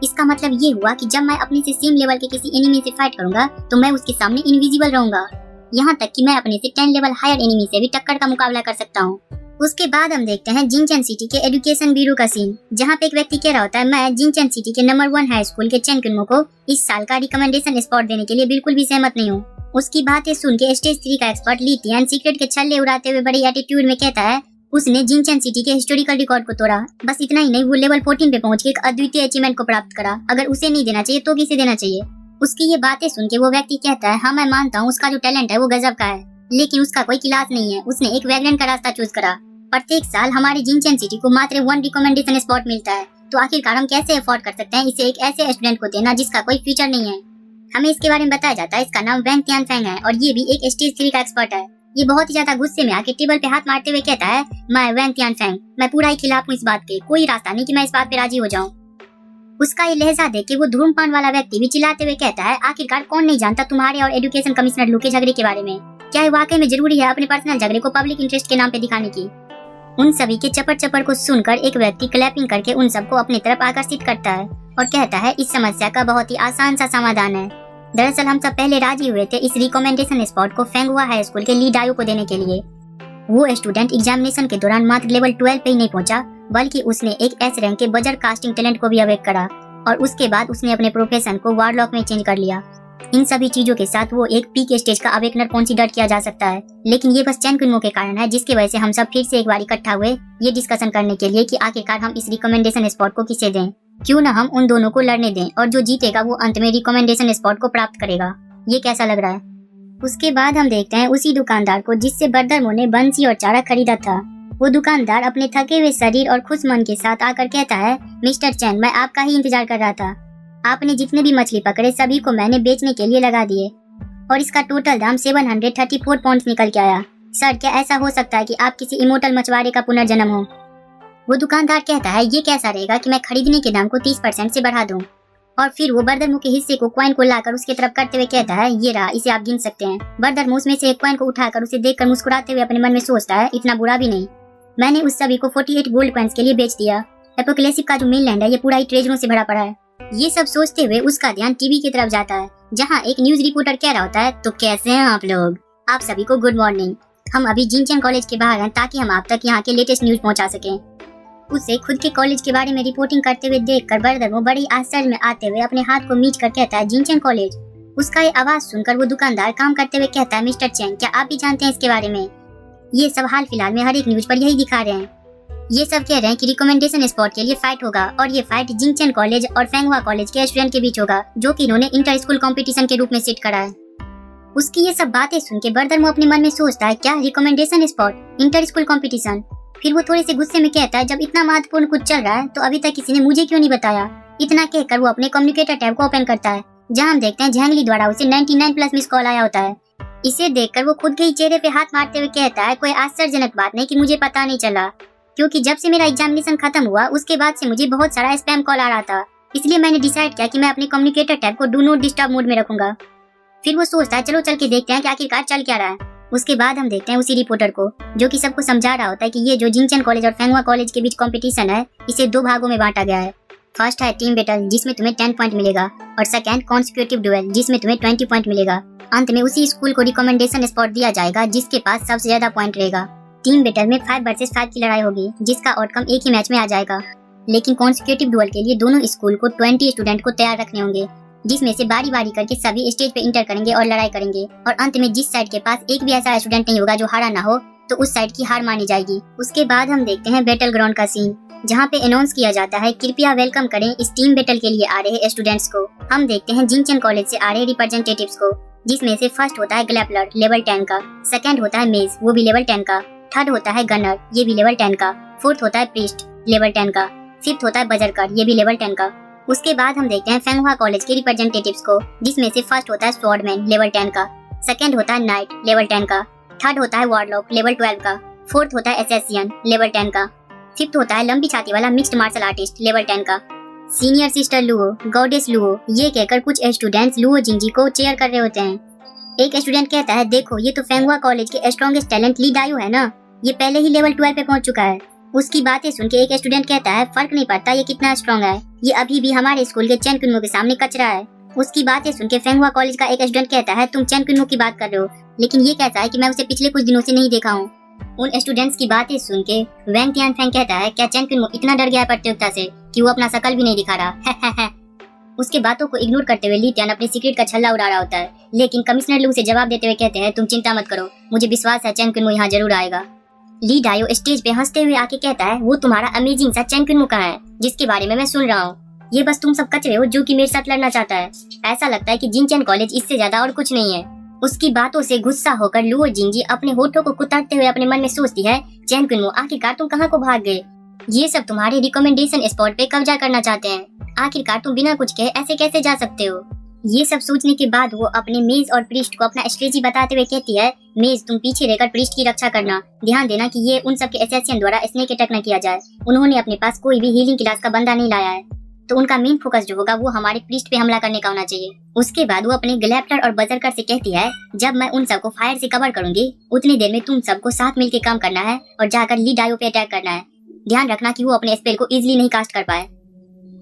इसका मतलब ये हुआ कि जब मैं अपने से सेम लेवल के किसी एनिमी से फाइट करूंगा तो मैं उसके सामने इनविजिबल रहूंगा। यहाँ तक कि मैं अपने से 10 लेवल हायर एनिमी से भी टक्कर का मुकाबला कर सकता हूँ। उसके बाद हम देखते हैं जिनचेन सिटी के एजुकेशन ब्यूरो का सीन, जहाँ पे एक व्यक्ति कह रहा होता है, मैं जिनचेन सिटी के नंबर 1 हाई स्कूल के चेन कुनमो को इस साल का रिकमेंडेशन स्पॉट देने के लिए बिल्कुल भी सहमत नहीं हूँ। उसकी बातें सुन के स्टेज 3 का एक्सपर्ट ली तियान सीक्रेट के छल्ले उड़ाते हुए बड़ी एटीट्यूड में कहता है, उसने जिनचेन सिटी के हिस्टोरिकल रिकॉर्ड को तोड़ा। बस इतना ही नहीं, वो लेवल 14 पे पहुंच के एक अद्वितीय अचीवमेंट को प्राप्त करा। अगर उसे नहीं देना चाहिए तो किसे देना चाहिए? उसकी ये बातें सुन के वो व्यक्ति कहता है, हाँ मैं मानता हूँ उसका जो टैलेंट है वो गजब का है, लेकिन उसका कोई क्लास नहीं है। उसने एक वैग्रेंट का रास्ता चूज करा। प्रत्येक साल हमारे जिनचेन सिटी को मात्र 1 रिकमेंडेशन स्पॉट मिलता है, तो आखिरकार हम कैसे अफोर्ड कर सकते हैं इसे एक ऐसे स्टूडेंट को देना जिसका कोई फ्यूचर नहीं है? हमें इसके बारे में बताया जाता है, इसका नाम वैंग तियानफेंग है और ये भी एक स्टेज 3 का एक्सपर्ट है। ये बहुत ही ज्यादा गुस्से में आके टेबल पे हाथ मारते हुए कहता है, मैं वैंग तियानफेंग, मैं पूरा ही खिलाफ हूँ इस बात के, कोई रास्ता नहीं कि मैं इस बात पे राजी हो जाऊँ। उसका ये लहजा देख के वो धूम्रपान वाला व्यक्ति भी चिल्लाते हुए कहता है, आखिरकार कौन नहीं जानता तुम्हारे और एजुकेशन कमिश्नर लू के झगड़े के बारे में? क्या ये वाकई में जरूरी है अपने पर्सनल झगड़े को पब्लिक इंटरेस्ट के नाम पे दिखाने की? उन सभी के चपर चपर को सुनकर एक व्यक्ति क्लैपिंग करके उन सबको अपनी तरफ आकर्षित करता है और कहता है, इस समस्या का बहुत ही आसान सा समाधान है। दरअसल हम सब पहले राजी हुए थे इस रिकमेंडेशन स्पॉट को फेंगुआ हाई स्कूल के ली डायो को देने के लिए। वो स्टूडेंट एग्जामिनेशन के दौरान मात्र लेवल 12 पे ही नहीं पहुंचा, बल्कि उसने एक एस रैंक के बजर कास्टिंग टैलेंट को भी अवेक करा और उसके बाद उसने अपने प्रोफेशन को वारलॉक में चेंज कर लिया। इन सभी चीजों के साथ वो एक पीक स्टेज का अवेकनर कंसीडर किया जा सकता है, लेकिन ये बस चेन कुनमो के कारण है, जिसकी वजह से हम सब फिर से एक बार इकट्ठा हुए ये डिस्कशन करने के लिए कि आखिरकार हम इस रिकमेंडेशन स्पॉट को किसे दें। क्यों ना हम उन दोनों को लड़ने दें और जो जीतेगा वो अंत में रिकमेंडेशन स्पॉट को प्राप्त करेगा। ये कैसा लग रहा है? उसके बाद हम देखते हैं उसी दुकानदार को जिससे बर्दरमो ने बंसी और चारा खरीदा था। वो दुकानदार अपने थके हुए शरीर और खुश मन के साथ आकर कहता है, मिस्टर चैन, मैं आपका ही इंतजार कर रहा था। आपने जितने भी मछली पकड़े सभी को मैंने बेचने के लिए लगा दिए और इसका टोटल दाम 734 पॉइंट्स निकल के आया। सर, क्या ऐसा हो सकता है कि आप किसी इमोर्टल मछुआरे का पुनर्जन्म हो? वो दुकानदार कहता है, ये कैसा रहेगा कि मैं खरीदने के दाम को 30% से बढ़ा दूं। और फिर वो बर्दरमो के हिस्से को कॉइन को लाकर उसके तरफ करते हुए कहता है, ये रहा, इसे आप गिन सकते हैं। बर्दरमो उसमें से एक कॉइन को उठाकर उसे देखकर मुस्कुराते हुए अपने मन में सोचता है, इतना बुरा भी नहीं, मैंने उस सभी को 48 गोल्ड कॉइन्स के लिए बेच दिया। एपोक्लिप्स का जो मेनलैंड है ये पूरा ही ट्रेजरों से भरा पड़ा है। ये सब सोचते हुए उसका ध्यान टीवी की तरफ जाता है, जहाँ एक न्यूज रिपोर्टर कह रहा होता है, तो कैसे हैं आप लोग? आप सभी को गुड मॉर्निंग। हम अभी जिनचेन कॉलेज के बाहर हैं ताकि हम आप तक यहाँ के लेटेस्ट न्यूज पहुँचा सकें। उसे खुद के कॉलेज के बारे में रिपोर्टिंग करते हुए देखकर बर्दरमो बड़ी आश्चर्य में आते हुए अपने हाथ को मीच कर कहता है, जिनचेन कॉलेज। उसका ये आवाज सुनकर वो दुकानदार काम करते हुए कहता है, मिस्टर चैन, क्या आप भी जानते हैं इसके बारे में? ये सब हाल फिलहाल में हर एक न्यूज पर यही दिखा रहे हैं। ये सब कह रहे हैं कि रिकमेंडेशन स्पॉट के लिए फाइट होगा और ये फाइट जिनचेन कॉलेज और फेंगहुआ कॉलेज के स्टूडेंट के बीच होगा, जो कि इन्होंने इंटर स्कूल कंपटीशन के रूप में सेट करा है। उसकी ये सब बातें सुन के बर्दरमो अपने मन में सोचता है, क्या recommendation spot, inter school competition? फिर वो थोड़े से गुस्से में कहता है, जब इतना महत्वपूर्ण कुछ चल रहा है तो अभी तक किसी ने मुझे क्यों नहीं बताया? इतना कहकर वो अपने कम्युनिकेटर टैब को ओपन करता है, जहाँ हम देखते हैं झैंगली द्वारा उसे 99+ मिस कॉल आया होता है। इसे देखकर वो खुद के ही चेहरे पे हाथ मारते हुए कहता है, कोई आश्चर्यजनक बात नहीं कि मुझे पता नहीं चला, क्योंकि जब से मेरा एग्जामिनेशन खत्म हुआ उसके बाद से मुझे बहुत सारा स्पैम कॉल आ रहा था, इसलिए मैंने डिसाइड किया कि मैं अपने कम्युनिकेटर टैब को डू नॉट डिस्टर्ब मोड में रखूंगा। फिर वो सोचता है, चलो चल के देखते हैं कि आखिरकार चल क्या रहा है। उसके बाद हम देखते हैं उसी रिपोर्टर को जो कि सबको समझा रहा होता है कि ये जो जिनचेन कॉलेज और फेंगहुआ कॉलेज के बीच कंपटीशन है इसे 2 भागों में बांटा गया है। फर्स्ट है टीम बैटल, जिसमें तुम्हें 10 पॉइंट मिलेगा, और सेकंड कॉन्सिक्यूटिव डुएल, जिसमें तुम्हें 20 पॉइंट मिलेगा। अंत में उसी स्कूल को रिकमेंडेशन स्पॉट दिया जाएगा जिसके पास सबसे ज्यादा पॉइंट रहेगा। टीम बैटल में 5 वर्सेस 5 की लड़ाई होगी, जिसका आउटकम एक ही मैच में आ जाएगा। लेकिन कॉन्सिक्यूटिव डुएल के लिए दोनों स्कूल को 20 स्टूडेंट को तैयार रखने होंगे, जिसमें से बारी बारी करके सभी स्टेज पे इंटर करेंगे और लड़ाई करेंगे, और अंत में जिस साइड के पास एक भी ऐसा स्टूडेंट नहीं होगा जो हारा ना हो, तो उस साइड की हार मानी जाएगी। उसके बाद हम देखते हैं बैटल ग्राउंड का सीन, जहाँ पे अनाउंस किया जाता है, कृपया वेलकम करें इस टीम बैटल के लिए आ रहे स्टूडेंट्स को। हम देखते हैं जिनचेन कॉलेज से आ रहे रिप्रेजेंटेटिव्स को, जिसमें से फर्स्ट होता है ग्लैपलर लेवल 10 का, सेकंड होता है मेज, वो भी लेवल 10 का, थर्ड होता है गनर, ये भी लेवल 10 का, फोर्थ होता है प्रीस्ट लेवल 10 का, फिफ्थ होता है बजरकर, ये भी लेवल 10 का। उसके बाद हम देखते हैं फेंगहुआ कॉलेज के रिप्रेजेंटेटिव्स को, जिसमें से फर्स्ट होता है स्वॉर्डमैन लेवल 10 का, सेकंड होता है नाइट लेवल 10 का, थर्ड होता है वॉरलॉक लेवल 12 का, फोर्थ होता है एसेसियन लेवल 10 का, फिफ्थ होता है लंबी छाती वाला मिक्स्ड मार्शल आर्टिस्ट लेवल 10 का, senior sister Luo, goddess Luo. ये कहकर कुछ स्टूडेंट्स लुओ जिंजी को चेयर कर रहे होते हैं। एक स्टूडेंट कहता है, देखो ये तो फेंगुआ कॉलेज के स्ट्रॉन्गेस्ट टैलेंट ली डायो है ना, ये पहले ही लेवल 12 पे पहुंच चुका है। उसकी बातें सुन के एक स्टूडेंट कहता है, फर्क नहीं पड़ता ये कितना स्ट्रॉन्ग है, ये अभी भी हमारे स्कूल के चैन कुनमो के सामने कचरा है। उसकी बातें सुन के फेंगुआ कॉलेज का एक स्टूडेंट कहता है, तुम चैन कुनमो की बात कर रहे हो, लेकिन ये कहता है कि मैं उसे पिछले कुछ दिनों से नहीं देखा हूँ। उन स्टूडेंट्स की बातें सुन के वैंग तियानफेंग कहता है, क्या चैन कुनमो इतना डर गया है प्रतियोगिता से कि वो अपना शकल भी नहीं दिखा रहा। उसके बातों को इग्नोर करते हुए ली तियान अपने सीक्रेट का छल्ला उड़ा रहा होता है, लेकिन कमिश्नर लू से जवाब देते हुए कहते हैं, तुम चिंता मत करो, मुझे विश्वास है चैन कुनमो यहाँ जरूर आएगा। ली डायो स्टेज पे हंसते हुए आके कहता है, वो तुम्हारा अमेजिंग सा चैन कुनमो का है जिसके बारे में मैं सुन रहा हूँ। ये बस तुम सब कचरे हो जो कि मेरे साथ लड़ना चाहता है। ऐसा लगता है कि जिनचैन कॉलेज इससे ज्यादा और कुछ नहीं है। उसकी बातों से गुस्सा होकर लुओ जिंजी अपने होठों को कुतरते हुए अपने मन में सोचती है, चैन कुनमो आखिरकार तुम कहाँ को भाग गए? ये सब तुम्हारे रिकमेंडेशन स्पॉट पे कब्जा करना चाहते हैं। आखिरकार तुम बिना कुछ कहे ऐसे कैसे जा सकते हो? ये सब सोचने के बाद वो अपने मेज और प्रीस्ट को अपना स्ट्रेटजी बताते हुए कहती है, मेज तुम पीछे रहकर प्रीस्ट की रक्षा करना, ध्यान देना कि ये उन सब के एसेसियन द्वारा स्नेक अटैक न किया जाए। उन्होंने अपने पास कोई भी हीलिंग क्लास का बंदा नहीं लाया है, तो उनका मेन फोकस जो होगा वो हमारे प्रीस्ट पे हमला करने का होना चाहिए। उसके बाद वो अपने ग्लैप्टर और बजरकर से कहती है, जब मैं उन सबको फायर से कवर करूंगी उतनी देर में तुम सबको साथ मिलकर काम करना है और जाकर ली डायो पे अटैक करना है। ध्यान रखना कि वो अपने स्पेल को इजीली नहीं कास्ट कर पाए।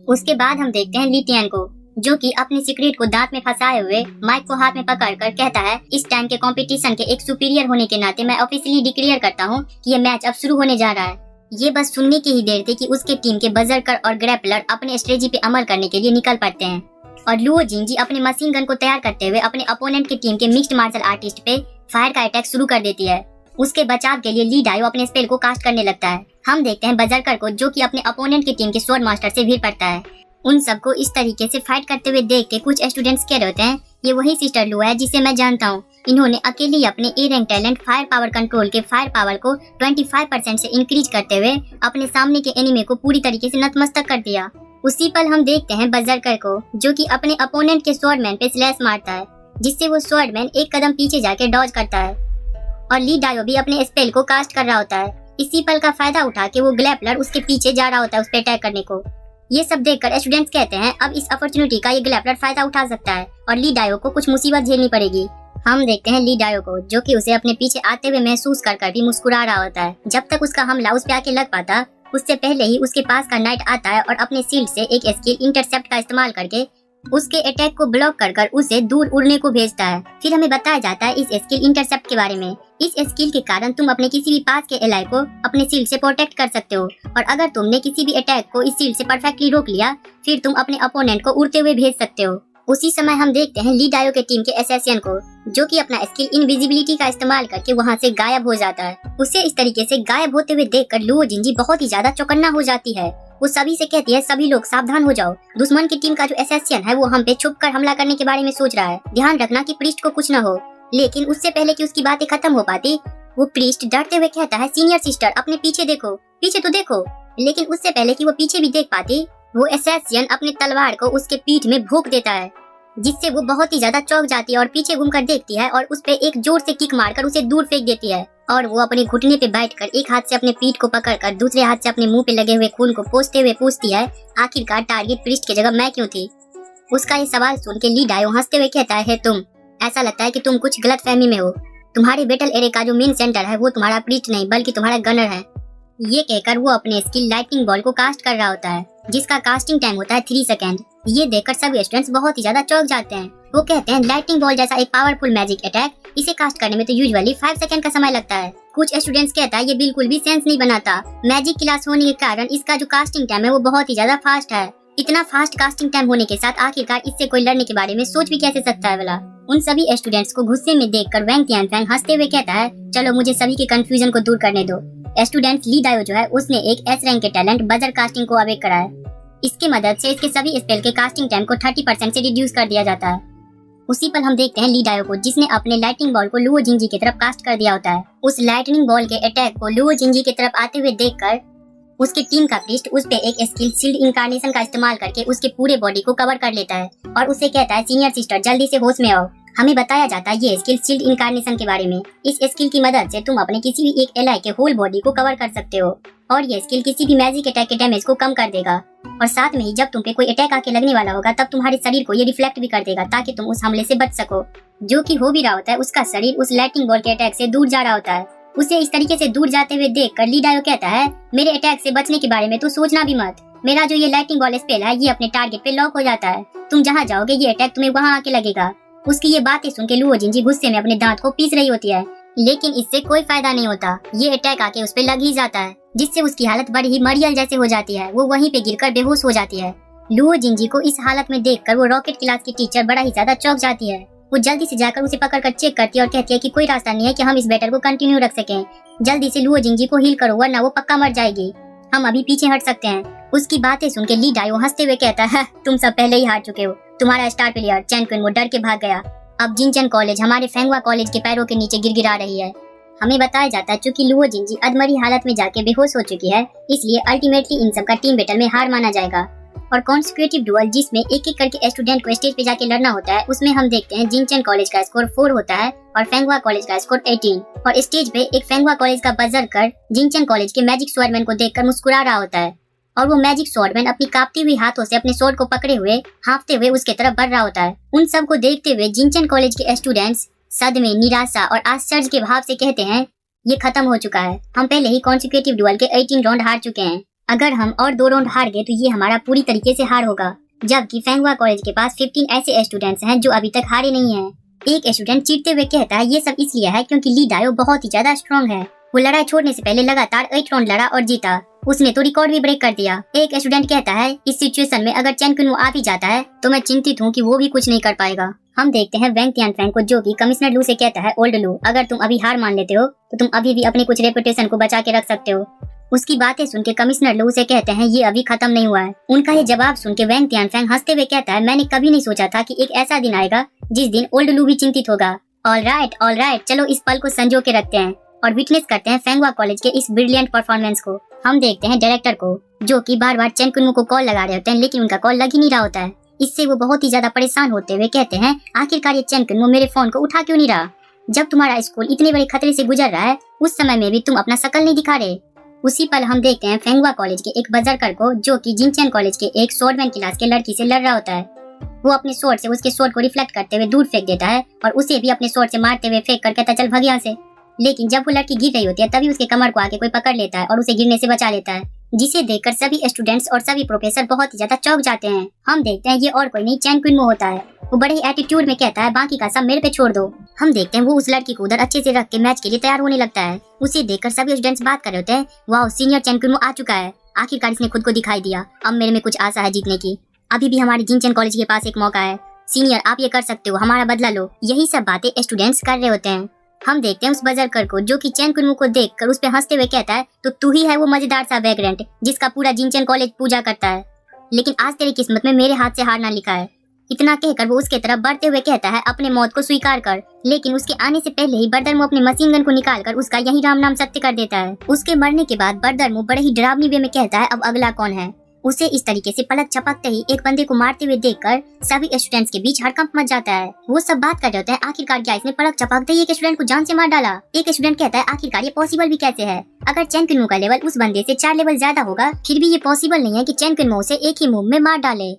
उसके बाद हम देखते हैं ली तियान को, जो कि अपने सीक्रेट को दांत में फंसाए हुए माइक को हाथ में पकड़कर कहता है, इस टाइम के कंपटीशन के एक सुपीरियर होने के नाते मैं ऑफिशियली डिक्लेयर करता हूँ कि ये मैच अब शुरू होने जा रहा है। ये बस सुनने की ही देर थी कि उसके टीम के बजरकर और ग्रैपलर अपने स्ट्रेटजी पे अमल करने के लिए निकल पड़ते हैं और लुओ जिंजी अपने मशीन गन को तैयार करते हुए अपने अपोनेंट की टीम के मिक्स्ड मार्शल आर्टिस्ट पे फायर का अटैक शुरू कर देती है। उसके बचाव के लिए ली डायो अपने स्पेल को कास्ट करने लगता है। हम देखते हैं बजरकर को, जो कि अपने अपोनेंट की टीम के स्वॉर्ड मास्टर से भीड़ पड़ता है। उन सबको इस तरीके से फाइट करते हुए देख के कुछ स्टूडेंट्स कह रहे होते हैं, ये वही सिस्टर लुआ है जिसे मैं जानता हूँ। इन्होंने अकेले ही अपने A rank talent fire power control के फायर पावर को 25% से इंक्रीज करते हुए अपने सामने के एनिमे को पूरी तरीके से नतमस्तक कर दिया। उसी पल हम देखते हैं बजरकर को, जो कि अपने अपोनेंट के स्वॉर्डमैन पे स्लैश मारता है, जिससे वो स्वॉर्डमैन एक कदम पीछे जाके डॉज करता है और ली डायो भी अपने स्पेल को कास्ट कर रहा होता है। इसी पल का फायदा उठा के वो ग्लैपलर उसके पीछे जा रहा होता है उस पे अटैक करने को। ये सब देखकर स्टूडेंट्स कहते हैं, अब इस अपॉर्चुनिटी का ये ग्लैपलर फायदा उठा सकता है और ली डायो को कुछ मुसीबत झेलनी पड़ेगी। हम देखते हैं ली डायो को, जो कि उसे अपने पीछे आते हुए महसूस कर भी मुस्कुरा रहा होता है। जब तक उसका हमला उस पे आके लग पाता, उससे पहले ही उसके पास का नाइट आता है और अपने शील्ड से एक स्किल इंटरसेप्ट का इस्तेमाल करके उसके अटैक को ब्लॉक कर उसे दूर उड़ने को भेजता है। फिर हमें बताया जाता है इस स्किल इंटरसेप्ट के बारे में। इस स्किल के कारण तुम अपने किसी भी पास के एलाई को अपने शील्ड से प्रोटेक्ट कर सकते हो और अगर तुमने किसी भी अटैक को इस शील्ड से परफेक्टली रोक लिया, फिर तुम अपने अपोनेंट को उड़ते हुए भेज सकते हो। उसी समय हम देखते हैं ली डायो के टीम के एसेसियन को, जो कि अपना स्किल इनविजिबिलिटी का इस्तेमाल करके वहाँ से गायब हो जाता है। उसे इस तरीके से गायब होते हुए देखकर लुओ जिंजी बहुत ही ज्यादा चौकन्ना हो जाती है। वो सभी से कहती है, सभी लोग सावधान हो जाओ, दुश्मन की टीम का जो एसेसियन है वो हम पे छुपकर हमला करने के बारे में सोच रहा है। ध्यान रखना कि प्रीस्ट को कुछ न हो। लेकिन उससे पहले कि उसकी बातें खत्म हो पाती, वो प्रीस्ट डरते हुए कहता है, सीनियर सिस्टर अपने पीछे देखो, पीछे तो देखो। लेकिन उससे पहले कि वो पीछे भी देख पाती, वो एसेसियन अपने तलवार को उसके पीठ में भोंक देता है, जिससे वो बहुत ही ज्यादा चौंक जाती है और पीछे घूमकर देखती है और उस पे एक जोर से किक मारकर उसे दूर फेंक देती है। और वो अपने घुटने पे बैठकर एक हाथ से अपने पीठ को पकड़कर दूसरे हाथ से अपने मुंह पे लगे हुए खून को पोंछते हुए पूछती है, आखिरकार टारगेट प्रीस्ट की जगह मैं क्यों थी? उसका ये सवाल सुन के ली डायो हंसते हुए कहता है, तुम ऐसा लगता है कि तुम कुछ गलत फहमी में हो। तुम्हारे बैटल एरिया का जो मेन सेंटर है वो तुम्हारा प्रीस्ट नहीं बल्कि तुम्हारा गनर है। ये कहकर वो अपने स्किल लाइटनिंग बॉल को कास्ट कर रहा होता है, जिसका कास्टिंग टाइम होता है 3 सेकंड। ये देखकर सभी स्टूडेंट्स बहुत ही ज्यादा चौंक जाते हैं। वो कहते हैं, लाइटनिंग बॉल जैसा एक पावरफुल मैजिक अटैक, इसे कास्ट करने में तो यूजुअली 5 सेकंड का समय लगता है। कुछ स्टूडेंट्स कहता है ये बिल्कुल भी सेंस नहीं बनाता। मैजिक क्लास होने के कारण इसका जो कास्टिंग टाइम है वो बहुत ही ज्यादा फास्ट है। इतना फास्ट कास्टिंग टाइम होने के साथ आखिरकार इससे कोई लड़ने के बारे में सोच भी कैसे सकता है वाला। उन सभी स्टूडेंट्स को गुस्से में देखकर वैंग तियानफेंग हंसते हुए कहता है, चलो मुझे सभी के कंफ्यूजन को दूर करने दो। स्टूडेंट ली डायो जो है उसने एक एस रैंक के टैलेंट बजर कास्टिंग को अवेक करा है। इसकी मदद से इसके सभी स्पेल के कास्टिंग टाइम को 30% से रिड्यूस कर दिया जाता है। उसी पर हम देखते हैं ली डायो को, जिसने अपने लाइटनिंग बॉल को लुओ जिंजी की तरफ कास्ट कर दिया होता है। उस लाइटनिंग बॉल के अटैक को लुओ जिंजी की तरफ आते हुए देखकर उसकी टीम का प्रीस्ट उस पे एक स्किल शील्ड इनकार्नेशन का इस्तेमाल करके उसके पूरे बॉडी को कवर कर लेता है और उसे कहता है, सीनियर सिस्टर जल्दी से होश में आओ, हमें बताया जाता है ये स्किल शील्ड इनकार्नेशन के बारे में। इस स्किल की मदद से तुम अपने किसी भी एक एलाई के होल बॉडी को कवर कर सकते हो और ये स्किल किसी भी मैजिक अटैक के डैमेज को कम कर देगा। और साथ में ही जब तुम पे कोई अटैक आके लगने वाला होगा तब तुम्हारे शरीर को ये रिफ्लेक्ट भी कर देगा ताकि तुम उस हमले से बच सको। जो कि हो भी रहा होता है, उसका शरीर उस लाइटनिंग बॉल के अटैक से दूर जा रहा होता है। उसे इस तरीके से दूर जाते हुए देखकर ली डायो कहता है, मेरे अटैक से बचने के बारे में तो सोचना भी मत। मेरा जो ये लाइटनिंग बॉल स्पेल है ये अपने टारगेट पे लॉक हो जाता है। तुम जहाँ जाओगे ये अटैक तुम्हें वहाँ आके लगेगा। उसकी ये बातें सुन के लुओ जिंजी गुस्से में अपने दांत को पीस रही होती है, लेकिन इससे कोई फायदा नहीं होता। ये अटैक आके उस पे लग ही जाता है, जिससे उसकी हालत बड़ी ही मरियल जैसे हो जाती है। वो वहीं पे गिरकर बेहोश हो जाती है। लुओ जिंजी को इस हालत में देखकर वो रॉकेट क्लास की टीचर बड़ा ही ज्यादा चौंक जाती है। वो जल्दी से जाकर उसे पकड़कर चेक करती है और कहती है कि कोई रास्ता नहीं है कि हम इस बैटल को कंटिन्यू रख सकें। जल्दी से लुओ जिंजी को हील करो वरना वो पक्का मर जाएगी। हम अभी पीछे हट सकते हैं। उसकी बातें सुन के ली डायो हंसते हुए कहता है, तुम सब पहले ही हार चुके हो। तुम्हारा स्टार प्लेयर चैन क्विन वो डर के भाग गया। अब जिनचन कॉलेज हमारे फेंगवा कॉलेज के पैरों के नीचे गिरगिरा रही है। हमें बताया जाता है चूंकि लुओ जिंजी अधमरी हालत में जाके बेहोश हो चुकी है, इसलिए अल्टीमेटली इन सब का टीम बैटल में हार माना जाएगा। और कॉन्सिक्यूटिव डुअल जिसमें एक एक करके स्टूडेंट को स्टेज पे जाके लड़ना होता है, उसमें हम देखते हैं जिनचन कॉलेज का स्कोर 4 होता है और फेंगवा कॉलेज का स्कोर 18। और स्टेज पे एक फेंगवा कॉलेज का बजरकर जिनचन कॉलेज के मैजिक स्वॉर्डमैन को देखकर मुस्कुरा रहा होता है और वो मैजिक स्वॉर्डमैन अपनी कांपती हुई हाथों से अपने स्वॉर्ड को पकड़े हुए हाँफते हुए उसके तरफ बढ़ रहा होता है। उन सब को देखते हुए जिनचन कॉलेज के स्टूडेंट्स सदमे, निराशा और आश्चर्य के भाव से कहते हैं, ये खत्म हो चुका है। हम पहले ही कॉन्सिक्यूटिव डुअल के 18 राउंड हार चुके हैं। अगर हम और 2 राउंड हार गए तो ये हमारा पूरी तरीके से हार होगा। जबकि फेंगवा कॉलेज के पास 15 ऐसे स्टूडेंट्स हैं जो अभी तक हारे नहीं हैं। एक स्टूडेंट चीखते हुए कहता है, ये सब इसलिए है क्योंकि ली डायो बहुत ही ज्यादा स्ट्रॉन्ग है। वो लड़ाई छोड़ने से पहले लगातार 8 राउंड लड़ा और जीता। उसने तो रिकॉर्ड भी ब्रेक कर दिया। एक स्टूडेंट कहता है, इस सिचुएशन में अगर चैन क्विन आ भी जाता है तो मैं चिंतित हूँ कि वो भी कुछ नहीं कर पाएगा। हम देखते हैं वैंग तियानफैंग को जो कि कमिश्नर लू से कहता है, ओल्ड लू, अगर तुम अभी हार मान लेते हो तो तुम अभी भी अपनी कुछ रेपुटेशन को बचा के रख सकते हो। उसकी बातें सुन के कमिश्नर लू से कहते हैं, ये अभी खत्म नहीं हुआ है। उनका ये जवाब सुन के वैंग तियानफैंग हंसते हुए कहता है, मैंने कभी नहीं सोचा था कि एक ऐसा दिन आएगा जिस दिन ओल्ड लू भी चिंतित होगा। ऑल राइट, चलो इस पल को संजो के रखते हैं और विटनेस करते हैं फेंगवा कॉलेज के इस ब्रिलियंट परफॉर्मेंस को। हम देखते हैं डायरेक्टर को जो कि बार बार चैन क्विन को कॉल लगा रहे होते हैं, लेकिन उनका कॉल लग ही नहीं रहा होता है। इससे वो बहुत ही ज्यादा परेशान होते हुए कहते हैं, आखिरकार ये चैन क्विन मेरे फोन को उठा क्यों नहीं रहा? जब तुम्हारा स्कूल इतने बड़े खतरे से गुजर रहा है उस समय में भी तुम अपना शकल नहीं दिखा रहे। उसी पल हम देखते हैं फेंगवा कॉलेज के एक बजरकर को जो कि जिनचैन कॉलेज के एक स्वॉर्डमैन क्लास के लड़की से लड़ रहा होता है। वो अपने स्वॉर्ड से उसके स्वॉर्ड को रिफ्लेक्ट करते हुए दूर फेंक देता है और उसे भी अपने स्वॉर्ड से मारते हुए फेंक कर कहता, चल भाग यहाँ से। लेकिन जब वो लड़की गिर रही होती है तभी उसके कमर को आके कोई पकड़ लेता है और उसे गिरने से बचा लेता है, जिसे देखकर सभी स्टूडेंट्स और सभी प्रोफेसर बहुत ही ज्यादा चौंक जाते हैं। हम देखते हैं ये और कोई नहीं चैन क्विन होता है। वो बड़े ही एटीट्यूड में कहता है, बाकी का सब मेरे पे छोड़ दो। हम देखते हैं वो उस लड़की को उधर अच्छे से रख के मैच के लिए तैयार होने लगता है। उसे देखकर सभी स्टूडेंट्स बात कर रहे होते हैं, वाह, सीनियर चैन क्विन आ चुका है, आखिरकार इसने खुद को दिखाई दिया। अब मेरे में कुछ आशा है जीतने की। अभी भी हमारे जिनचैन कॉलेज के पास एक मौका है। सीनियर, आप ये कर सकते हो, हमारा बदला लो। यही सब बातें स्टूडेंट्स कर रहे होते हैं। हम देखते हैं उस बजरकर को जो कि चैन क्विन को देखकर उस पे हंसते हुए कहता है, तो तू ही है वो मजेदार सा वैग्रेंट जिसका पूरा जिनचैन कॉलेज पूजा करता है, लेकिन आज तेरी किस्मत में मेरे हाथ से हारना लिखा है। इतना कहकर वो उसके तरफ बढ़ते हुए कहता है, अपने मौत को स्वीकार कर। लेकिन उसके आने से पहले ही बर्दरमो अपने मशीन गन को निकालकर उसका यही राम नाम सत्य कर देता है। उसके मरने के बाद बर्दरमो बड़े ही डरावनी वे में कहता है, अब अगला कौन है? उसे इस तरीके से पलक झपकते ही एक बंदे को मारते हुए देखकर सभी स्टूडेंट्स के बीच हड़कंप मच जाता है। वो सब बात कर रहे होते हैं, आखिरकार क्या इसने पलक झपकते ही एक स्टूडेंट को जान से मार डाला। एक स्टूडेंट कहता है, आखिरकार ये पॉसिबल भी कैसे है? अगर चैन क्विन का लेवल उस बंदे से 4 लेवल ज्यादा होगा फिर भी ये पॉसिबल नहीं है कि चैन क्विन उसे एक ही मूव में मार डाले।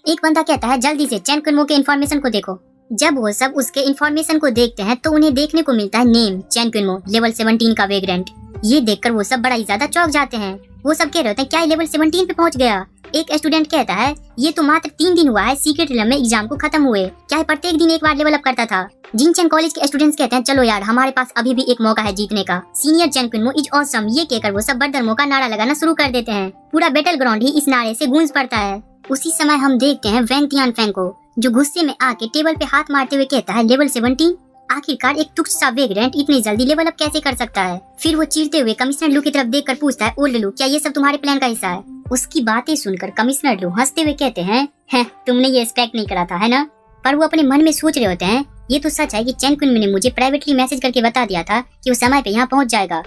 एक बंदा कहता है, जल्दी से चैन क्विन के इन्फॉर्मेशन को देखो। जब वो सब उसके इन्फॉर्मेशन को देखते हैं तो उन्हें देखने को मिलता है नेम चैन क्विन लेवल 17 का वेग्रेंट। ये देखकर वो सब बड़ा ही ज्यादा चौंक जाते हैं। वो सब कह रहे होते हैं, क्या लेवल 17 पे पहुंच गया? एक स्टूडेंट कहता है, ये तो मात्र 3 दिन हुआ है सीक्रेट रिलम में एग्जाम को खत्म हुए, क्या है प्रत्येक दिन एक बार लेवल अप करता था? जिनचैन कॉलेज के स्टूडेंट्स कहते हैं, चलो यार, हमारे पास अभी भी एक मौका है जीतने का। Senior chain Quinn is awesome. ये कहकर वो सब बर्दरमो का नारा लगाना शुरू कर देते हैं। पूरा बैटल ग्राउंड ही इस नारे से गूंज पड़ता है। उसी समय हम देखते हैं वैंग तियानफैंग को जो गुस्से में आके टेबल पे हाथ मारते हुए कहता है, लेवल 17? आखिरकार एक तुच्छ सा वेग्रेंट इतनी जल्दी लेवल अप कैसे कर सकता है? फिर वो चीरते हुए कमिश्नर लू की तरफ देखकर पूछता है, ओल्ड लू, क्या ये सब तुम्हारे प्लान का हिस्सा है? उसकी बातें सुनकर कमिश्नर लू हंसते हुए कहते हैं, तुमने ये एक्सपेक्ट नहीं करा था, है ना? पर वो अपने मन में सोच रहे होते हैं, ये तो सच है कि चैन क्विन ने मुझे प्राइवेटली मैसेज करके बता दिया था कि वो समय पे यहाँ पहुँच जाएगा,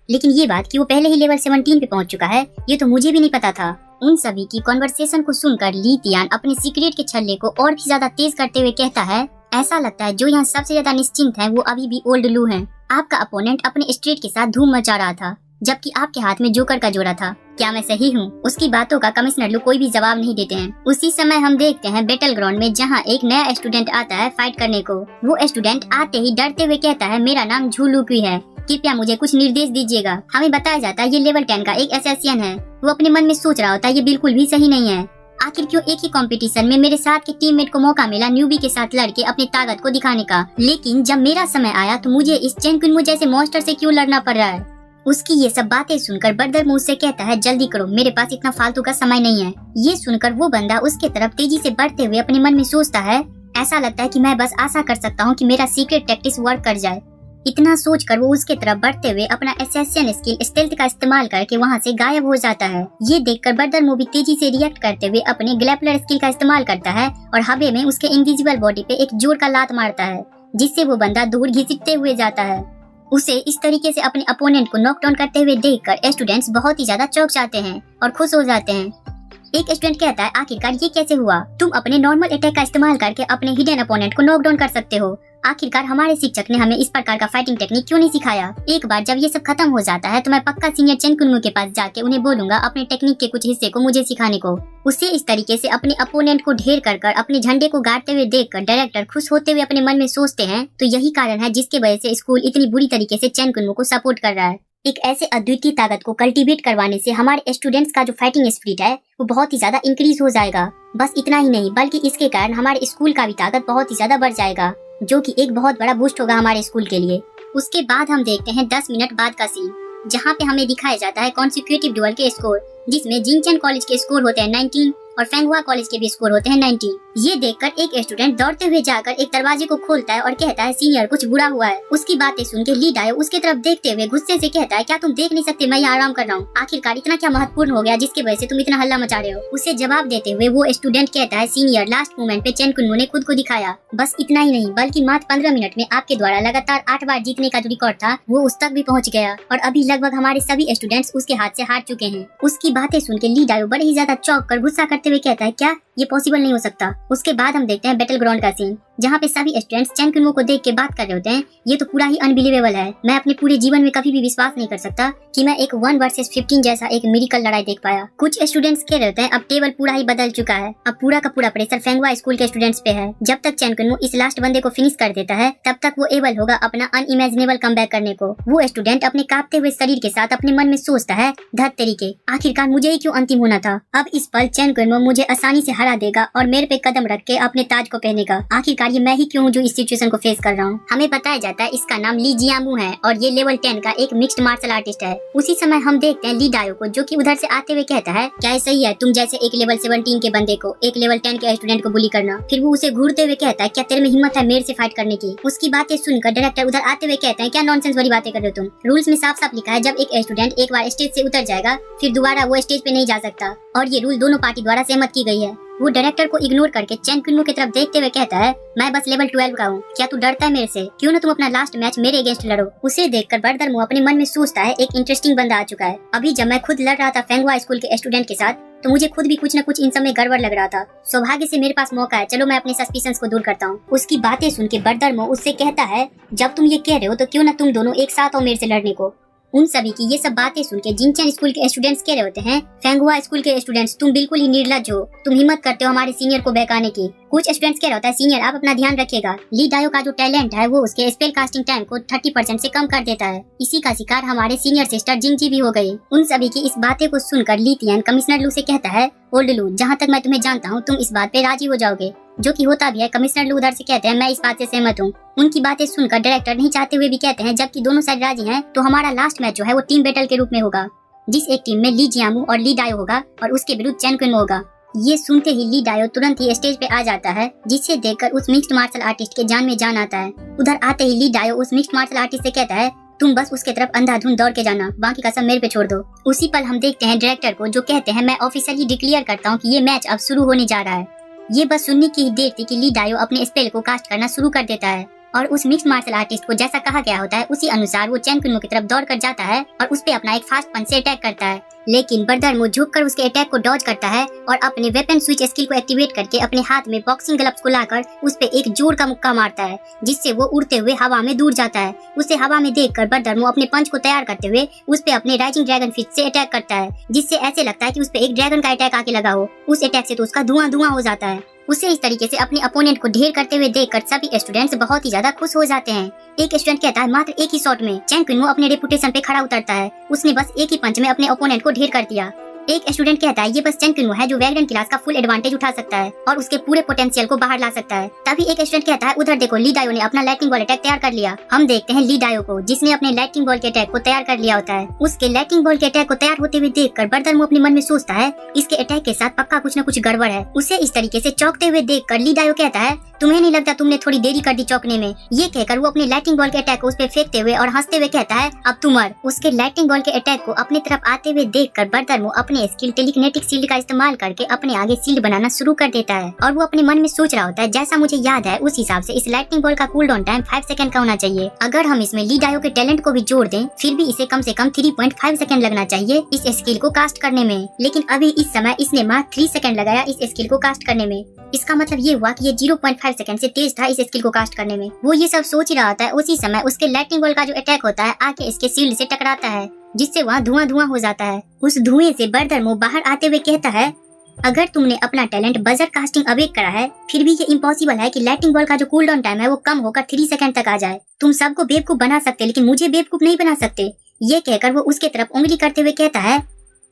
लेकिन ये बात कि वो पहले ही लेवल 17 पे पहुँच चुका है ये तो मुझे भी नहीं पता था। उन सभी की कॉन्वर्सेशन को सुनकर ली तियान अपने सीक्रेट के छल्ले को और भी ज्यादा तेज करते हुए कहता है, ऐसा लगता है जो यहाँ सबसे ज्यादा निश्चिंत है वो अभी भी ओल्ड लू है। आपका अपोनेंट अपने स्ट्रेट के साथ धूम मचा रहा था, जबकि आपके हाथ में जोकर का जोड़ा था। क्या मैं सही हूँ? उसकी बातों का कमिश्नर लू कोई भी जवाब नहीं देते हैं। उसी समय हम देखते हैं बैटल ग्राउंड में, जहाँ एक नया स्टूडेंट आता है फाइट करने को। वो स्टूडेंट आते ही डरते हुए कहता है, मेरा नाम झूलूकी है, कृपया मुझे कुछ निर्देश दीजिएगा। हमें बताया जाता है ये लेवल 10 का एक एसेसियन है। वो अपने मन में सोच रहा होता है ये बिल्कुल भी सही नहीं है। आखिर क्यों एक ही कंपटीशन में मेरे साथ के टीममेट को मौका मिला न्यूबी के साथ लड़के अपनी ताकत को दिखाने का, लेकिन जब मेरा समय आया तो मुझे इस चेन कुनमो जैसे मॉन्स्टर से क्यों लड़ना पड़ रहा है। उसकी ये सब बातें सुनकर बर्दर मुंह से कहता है, जल्दी करो, मेरे पास इतना फालतू का समय नहीं है। ये सुनकर वो बंदा उसके तरफ तेजी से बढ़ते हुए अपने मन में सोचता है, ऐसा लगता है कि मैं बस आशा कर सकता हूँ कि मेरा सीक्रेट टैक्टिक्स वर्क कर जाए। इतना सोचकर वो उसके तरफ बढ़ते हुए अपना एसेसियन स्किल स्टेल्थ का इस्तेमाल करके वहाँ से गायब हो जाता है। ये देखकर बर्दर मुंह भी तेजी से रिएक्ट करते हुए अपने ग्लैपलर स्किल का इस्तेमाल करता है और हवा में उसके इनविजिबल बॉडी पे एक जोर का लात मारता है, जिससे वो बंदा दूर घिसटते हुए जाता है। उसे इस तरीके से अपने अपोनेंट को नॉकडाउन करते हुए देखकर स्टूडेंट्स बहुत ही ज्यादा चौंक जाते हैं और खुश हो जाते हैं। एक स्टूडेंट कहता है, आखिरकार ये कैसे हुआ? तुम अपने नॉर्मल अटैक का इस्तेमाल करके अपने हिडन अपोनेंट को नॉकडाउन कर सकते हो। आखिरकार हमारे शिक्षक ने हमें इस प्रकार का फाइटिंग टेक्निक क्यों नहीं सिखाया? एक बार जब ये सब खत्म हो जाता है तो मैं पक्का सीनियर चेन कुनमो के पास जाके उन्हें बोलूंगा अपने टेक्निक के कुछ हिस्से को मुझे सिखाने को। उसे इस तरीके से अपने अपोनेंट को ढेर कर अपने झंडे को गाड़ते हुए देखकर डायरेक्टर खुश होते हुए अपने मन में सोचते हैं, तो यही कारण है जिसके वजह से स्कूल इतनी बुरी तरीके से चेन कुनमो को सपोर्ट कर रहा है। एक ऐसे अद्वितीय ताकत को कल्टीवेट करवाने से हमारे स्टूडेंट्स का जो फाइटिंग स्पिरिट है वो बहुत ही ज्यादा इंक्रीज हो जाएगा। बस इतना ही नहीं, बल्कि इसके कारण हमारे स्कूल का भी ताकत बहुत ही ज्यादा बढ़ जाएगा, जो कि एक बहुत बड़ा बूस्ट होगा हमारे स्कूल के लिए। उसके बाद हम देखते हैं 10 मिनट बाद का सीन, जहाँ पे हमें दिखाया जाता है कॉन्सिक्यूटिव डुअल के स्कोर, जिसमें जिंगचन कॉलेज के स्कोर होते हैं 19 और फेंगहुआ कॉलेज के भी स्कोर होते हैं 19। ये देखकर एक स्टूडेंट दौड़ते हुए जाकर एक दरवाजे को खोलता है और कहता है, सीनियर कुछ बुरा हुआ है। उसकी बातें सुन के ली डायो उसके तरफ देखते हुए गुस्से से कहता है, क्या तुम देख नहीं सकते मैं यहाँ आराम कर रहा हूँ? आखिरकार इतना क्या महत्वपूर्ण हो गया जिसकी वजह से तुम इतना हल्ला मचा रहे हो? उसे जवाब देते हुए वो स्टूडेंट कहता है, सीनियर लास्ट मोमेंट पे चेन कुनमो ने खुद को दिखाया। बस इतना ही नहीं, बल्कि मात्र 15 मिनट में आपके द्वारा लगातार 8 बार जीतने का जो रिकॉर्ड था वो उस तक भी पहुँच गया और अभी लगभग हमारे सभी स्टूडेंट्स उसके हाथ से हार चुके हैं। उसकी बातें सुन के ली डायो बड़े ही ज्यादा चौंक कर गुस्सा करते हुए कहता है, क्या ये पॉसिबल नहीं हो सकता? उसके बाद हम देखते हैं बैटल ग्राउंड का सीन, जहाँ पे सभी स्टूडेंट्स चेन कुनमो को देख के बात कर रहे होते हैं, ये तो पूरा ही अनबिलीवेबल है। मैं अपने पूरे जीवन में कभी भी विश्वास नहीं कर सकता कि मैं एक 1 वर्सेस 15 जैसा एक मिरेकल लड़ाई देख पाया। कुछ स्टूडेंट्स कह रहे होते हैं, अब टेबल पूरा ही बदल चुका है, अब पूरा का पूरा प्रेशर फेंगहुआ स्कूल के स्टूडेंट्स पे है। जब तक चेन कुनमो इस लास्ट बंदे को फिनिश कर देता है तब तक वो एबल होगा अपना अनइमेजिनेबल कमबैक करने को। वो स्टूडेंट अपने कांपते हुए शरीर के साथ अपने मन में सोचता है, धत तरीके, आखिरकार मुझे ही क्यों अंतिम होना था? अब इस पल चेन कुनमो मुझे आसानी से हरा देगा और मेरे पे कदम रख के अपने ताज को पहनेगा। आखिरकार ये मैं ही क्यों हूँ जो इस सिचुएशन को फेस कर रहा हूँ? हमें बताया जाता है इसका नाम ली जियामू है और ये लेवल 10 का एक मिक्स्ड मार्शल आर्टिस्ट है। उसी समय हम देखते हैं ली डायो को, जो कि उधर से आते हुए कहता है, क्या ये सही है तुम जैसे एक लेवल 17 के बंदे को एक लेवल 10 के स्टूडेंट को बुली करना? फिर वो उसे घूरते हुए कहता है, क्या तेरे में हिम्मत है मेरे से फाइट करने की? उसकी बातें सुनकर डायरेक्टर उधर आते हुए कहते हैं, क्या नॉनसेंस वाली बातें कर रहे हो तुम? रूल्स में साफ साफ लिखा है, जब एक स्टूडेंट एक बार स्टेज से उतर जाएगा फिर दोबारा वो स्टेज पे नहीं जा सकता, और ये रूल दोनों पार्टी द्वारा सहमत की गई है। वो डायरेक्टर को इग्नोर करके चेन कुनमो की तरफ देखते हुए कहता है, मैं बस लेवल 12 का हूँ, क्या तू डरता है मेरे से? क्यों ना तुम अपना लास्ट मैच मेरे अगेंस्ट लड़ो? उसे देखकर बर्दर मुंह अपने मन में सोचता है, एक इंटरेस्टिंग बंदा आ चुका है। अभी जब मैं खुद लड़ रहा था फेंगहुआ स्कूल के स्टूडेंट के साथ तो मुझे खुद भी कुछ न कुछ इन सब में गड़बड़ लग रहा था। सौभाग्य से मेरे पास मौका है, चलो मैं अपने सस्पिशंस को दूर करता हूँ। उसकी बातें सुन के बर्दर मुंह उससे कहता है, जब तुम ये कह रहे हो तो क्यों ना तुम दोनों एक साथ हो मेरे से लड़ने को? उन सभी की ये सब बातें सुन के जिंगचन स्कूल के स्टूडेंट्स कह रहे होते हैं, फेंगहुआ स्कूल के स्टूडेंट्स तुम बिल्कुल ही निर्लज्ज हो, तुम हिम्मत करते हो हमारे सीनियर को बहकाने की। कुछ स्टूडेंट्स कह रहे होता है, सीनियर आप अपना ध्यान रखिएगा, ली डायो का जो टैलेंट है वो उसके स्पेल कास्टिंग टाइम को 30% से कम कर देता है। इसी का शिकार हमारे सीनियर सिस्टर जिंगजी भी हो गई। उन सभी की इस बातें को सुनकर ली तियान कमिश्नर लू से कहता है, ओल्ड लू, जहाँ तक मैं तुम्हें जानता हूँ तुम इस बात पे राजी हो जाओगे, जो कि होता भी है। कमिश्नर लू उधर से कहते हैं, मैं इस बात से सहमत हूँ। उनकी बातें सुनकर डायरेक्टर नहीं चाहते हुए भी कहते हैं, जबकि दोनों साइड राजी हैं तो हमारा लास्ट मैच जो है वो टीम बैटल के रूप में होगा, जिस एक टीम में ली जियामू और ली डायो होगा और उसके विरुद्ध चेन कुनमो होगा। ये सुनते ही ली डायो तुरंत ही स्टेज पे आ जाता है, जिसे देखकर उस मिक्स्ड मार्शल आर्टिस्ट के जान में जान आता है। उधर आते ही ली डायो उस मिक्स्ड मार्शल आर्टिस्ट से कहता है, तुम बस उसके तरफ अंधाधुंध दौड़ के जाना, बाकी का सब मेरे पे छोड़ दो। उसी पल हम देखते हैं डायरेक्टर को, जो कहते हैं, मैं ऑफिशियली डिक्लेयर करता हूँ कि ये मैच अब शुरू होने जा रहा है। ये बस सुनने की ही देर थी कि ली डायो अपने स्पेल को कास्ट करना शुरू कर देता है। और उस मिक्स्ड मार्शल आर्टिस्ट को जैसा कहा गया होता है उसी अनुसार वो चैन कुनमो की तरफ दौड़ कर जाता है और उस पे अपना एक फास्ट पंच से अटैक करता है। लेकिन बर्दरमो झुककर उसके अटैक को डॉज करता है और अपने वेपन स्विच स्किल को एक्टिवेट करके अपने हाथ में बॉक्सिंग ग्लव्स को लाकर उस पे एक जोर का मुक्का मारता है, जिससे वो उड़ते हुए हवा में दूर जाता है। उसे हवा में देखकर बर्दरमो अपने पंच को तैयार करते हुए उस पे अपने राइजिंग ड्रैगन फिस्ट से अटैक करता है, जिससे ऐसे लगता है कि उस पे एक ड्रैगन का अटैक आके लगा हो। उस अटैक से तो उसका धुआं धुआं हो जाता है। उसे इस तरीके से अपने अपोनेंट को ढेर करते हुए देखकर सभी स्टूडेंट्स बहुत ही ज्यादा खुश हो जाते हैं। एक स्टूडेंट कहता है मात्र एक ही शॉट में चैन कुनमो अपने रेपुटेशन पे खड़ा उतरता है, उसने बस एक ही पंच में अपने ओपोनेंट को ढेर कर दिया। एक स्टूडेंट कहता है ये बस चैन कुनमो है जो वैग्रेंट क्लास का फुल एडवांटेज उठा सकता है और उसके पूरे पोटेंशियल को बाहर ला सकता है। तभी एक स्टूडेंट कहता है उधर देखो ली डायो ने अपना लाइटनिंग बॉल अटैक तैयार कर लिया। हम देखते हैं ली डायो को जिसने अपने लाइटनिंग बॉल के अटैक को तैयार कर लिया होता है। उसके लाइटनिंग बॉल के अटैक को तैयार होते हुए देखकर बर्दरमो अपने मन में सोचता है इसके अटैक के साथ पक्का कुछ न कुछ गड़बड़ है। उसे इस तरीके से चौंकते हुए देखकर ली डायो कहता है तुम्हें नहीं लगता तुमने थोड़ी देरी कर दी चौंकने में। ये कहकर वो अपने लाइटनिंग बॉल के अटैक को उस पे फेंकते हुए और हंसते हुए कहता है अब तुम मर। उसके लाइटनिंग बॉल के अटैक को अपने तरफ आते हुए देखकर बर्दरमो अपने स्किल टेलीकिनेटिक शील्ड का इस्तेमाल करके अपने आगे शील्ड बनाना शुरू कर देता है और वो अपने मन में सोच रहा होता है जैसा मुझे याद है उस हिसाब से इस लाइटनिंग बॉल का कूल डाउन टाइम 5 सेकंड का होना चाहिए। अगर हम इसमें ली डायो के टैलेंट को भी जोड़ दें फिर भी इसे कम से कम 3.5 सेकंड लगना चाहिए इस स्किल को कास्ट करने में। लेकिन अभी इस समय इसने मात्र 3 सेकंड लगाया इस स्किल को कास्ट करने में। इसका मतलब ये हुआ कि ये 0.5 सेकंड से तेज था इस स्किल को कास्ट करने में। वो ये सब सोच ही रहा होता है उसी समय उसके लाइटनिंग बॉल का जो अटैक होता है आके इसके शील्ड से टकराता है, जिससे वहाँ धुआं धुआं हो जाता है। उस धुएं से बर्दरमो बाहर आते हुए कहता है अगर तुमने अपना टैलेंट बजर कास्टिंग अवेक करा है फिर भी ये इम्पॉसिबल है कि लाइटनिंग बॉल का जो कूल डाउन टाइम है वो कम होकर 3 सेकंड तक आ जाए। तुम सबको बेवकूफ बना सकते लेकिन मुझे बेवकूफ नहीं बना सकते। ये कहकर वो उसके तरफ उंगली करते हुए कहता है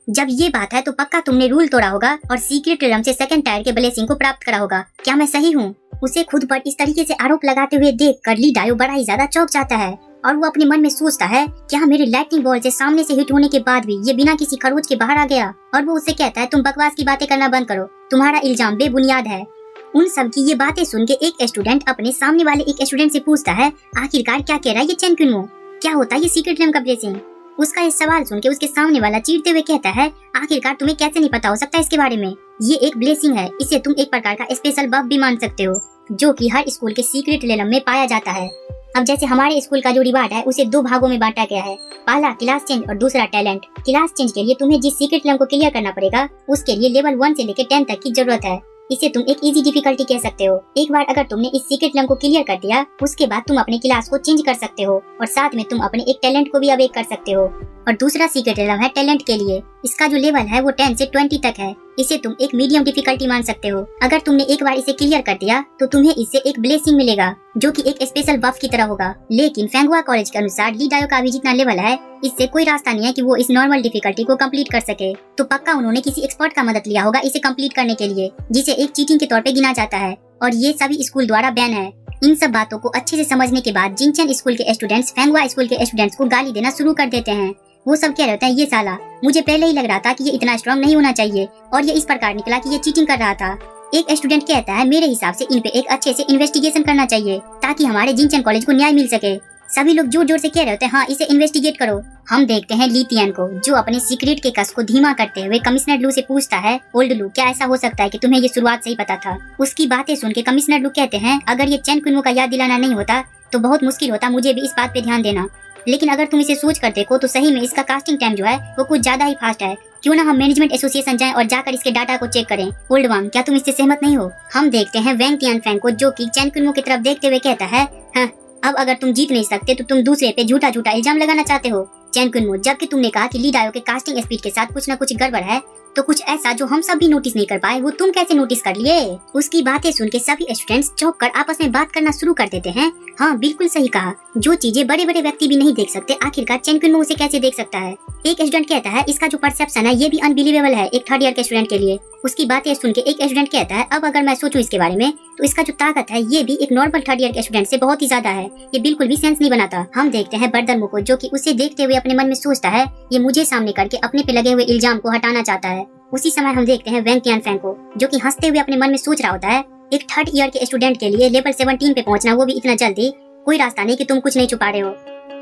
जब ये बात है तो पक्का तुमने रूल तोड़ा होगा और सीक्रेट रिलम से सेकंड टायर के ब्लेसिंग को प्राप्त करा होगा। क्या मैं सही हूँ? उसे खुद पर इस तरीके से आरोप लगाते हुए देख कर ली डायो बड़ा ही ज्यादा चौंक जाता है और वो अपने मन में सोचता है क्या मेरे लाइटनिंग बॉल से सामने से हिट होने के बाद भी ये बिना किसी खरोच के बाहर आ गया। और वो उससे कहता है तुम बकवास की बातें करना बंद करो, तुम्हारा इल्जाम बेबुनियाद है। उन सब की ये बातें सुन के एक स्टूडेंट अपने सामने वाले एक स्टूडेंट से पूछता है आखिरकार क्या कह रहा है ये चैन कुनमो, क्या होता है ये सीक्रेट रिलम का ब्लेसिंग। उसका ये सवाल सुन के उसके सामने वाला चीरते हुए कहता है आखिरकार तुम्हें कैसे नहीं पता हो सकता इसके बारे में। ये एक ब्लेसिंग है, इसे तुम एक प्रकार का स्पेशल बफ भी मान सकते हो जो कि हर स्कूल के सीक्रेट रिलम में पाया जाता है। अब जैसे हमारे स्कूल का जो रिवार्ड है उसे 2 भागों में बांटा गया है, पहला क्लास चेंज और दूसरा टैलेंट। क्लास चेंज के लिए तुम्हें जिस सीक्रेट रिलम को क्लियर करना पड़ेगा उसके लिए लेवल 1 से लेकर 10 तक की जरूरत है। इसे तुम एक इजी डिफिकल्टी कह सकते हो। एक बार अगर तुमने इस सीक्रेट रिलम को क्लियर कर दिया उसके बाद तुम अपने क्लास को चेंज कर सकते हो और साथ में तुम अपने एक टैलेंट को भी अवेक कर सकते हो। और दूसरा सीक्रेट रिलम है टैलेंट के लिए। इसका जो लेवल है वो 10 से 20 तक है। इसे तुम एक मीडियम डिफिकल्टी मान सकते हो। अगर तुमने एक बार इसे क्लियर कर दिया तो तुम्हें इससे एक ब्लेसिंग मिलेगा जो कि एक स्पेशल बफ की तरह होगा। लेकिन फेंगुआ कॉलेज के अनुसार ली डायो का भी जितना लेवल है इससे कोई रास्ता नहीं है कि वो इस नॉर्मल डिफिकल्टी को कंप्लीट कर सके। तो पक्का उन्होंने किसी एक्सपर्ट का मदद लिया होगा इसे कंप्लीट करने के लिए, जिसे एक चीटिंग के तौर पे गिना जाता है और ये सभी स्कूल द्वारा बैन है। इन सब बातों को अच्छे से समझने के बाद जिनचन स्कूल के स्टूडेंट्स फेंगुआ स्कूल के स्टूडेंट्स को गाली देना शुरू कर देते हैं। वो सब कह रहे होते हैं ये साला, मुझे पहले ही लग रहा था कि ये इतना स्ट्रांग नहीं होना चाहिए और ये इस प्रकार निकला कि ये चीटिंग कर रहा था। एक स्टूडेंट कहता है मेरे हिसाब से इन पे एक अच्छे से इन्वेस्टिगेशन करना चाहिए ताकि हमारे जिनचन कॉलेज को न्याय मिल सके। सभी लोग जोर जोर से कह रहे होते हैं हाँ इसे इन्वेस्टिगेट करो। हम देखते हैं ली तियान को जो अपने सीक्रेट के कस को धीमा करते हुए कमिश्नर लू से पूछता है ओल्ड लू क्या ऐसा हो सकता है कि तुम्हें ये शुरुआत से ही पता था। उसकी बातें सुन के कमिश्नर लू कहते हैं अगर ये चैन कुनमो का याद दिलाना नहीं होता तो बहुत मुश्किल होता मुझे भी इस बात पे ध्यान देना, लेकिन अगर तुम इसे सोच कर देखो तो सही में इसका कास्टिंग टाइम जो है वो कुछ ज्यादा ही फास्ट है। क्यों ना हम मैनेजमेंट एसोसिएशन जाएं और जाकर इसके डाटा को चेक करें। ओल्ड वांग क्या तुम इससे सहमत नहीं हो? हम देखते हैं वैंग तियानफैंग को जो कि चैन कुनमो की तरफ देखते हुए कहता है हाँ अब अगर तुम जीत नहीं सकते तो तुम दूसरे पे झूठा झूठा इल्जाम लगाना चाहते हो। चैन कुनमो जबकि तुमने कहा कि ली डायो के कास्टिंग स्पीड के साथ कुछ न कुछ गड़बड़ है तो कुछ ऐसा जो हम सब भी नोटिस नहीं कर पाए वो तुम कैसे नोटिस कर लिए? उसकी बातें सुन के सभी स्टूडेंट्स चौंक कर आपस में बात करना शुरू कर देते हैं। हाँ बिल्कुल सही कहा, जो चीजें बड़े बड़े व्यक्ति भी नहीं देख सकते आखिरकार चैन कुनमो उसे कैसे देख सकता है। एक स्टूडेंट कहता है इसका जो परसेप्शन है ये भी अनबिलीवेबल है एक 3rd ईयर के स्टूडेंट के लिए। उसकी बातें सुन के एक स्टूडेंट कहता है अब अगर मैं सोचूं इसके बारे में तो इसका जो ताकत है ये भी एक नॉर्मल 3rd ईयर के स्टूडेंट से बहुत ही ज्यादा है। ये बिल्कुल भी सेंस नहीं बनाता। हम देखते हैं बर्दरमो को जो कि उसे देखते हुए अपने मन में सोचता है ये मुझे सामने करके अपने पे लगे हुए इल्जाम को हटाना चाहता है। उसी समय हम देखते हैं वैंग तियानफैंग को जो कि हंसते हुए अपने मन में सोच रहा होता है एक 3rd ईयर के स्टूडेंट के लिए लेवल 17 पे पहुंचना वो भी इतना जल्दी, कोई रास्ता नहीं कि तुम कुछ नहीं छुपा रहे हो।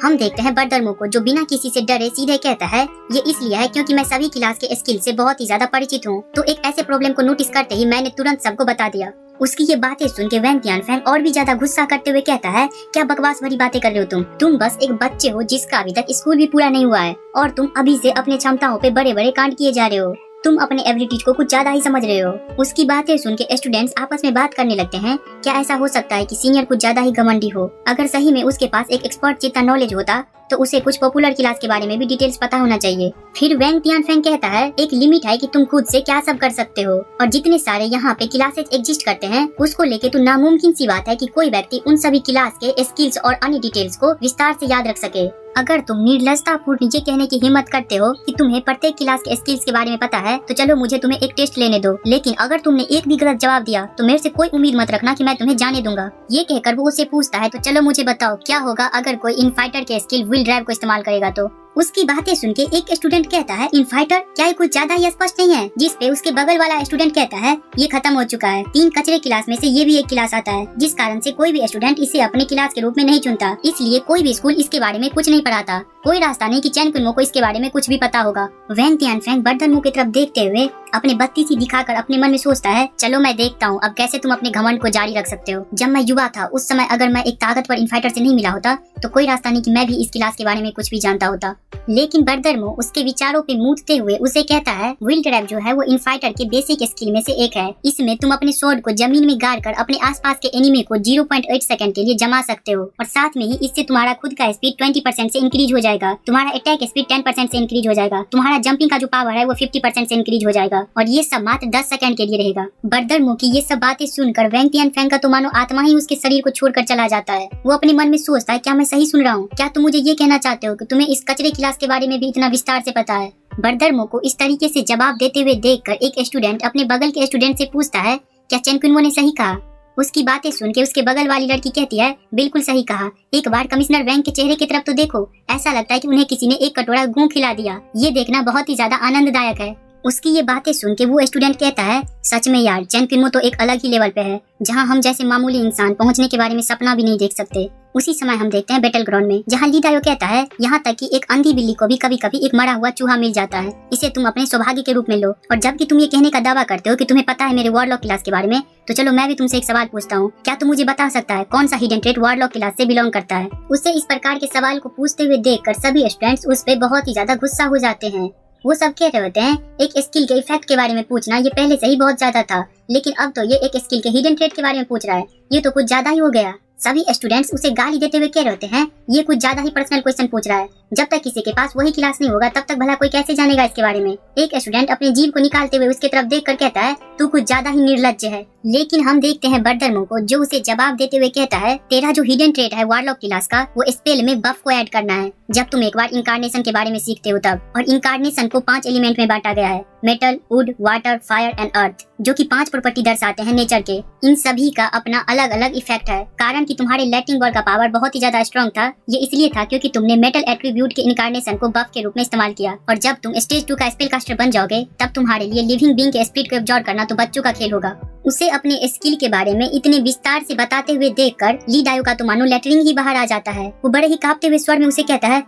हम देखते हैं बर्दरमो को जो बिना किसी से डरे सीधे कहता है ये इसलिए है क्योंकि मैं सभी क्लास के स्किल से बहुत ही ज्यादा परिचित हूँ। तो एक ऐसे प्रॉब्लम को नोटिस करते ही मैंने तुरंत सबको बता दिया। उसकी ये बातें सुन के वैंग तियानफेंग और भी ज्यादा गुस्सा करते हुए कहता है, क्या बकवास भरी बातें कर रहे हो तुम बस एक बच्चे हो जिसका अभी तक स्कूल भी पूरा नहीं हुआ है और तुम अभी से अपने क्षमताओं पे बड़े बड़े कांड किए जा रहे हो। तुम अपने एबिलिटीज को कुछ ज्यादा ही समझ रहे हो। उसकी बातें सुन के स्टूडेंट्स आपस में बात करने लगते हैं, क्या ऐसा हो सकता है कि सीनियर कुछ ज्यादा ही घमंडी हो? अगर सही में उसके पास एक एक्सपर्ट जितना नॉलेज होता तो उसे कुछ पॉपुलर क्लास के बारे में भी डिटेल्स पता होना चाहिए। फिर वैंग तियानफेंग कहता है, एक लिमिट है कि तुम खुद से क्या सब कर सकते हो और जितने सारे यहाँ पे क्लासेस एग्जिस्ट करते हैं उसको लेके तो नामुमकिन सी बात है कि कोई व्यक्ति उन सभी क्लास के स्किल्स और अन्य डिटेल्स को विस्तार से याद रख सके। अगर तुम निर्लजतापूर्ण ये कहने की हिम्मत करते हो कि तुम्हें प्रत्येक क्लास के स्किल्स के बारे में पता है तो चलो मुझे तुम्हें एक टेस्ट लेने दो, लेकिन अगर तुमने एक भी गलत जवाब दिया तो मेरे से कोई उम्मीद मत रखना कि मैं तुम्हें जाने दूंगा। ये कहकर वो उससे पूछता है, तो चलो मुझे बताओ क्या होगा अगर कोई इनफाइटर के स्किल व्हील ड्राइव को इस्तेमाल करेगा तो? उसकी बातें सुन के एक स्टूडेंट कहता है, इनफाइटर? क्या ये कुछ ज्यादा ही स्पष्ट नहीं है? जिस पे उसके बगल वाला स्टूडेंट कहता है, ये खत्म हो चुका है। 3 कचरे क्लास में से ये भी एक क्लास आता है, जिस कारण से कोई भी स्टूडेंट इसे अपने क्लास के रूप में नहीं चुनता, इसलिए कोई भी स्कूल इसके बारे में कुछ नहीं पढ़ाता। कोई रास्ता नहीं कि चैन कुनमो को इसके बारे में कुछ भी पता होगा। वैंग तियानफेंग बर्दनमू की तरफ देखते हुए अपने बत्ती सी दिखाकर अपने मन में सोचता है, चलो मैं देखता हूँ अब कैसे तुम अपने घमंड को जारी रख सकते हो। जब मैं युवा था उस समय अगर मैं एक ताकतवर इनफाइटर से नहीं मिला होता तो कोई रास्ता नहीं कि मैं भी इस क्लास के बारे में कुछ भी जानता होता। लेकिन बर्दनमू उसके विचारों पे मूतते हुए उसे कहता है, व्हील ड्राइव जो है वो इनफाइटर के बेसिक स्किल में से एक है। इसमें तुम अपने स्वॉर्ड को जमीन में गाड़ कर अपने आसपास के एनिमी को 0.8 सेकंड के लिए जमा सकते हो और साथ में ही इससे तुम्हारा खुद का स्पीड 20% से इंक्रीज हो जाएगा, तुम्हारा अटैक स्पीड 10% से इंक्रीज हो जाएगा, तुम्हारा जंपिंग का जो पावर है वो 50% से इंक्रीज हो जाएगा और ये सब मात्र 10 सेकंड के लिए रहेगा। बर्दनमू की ये सब बातें सुनकर वैंग तियानफेंग का तो मानो आत्मा ही उसके शरीर को छोड़कर चला जाता है। वो अपने मन में सोचता है, क्या मैं सही सुन रहा हूँ? क्या तुम मुझे ये कहना चाहते हो कि तुम्हें इस कचरे क्लास के बारे में भी इतना विस्तार से पता है? बर्दनमू को इस तरीके से जवाब देते हुए देखकर एक स्टूडेंट अपने बगल के स्टूडेंट से पूछता है, क्या चैन कुनमो ने सही कहा? उसकी बातें सुन के उसके बगल वाली लड़की कहती है, बिल्कुल सही कहा। एक बार कमिश्नर वैंग के चेहरे की तरफ तो देखो, ऐसा लगता है कि उन्हें किसी ने एक कटोरा गूं खिला दिया। ये देखना बहुत ही ज्यादा आनंददायक है। उसकी ये बातें सुन के वो स्टूडेंट कहता है, सच में यार चैन कुनमो तो एक अलग ही लेवल पे है, जहाँ हम जैसे मामूली इंसान पहुँचने के बारे में सपना भी नहीं देख सकते। उसी समय हम देखते हैं बैटल ग्राउंड में, जहाँ ली डायो कहता है, यहाँ तक कि एक अंधी बिल्ली को भी कभी कभी एक मरा हुआ चूहा मिल जाता है, इसे तुम अपने सौभाग्य के रूप में लो। और जबकि तुम ये कहने का दावा करते हो कि तुम्हें पता है मेरे वारलॉक क्लास के बारे में, तो चलो मैं भी तुमसे एक सवाल पूछता हूँ, क्या तुम मुझे बता सकता है कौन सा हिडन ट्रेट वारलॉक क्लास से बिलोंग करता है? उसे इस प्रकार के सवाल को पूछते हुए देखकर सभी स्टूडेंट्स उस पे बहुत ही ज्यादा गुस्सा हो जाते हैं। वो सब कह रहे होते हैं, एक स्किल के इफेक्ट के बारे में पूछना ये पहले से ही बहुत ज्यादा था, लेकिन अब तो ये एक स्किल के हिडन ट्रेट के बारे में पूछ रहा है, ये तो कुछ ज्यादा ही हो गया। सभी स्टूडेंट्स उसे गाली देते हुए कह रहे होते हैं, ये कुछ ज्यादा ही पर्सनल क्वेश्चन पूछ रहा है। जब तक किसी के पास वही क्लास नहीं होगा तब तक भला कोई कैसे जानेगा इसके बारे में? एक स्टूडेंट अपने जीभ को निकालते हुए उसके तरफ देखकर कहता है, तू कुछ ज्यादा ही निर्लज्ज है। लेकिन हम देखते हैं बर्दनमू को, जो उसे जवाब देते हुए कहता है, तेरा जो हिडन ट्रेट है वारलॉक क्लास का, वो स्पेल में बफ को ऐड करना है। जब तुम एक बार इनकार्नेशन के बारे में सीखते हो तब, और इनकार्नेशन को 5 एलिमेंट में बांटा गया है, metal, would, water, fire and earth, जो कि 5 प्रॉपर्टी दर्शाते हैं नेचर के। इन सभी का अपना अलग अलग इफेक्ट है। कारण कि तुम्हारे लाइटनिंग बॉल का पावर बहुत ही ज्यादा स्ट्रॉन्ग था, ये इसलिए था क्योंकि तुमने मेटल एट्रीब्यूट के इनकार्नेशन को बफ के रूप में इस्तेमाल किया। और जब तुम स्टेज 2 का स्पेल कास्टर बन जाओगे तब तुम्हारे लिए लिविंग बीइंग के स्पिरिट को एब्जॉर्ब करना तो बच्चों का खेल होगा। उसे अपने स्किल के बारे में इतने विस्तार से बताते हुए देखकर ली डायो का तो मानो लेटरिंग ही बाहर आ जाता है। वो बड़े ही कांपते हुए स्वर में उसे कहता है,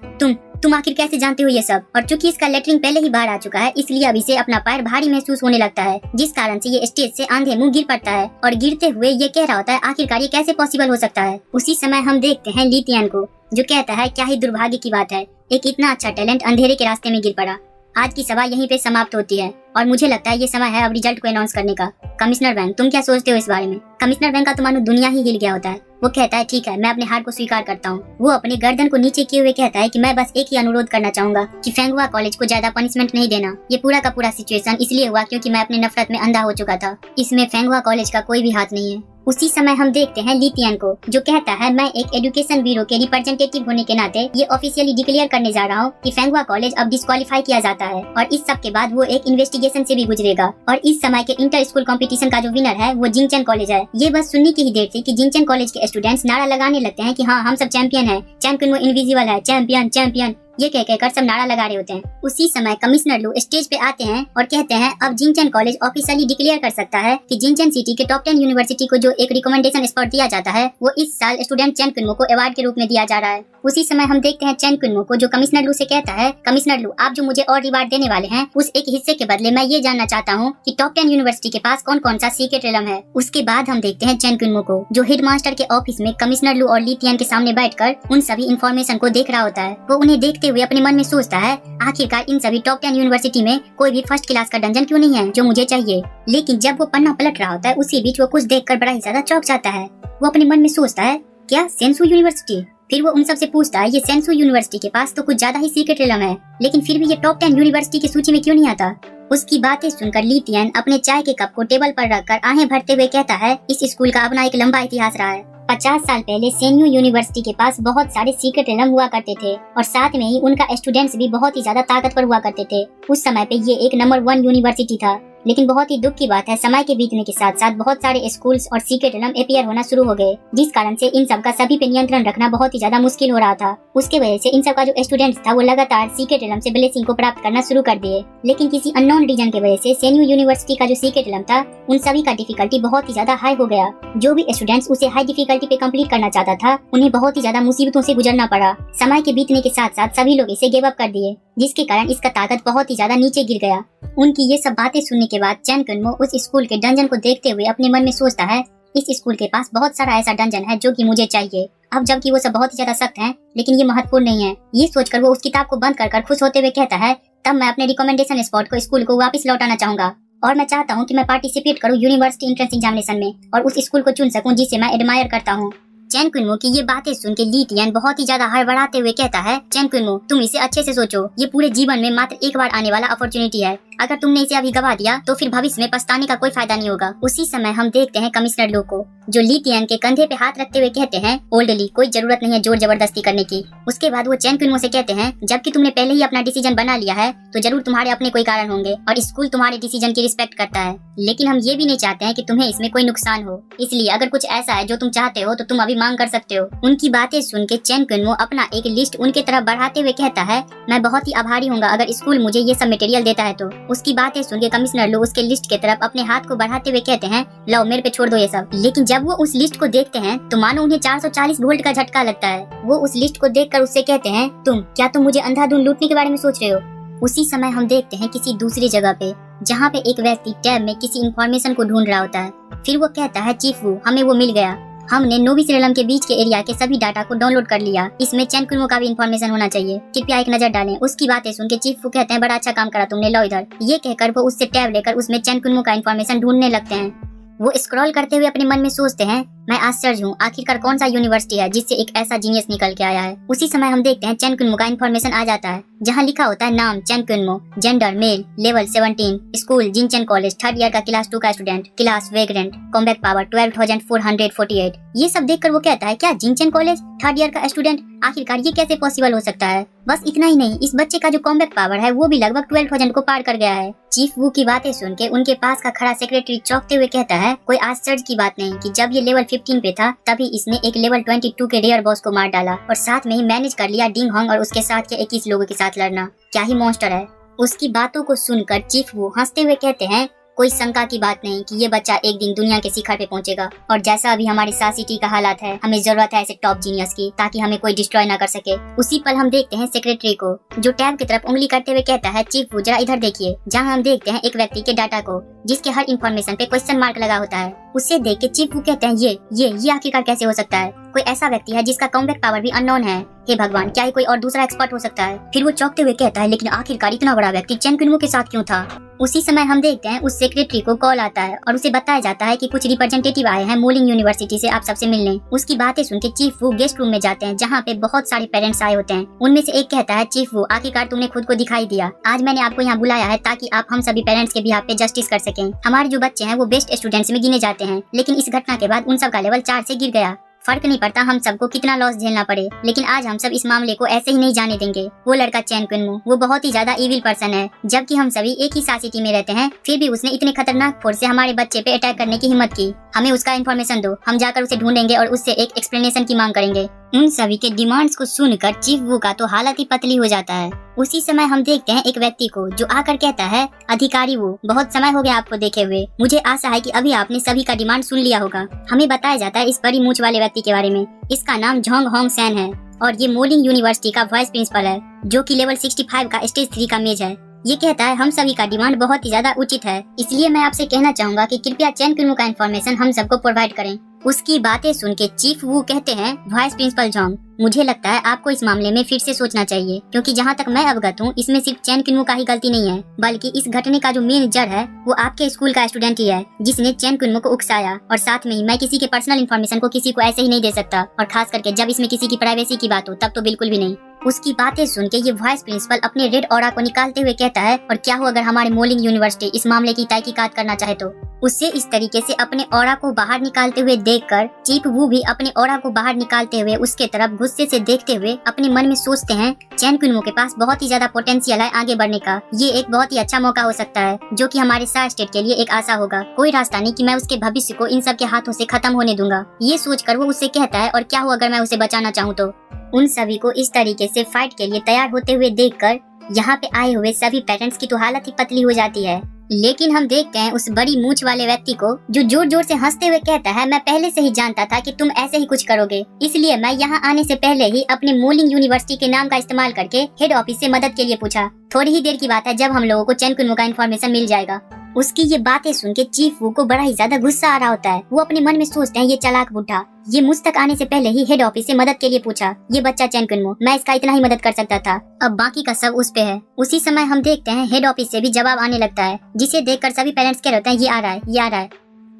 तुम आखिर कैसे जानते हो ये सब? और चूंकि इसका लेटरिंग पहले ही बाहर आ चुका है, इसलिए अब इसे अपना पैर भारी महसूस होने लगता है, जिस कारण से ये स्टेज से आंधे मुंह गिर पड़ता है। और गिरते हुए ये कह रहा होता है, आखिरकार ये कैसे पॉसिबल हो सकता है? उसी समय हम देखते हैं ली तियान को, जो कहता है, क्या ही दुर्भाग्य की बात है, एक इतना अच्छा टैलेंट अंधेरे के रास्ते में गिर पड़ा। आज की सभा यहीं पे समाप्त होती है और मुझे लगता है ये समय है अब रिजल्ट को अनाउंस करने का। कमिश्नर वैंग, तुम क्या सोचते हो इस बारे में? कमिश्नर वैंग का तो मानो दुनिया ही हिल गया होता है। वो कहता है, ठीक है, मैं अपने हार को स्वीकार करता हूँ। वो अपने गर्दन को नीचे किए हुए कहता है कि मैं बस एक ही अनुरोध करना चाहूंगा कि फेंगहुआ कॉलेज को ज्यादा पनिशमेंट नहीं देना। ये पूरा का पूरा सिचुएशन इसलिए हुआ क्योंकि मैं अपने नफरत में अंधा हो चुका था। इसमें फेंगहुआ कॉलेज का कोई भी हाथ नहीं है। उसी समय हम देखते हैं ली तियान को, जो कहता है, मैं एक एजुकेशन ब्यूरो के रिप्रेजेंटेटिव होने के नाते ये ऑफिशियली डिक्लेयर करने जा रहा हूँ कि फेंगहुआ कॉलेज अब डिस्क्वालीफाई किया जाता है और इस सब के बाद वो एक इन्वेस्टिगेशन से भी गुजरेगा। और इस समय के इंटर स्कूल कंपटीशन का जो विनर है वो जिंगचन कॉलेज है। ये बस सुनने की ही देर थी कि जिंगचन कॉलेज के स्टूडेंट्स नारा लगाने लगते हैं कि हाँ, हम सब चैंपियन है, चैन कुनमो इनविजिबल है, चैंपियन चैंपियन। ये कह कहकर सब नारा लगा रहे होते हैं। उसी समय कमिश्नर लू स्टेज पे आते हैं और कहते हैं अब जिंगचन कॉलेज ऑफिशियली डिक्लेयर कर सकता है कि जिंगचन सिटी के टॉप 10 यूनिवर्सिटी को जो एक रिकमेंडेशन स्पॉट दिया जाता है वो इस साल स्टूडेंट चेन कुनमो को अवार्ड के रूप में दिया जा रहा है। उसी समय हम देखते हैं चेन कुनमो को जो कमिश्नर लू से कहता है, कमिश्नर लू आप जो मुझे और रिवार्ड देने वाले हैं उस एक हिस्से के बदले मैं ये जानना चाहता हूँ कि टॉप 10 यूनिवर्सिटी के पास कौन कौन सा सीक्रेट रेलम है। उसके बाद हम देखते हैं चेन कुनमो को जो हेडमास्टर के ऑफिस में कमिश्नर लू और ली तियान के सामने बैठकर उन सभी इंफॉर्मेशन को देख रहा होता है। वो उन्हें देखते हुए अपने मन में सोचता है आखिरकार इन सभी टॉप 10 यूनिवर्सिटी में कोई भी फर्स्ट क्लास का डंजन क्यों नहीं है जो मुझे चाहिए। लेकिन जब वो पन्ना पलट रहा होता है उसी बीच वो कुछ देखकर बड़ा ही ज्यादा चौंक जाता है। वो अपने मन में सोचता है क्या सेंसु यूनिवर्सिटी। फिर वो उन सब से पूछता है ये सेंसु यूनिवर्सिटी के पास तो कुछ ज्यादा ही सीक्रेट रेलम है लेकिन फिर भी ये टॉप 10 यूनिवर्सिटी की सूची में क्यों नहीं आता। उसकी बातें सुनकर ली तियान अपने चाय के कप को टेबल पर रखकर आहें भरते हुए कहता है इस स्कूल का अपना एक लंबा इतिहास रहा है। 50 साल पहले सेन्यू यूनिवर्सिटी के पास बहुत सारे सीक्रेट रेलम हुआ करते थे और साथ में ही उनका स्टूडेंट्स भी बहुत ही ज्यादा ताकतवर हुआ करते थे। उस समय पे ये एक नंबर 1 यूनिवर्सिटी था। लेकिन बहुत ही दुख की बात है समय के बीतने के साथ साथ बहुत सारे स्कूल्स और सीक्रेट रेलम अपीयर होना शुरू हो गए जिस कारण से इन सब का सभी पे नियंत्रण रखना बहुत ही ज्यादा मुश्किल हो रहा था। उसके वजह से इन सब का जो स्टूडेंट्स था वो लगातार सीक्रेट रेलम से ब्लेसिंग को प्राप्त करना शुरू कर दिए। लेकिन किसी अननोन रीजन की वजह से सेन्यू यूनिवर्सिटी का जो सीक्रेट रेलम था उन सभी का डिफिकल्टी बहुत ही ज्यादा हाई हो गया। जो भी स्टूडेंट्स उसे हाई डिफिकल्टी पे कंप्लीट करना चाहता था उन्हें बहुत ही ज्यादा मुसीबतों से गुजरना पड़ा। समय के बीतने के साथ साथ सभी लोग इसे गिव अप कर दिए जिसके कारण इसका ताकत बहुत ही ज्यादा नीचे गिर गया। उनकी ये सब बातें सुनने के बाद चेन कुनमो उस स्कूल के डंजन को देखते हुए अपने मन में सोचता है इस स्कूल के पास बहुत सारा ऐसा डंजन है जो कि मुझे चाहिए। अब जबकि वो सब बहुत ही ज्यादा सख्त हैं लेकिन ये महत्वपूर्ण नहीं है। ये सोचकर वो उस किताब को बंद कर खुश होते हुए कहता है तब मैं अपने रिकमेंडेशन स्पॉट को स्कूल को वापस लौटाना चाहूंगा और मैं चाहता हूँ कि मैं पार्टिसिपेट करूँ यूनिवर्सिटी एंट्रेंस एग्जामिनेशन में और उस स्कूल को चुन सकूँ जिसे मैं एडमायर करता हूँ। चेन कुनमो की ये बातें सुन के ली तियान बहुत ही ज्यादा हड़बड़ाते हुए कहता है चेन कुनमो तुम इसे अच्छे से सोचो, ये पूरे जीवन में मात्र एक बार आने वाला अपॉर्चुनिटी है। अगर तुमने इसे अभी गवा दिया तो फिर भविष्य में पछताने का कोई फायदा नहीं होगा। उसी समय हम देखते हैं कमिश्नर लो को जो ली तियान के कंधे पे हाथ रखते हुए कहते हैं ओल्ड ली कोई जरूरत नहीं है जोर जबरदस्ती करने की। उसके बाद वो चेन कुनमो से कहते हैं जबकि तुमने पहले ही अपना डिसीजन बना लिया है तो जरूर तुम्हारे अपने कोई कारण होंगे और स्कूल तुम्हारे डिसीजन की रिस्पेक्ट करता है। लेकिन हम ये भी नहीं चाहते हैं कि तुम्हें इसमें कोई नुकसान हो, इसलिए अगर कुछ ऐसा है जो तुम चाहते हो तो तुम अभी मांग कर सकते हो। उनकी बातें सुन के चेन कुनमो अपना एक लिस्ट उनके तरफ बढ़ाते हुए कहता है मैं बहुत ही आभारी हूँगा अगर स्कूल मुझे ये सब मटेरियल देता है तो। उसकी बातें सुन के कमिश्नर लोग उसके लिस्ट की तरफ अपने हाथ को बढ़ाते हुए कहते हैं लो मेरे पे छोड़ दो ये सब। लेकिन जब वो उस लिस्ट को देखते हैं तो मानो उन्हें 440 वोल्ट का झटका लगता है। वो उस लिस्ट को देखकर उससे कहते हैं तुम मुझे अंधाधुंध लूटने के बारे में सोच रहे हो। उसी समय हम देखते हैं किसी दूसरी जगह पे जहाँ पे एक व्यक्ति टैब में किसी इंफॉर्मेशन को ढूंढ रहा होता है। फिर वो कहता है चीफ वू हमें वो मिल गया, हमने नोविस रेलम के बीच के एरिया के सभी डाटा को डाउनलोड कर लिया, इसमें चेन कुनमो का भी इंफॉर्मेशन होना चाहिए, कृपया एक नजर डालें। उसकी बातें सुन के चीफ वू कहते हैं बड़ा अच्छा काम करा तुमने, लो इधर। ये कहकर वो उससे टैब लेकर उसमें चेन कुनमो का इंफॉर्मेशन ढूंढने लगते हैं। वो स्क्रॉल करते हुए अपने मन में सोचते हैं मैं आश्चर्य हूँ आखिरकार कौन सा यूनिवर्सिटी है जिससे एक ऐसा जीनियस निकल के आया है। उसी समय हम देखते हैं चेन कुनमो का इंफॉर्मेशन आ जाता है जहाँ लिखा होता है नाम Chen Kunmo, gender male, level 17, school Jingchan college, third year का क्लास 2 का student, class vagrant, combat power 12,448। ये सब देखकर वो कहता है क्या जिंगचन कॉलेज, थर्ड ईयर का स्टूडेंट, आखिरकार ये कैसे पॉसिबल हो सकता है। बस इतना ही नहीं, इस बच्चे का जो कॉम्बैट पावर है वो भी लगभग 12,000 को पार कर गया है। चीफ वू की बातें सुन के उनके पास का खड़ा सेक्रेटरी चौंकते हुए कहता है कोई आश्चर्य की बात नहीं कि जब ये लेवल 15 पे था तभी इसने एक लेवल 22 के रेयर बॉस को मार डाला और साथ में ही मैनेज कर लिया डिंग होंग और उसके साथ के 21 लोगों के साथ लड़ना। क्या ही मॉन्स्टर है। उसकी बातों को सुनकर चीफ वू हंसते हुए कहते हैं कोई शंका की बात नहीं कि ये बच्चा एक दिन दुनिया के शिखर पे पहुंचेगा और जैसा अभी हमारी सा सिटी का हालात है हमें जरूरत है ऐसे टॉप जीनियस की ताकि हमें कोई डिस्ट्रॉय ना कर सके। उसी पल हम देखते हैं सेक्रेटरी को जो टैब की तरफ उंगली करते हुए कहता है चीफ वू जरा इधर देखिए, जहाँ हम देखते हैं एक व्यक्ति के डाटा को जिसके हर इंफॉर्मेशन पे क्वेश्चन मार्क लगा होता है। उससे देख के चीफ वू कहते हैं ये आखिरकार कैसे हो सकता है। कोई ऐसा व्यक्ति है जिसका कॉम्बैट पावर भी अननोन है। हे भगवान, क्या ही कोई और दूसरा एक्सपर्ट हो सकता है। फिर वो चौंकते हुए कहता है लेकिन आखिरकार इतना बड़ा व्यक्ति चेन कुनमो के साथ क्यों था। उसी समय हम देखते हैं उस सेक्रेटरी को कॉल आता है और उसे बताया जाता है कि कुछ रिप्रेजेंटेटिव आए हैं मोलिंग यूनिवर्सिटी से आप सबसे मिलने। उसकी बातें सुन के चीफ वू गेस्ट रूम में जाते हैं जहाँ पे बहुत सारे पेरेंट्स आए होते हैं। उनमें से एक कहता है चीफ वू आखिरकार तुमने खुद को दिखाई दिया, आज मैंने आपको यहाँ बुलाया है ताकि आप हम सभी पेरेंट्स के बिहाफ पे जस्टिस कर सकें। हमारे जो बच्चे हैं वो बेस्ट स्टूडेंट्स में गिने जाते हैं लेकिन इस घटना के बाद उन सब का लेवल 4 से गिर गया। फर्क नहीं पड़ता हम सबको कितना लॉस झेलना पड़े, लेकिन आज हम सब इस मामले को ऐसे ही नहीं जाने देंगे। वो लड़का चेन कुनमो वो बहुत ही ज्यादा इविल पर्सन है। जबकि हम सभी एक ही सा सिटी में रहते हैं फिर भी उसने इतने खतरनाक फोर्स से हमारे बच्चे पे अटैक करने की हिम्मत की। हमें उसका इन्फॉर्मेशन दो, हम जाकर उसे ढूंढेंगे और उससे एक एक्सप्लेनेशन की मांग करेंगे। उन सभी के डिमांड्स को सुनकर चीफ वू का तो हालत ही पतली हो जाता है। उसी समय हम देखते हैं एक व्यक्ति को जो आकर कहता है, अधिकारी वो, बहुत समय हो गया आपको देखे हुए। मुझे आशा है कि अभी आपने सभी का डिमांड सुन लिया होगा। हमें बताया जाता है इस बड़ी मूंछ वाले व्यक्ति के बारे में। इसका नाम जोंग होंग सैन है और ये मोलिंग यूनिवर्सिटी का वाइस प्रिंसिपल है, जो कि लेवल 65 का स्टेज 3 का मेज है। ये कहता है हम सभी का डिमांड बहुत ही ज्यादा उचित है, इसलिए मैं आपसे कहना चाहूंगा कि कृपया चैन कुनमो का इन्फॉर्मेशन हम सबको प्रोवाइड करें। उसकी बातें सुन के चीफ वू कहते हैं, वाइस प्रिंसिपल जोंग, मुझे लगता है आपको इस मामले में फिर से सोचना चाहिए, क्योंकि जहाँ तक मैं अवगत हूँ इसमें सिर्फ चैन कुनमो का ही गलती नहीं है, बल्कि इस घटने का जो मेन जड़ है वो आपके स्कूल का स्टूडेंट ही है, जिसने चैन कुनमो को उकसाया। और साथ में ही मैं किसी के पर्सनल इन्फॉर्मेशन को किसी को ऐसे ही नहीं दे सकता, और खास करके जब इसमें किसी की प्राइवेसी की बात हो तब तो बिल्कुल भी नहीं। उसकी बातें सुन के ये वाइस प्रिंसिपल अपने रेड ऑरा को निकालते हुए कहता है, और क्या हो अगर हमारे मोलिंग यूनिवर्सिटी इस मामले की तहकीकात करना चाहे तो। उससे इस तरीके से अपने ऑरा को बाहर निकालते हुए देखकर चीफ वू भी अपने ऑरा को बाहर निकालते हुए उसके तरफ गुस्से से देखते हुए अपने मन में सोचते हैं, चैन कुनमो के पास बहुत ही ज्यादा पोटेंशियल है आगे बढ़ने का। ये एक बहुत ही अच्छा मौका हो सकता है, जो कि हमारे सार स्टेट के लिए एक आशा होगा। कोई रास्ता नहीं कि मैं उसके भविष्य को इन सब के हाथों से खत्म होने दूंगा। ये सोचकर वो उससे कहता है, और क्या हो अगर मैं उसे बचाना चाहूँ तो। उन सभी को इस तरीके से फाइट के लिए तैयार होते हुए देखकर यहाँ पे आए हुए सभी पेरेंट्स की तो हालत ही पतली हो जाती है। लेकिन हम देखते हैं उस बड़ी मूंछ वाले व्यक्ति को, जो जोर जोर से हंसते हुए कहता है, मैं पहले से ही जानता था कि तुम ऐसे ही कुछ करोगे, इसलिए मैं यहाँ आने से पहले ही अपने मोलिंग यूनिवर्सिटी के नाम का इस्तेमाल करके हेड ऑफिस से मदद के लिए पूछा। थोड़ी ही देर की बात है जब हम लोगों को चैन कुनमो का इन्फॉर्मेशन मिल जाएगा। उसकी ये बातें सुन के चीफ वू को बड़ा ही ज्यादा गुस्सा आ रहा होता है। वो अपने मन में सोचते हैं, ये चालाक बुढ़ा, ये मुझ तक आने से पहले ही हेड ऑफिस से मदद के लिए पूछा। ये बच्चा चैन कुनमो, मैं इसका इतना ही मदद कर सकता था, अब बाकी का सब उस पे है। उसी समय हम देखते हैं हेड ऑफिस से भी जवाब आने लगता है, जिसे देखकर सभी पेरेंट्स कह रहे होते हैं, ये आ रहा है, ये आ रहा है।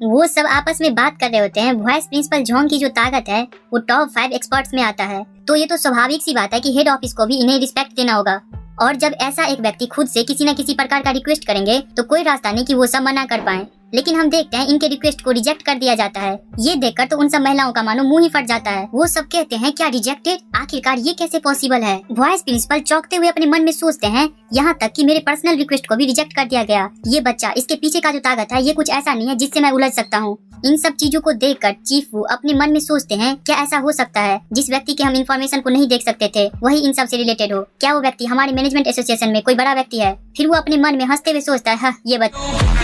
वो सब आपस में बात कर रहे होते हैं। वाइस प्रिंसिपल जोंग की जो ताकत है वो टॉप 5 एक्सपर्ट्स में आता है, तो ये तो स्वाभाविक सी बात है कि हेड ऑफिस को भी इन्हें रिस्पेक्ट देना होगा। और जब ऐसा एक व्यक्ति खुद से किसी न किसी प्रकार का रिक्वेस्ट करेंगे तो कोई रास्ता नहीं कि वो सब मना कर पाए। लेकिन हम देखते हैं इनके रिक्वेस्ट को रिजेक्ट कर दिया जाता है। ये देखकर तो उन सब महिलाओं का मानो मुंह ही फट जाता है। वो सब कहते हैं, क्या रिजेक्टेड? आखिरकार ये कैसे पॉसिबल है? वाइस प्रिंसिपल चौंकते हुए अपने मन में सोचते हैं, यहाँ तक कि मेरे पर्सनल रिक्वेस्ट को भी रिजेक्ट कर दिया गया। ये बच्चा, इसके पीछे का जो ताकत है ये कुछ ऐसा नहीं है जिससे मैं उलझ सकता हूँ। इन सब चीजों को देखकर चीफ वू अपने मन में सोचते हैं, क्या ऐसा हो सकता है जिस व्यक्ति के हम इन्फॉर्मेशन को नहीं देख सकते थे वही इन सब से रिलेटेड हो? क्या वो व्यक्ति हमारे मैनेजमेंट एसोसिएशन में कोई बड़ा व्यक्ति है? फिर वो अपने मन में हंसते हुए सोचता है, हाँ ये बच्चा